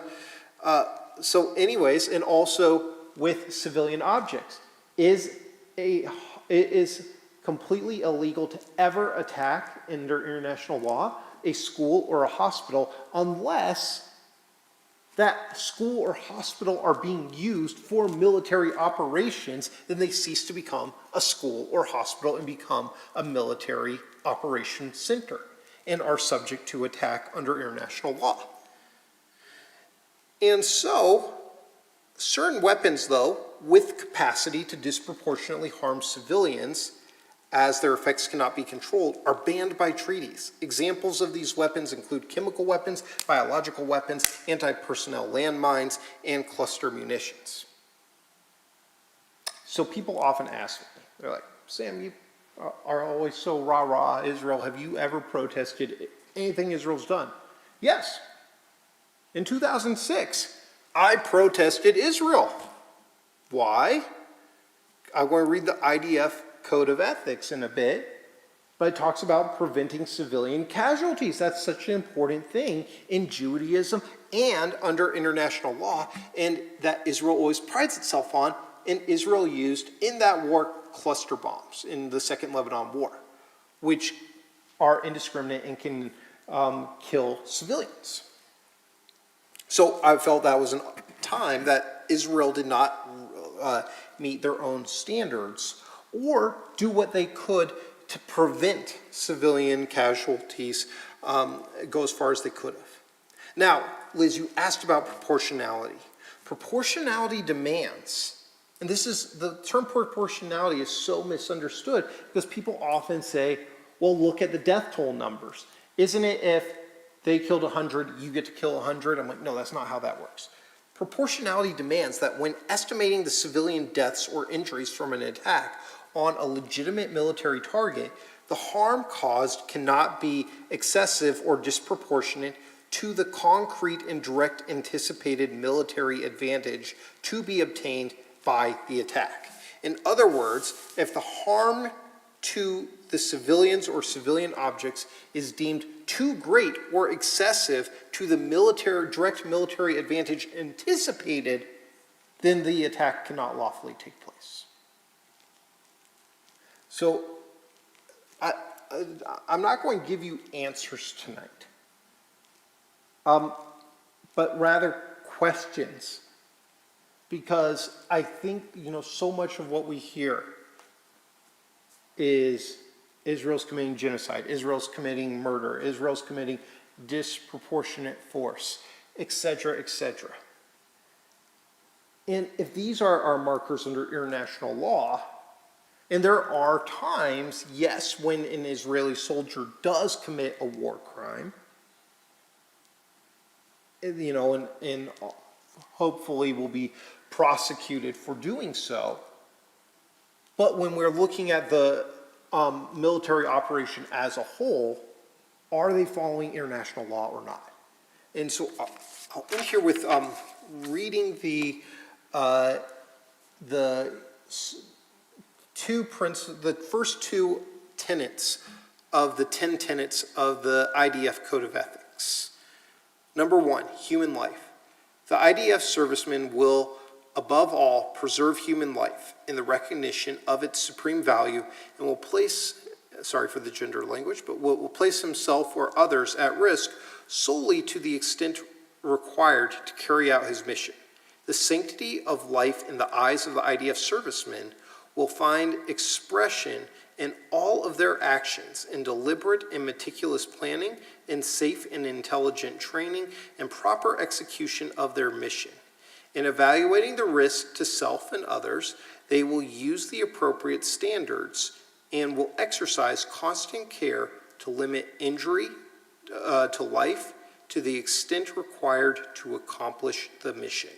so anyways, and also with civilian objects, it is completely illegal to ever attack under international law a school or a hospital unless that school or hospital are being used for military operations. Then they cease to become a school or hospital and become a military operation center and are subject to attack under international law. And so, certain weapons, though, with capacity to disproportionately harm civilians, as their effects cannot be controlled, are banned by treaties. Examples of these weapons include chemical weapons, biological weapons, anti-personnel landmines, and cluster munitions. So people often ask me, they're like, Sam, you are always so rah-rah Israel. Have you ever protested anything Israel's done? Yes. In 2006, I protested Israel. Why? I'm going to read the IDF Code of Ethics in a bit, but it talks about preventing civilian casualties. That's such an important thing in Judaism and under international law, and that Israel always prides itself on. And Israel used in that war cluster bombs in the Second Lebanon War, which are indiscriminate and can kill civilians. So I felt that was a time that Israel did not meet their own standards or do what they could to prevent civilian casualties, go as far as they could have. Now, Liz, you asked about proportionality. Proportionality demands, and the term proportionality is so misunderstood because people often say, well, look at the death toll numbers. Isn't it if they killed 100, you get to kill 100? I'm like, no, that's not how that works. Proportionality demands that when estimating the civilian deaths or injuries from an attack on a legitimate military target, the harm caused cannot be excessive or disproportionate to the concrete and direct anticipated military advantage to be obtained by the attack. In other words, if the harm to the civilians or civilian objects is deemed too great or excessive to the direct military advantage anticipated, then the attack cannot lawfully take place. So I'm not going to give you answers tonight, but rather questions, because I think, so much of what we hear is Israel's committing genocide, Israel's committing murder, Israel's committing disproportionate force, etc., etc. And if these are our markers under international law, and there are times, yes, when an Israeli soldier does commit a war crime, and hopefully will be prosecuted for doing so, But when we're looking at the military operation as a whole, are they following international law or not? And so I'll end here with reading the first two tenets of the 10 tenets of the IDF Code of Ethics. Number 1, human life. The IDF servicemen will, above all, preserve human life in the recognition of its supreme value and will place, sorry for the gender language, but will place himself or others at risk solely to the extent required to carry out his mission. The sanctity of life in the eyes of the IDF servicemen will find expression in all of their actions in deliberate and meticulous planning, in safe and intelligent training, and proper execution of their mission. In evaluating the risk to self and others, they will use the appropriate standards and will exercise constant care to limit injury to life to the extent required to accomplish the mission.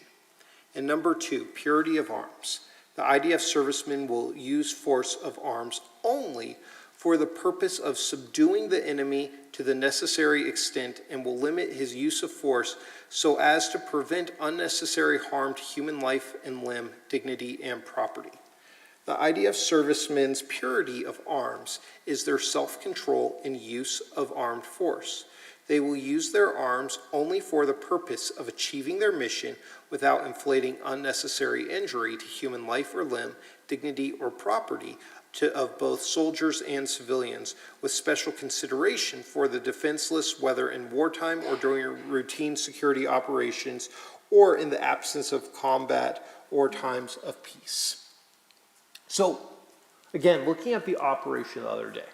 And number 2, purity of arms. The IDF servicemen will use force of arms only for the purpose of subduing the enemy to the necessary extent and will limit his use of force so as to prevent unnecessary harm to human life and limb, dignity, and property. The IDF servicemen's purity of arms is their self-control and use of armed force. They will use their arms only for the purpose of achieving their mission without inflicting unnecessary injury to human life or limb, dignity, or property of both soldiers and civilians, with special consideration for the defenseless, whether in wartime or during routine security operations, or in the absence of combat or times of peace. So, again, looking at the operation the other day,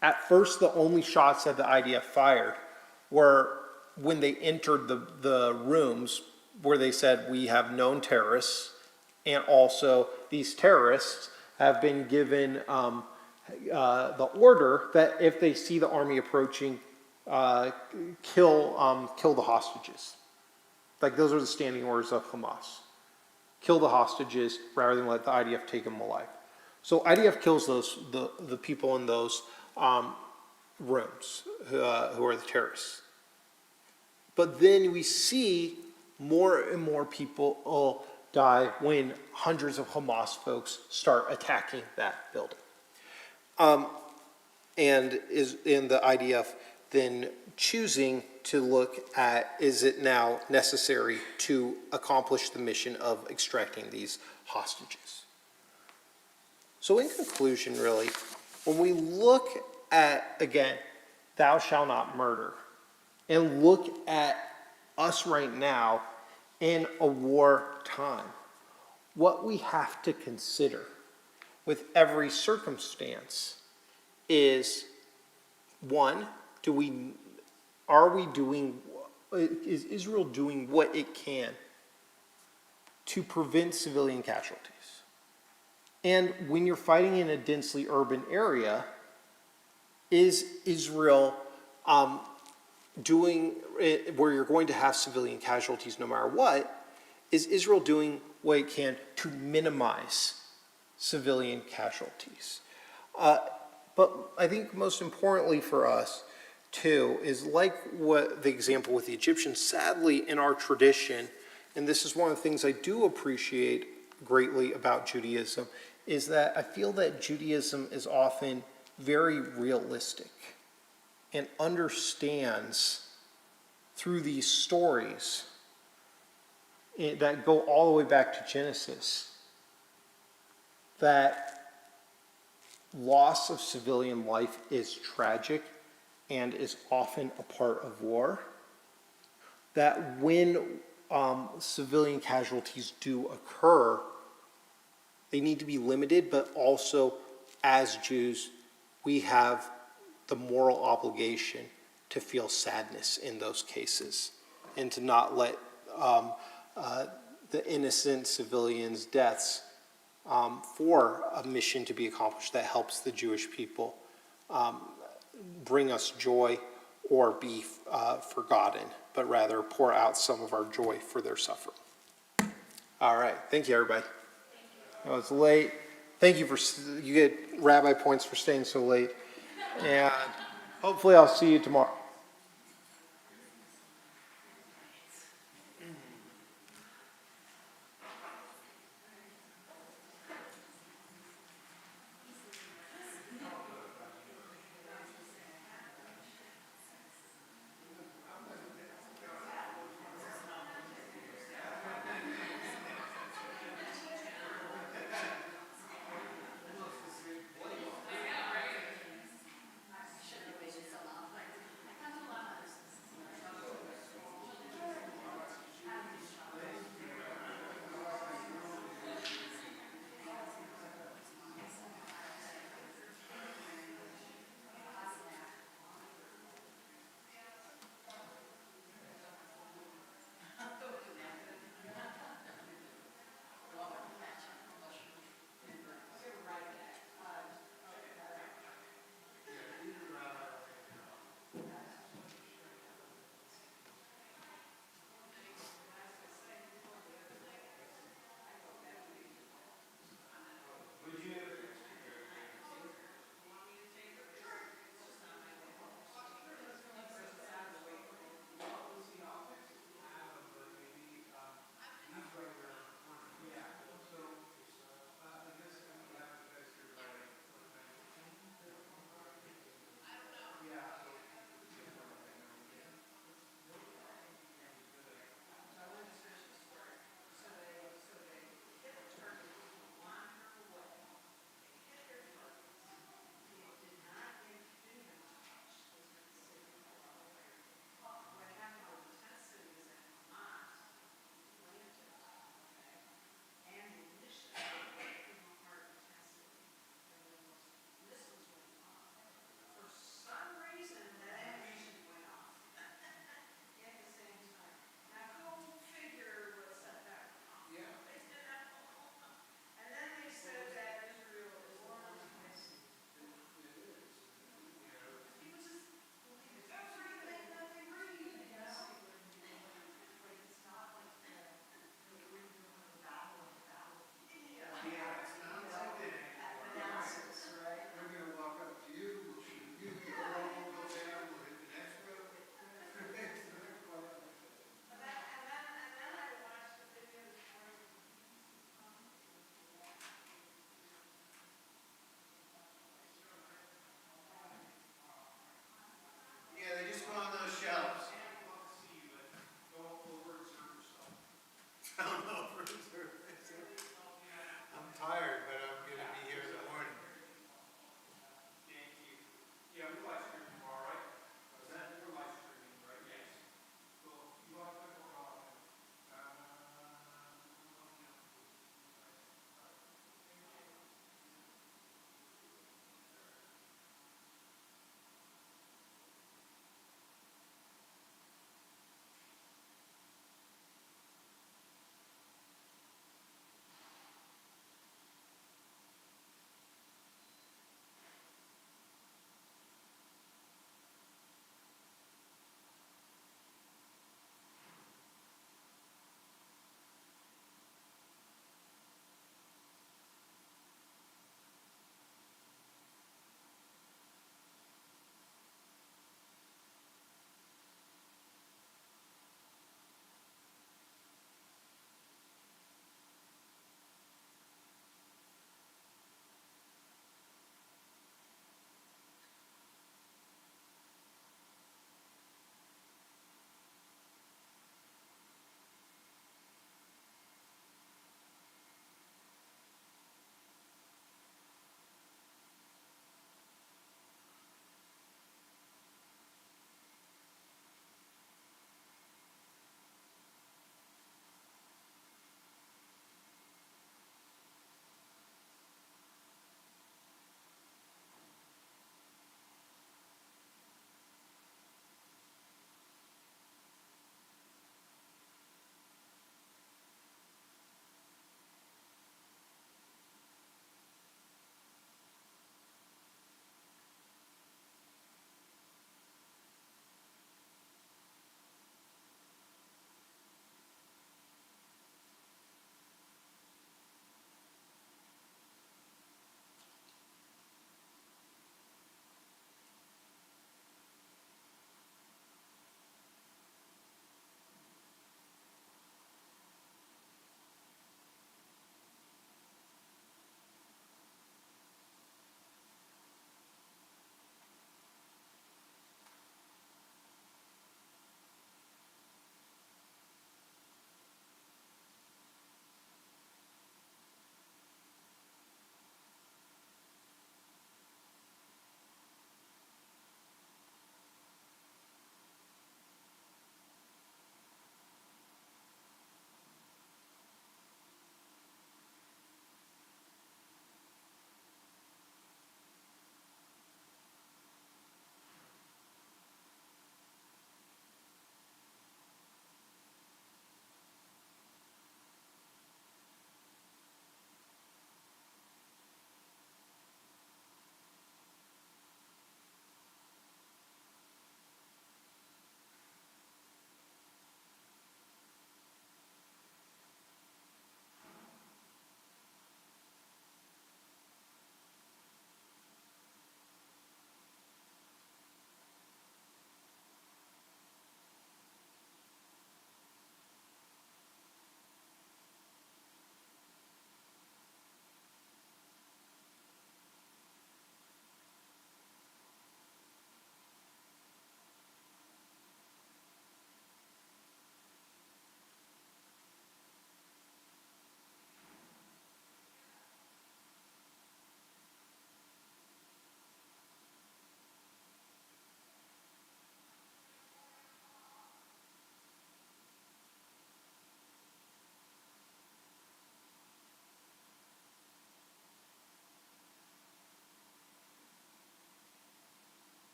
at first the only shots that the IDF fired were when they entered the rooms where they said, we have known terrorists, and also these terrorists have been given the order that if they see the army approaching, kill the hostages. Like, those are the standing orders of Hamas. Kill the hostages rather than let the IDF take them alive. So IDF kills the people in those rooms who are the terrorists. But then we see more and more people die when hundreds of Hamas folks start attacking that building. And is in the IDF then choosing to look at, is it now necessary to accomplish the mission of extracting these hostages? So in conclusion, really, when we look at, again, thou shalt not murder, and look at us right now in a war time, what we have to consider with every circumstance is, one, is Israel doing what it can to prevent civilian casualties? And when you're fighting in a densely urban area, is Israel doing it where you're going to have civilian casualties no matter what? Is Israel doing what it can to minimize civilian casualties? But I think most importantly for us, too, is like what the example with the Egyptians, sadly in our tradition, and this is one of the things I do appreciate greatly about Judaism, is that I feel that Judaism is often very realistic and understands through these stories that go all the way back to Genesis that loss of civilian life is tragic and is often a part of war. That when civilian casualties do occur, they need to be limited, but also as Jews, we have the moral obligation to feel sadness in those cases and to not let the innocent civilians' deaths for a mission to be accomplished that helps the Jewish people bring us joy or be forgotten, but rather pour out some of our joy for their suffering. All right. Thank you, everybody. I know it's late. thank you you get rabbi points for staying so late. And hopefully I'll see you tomorrow.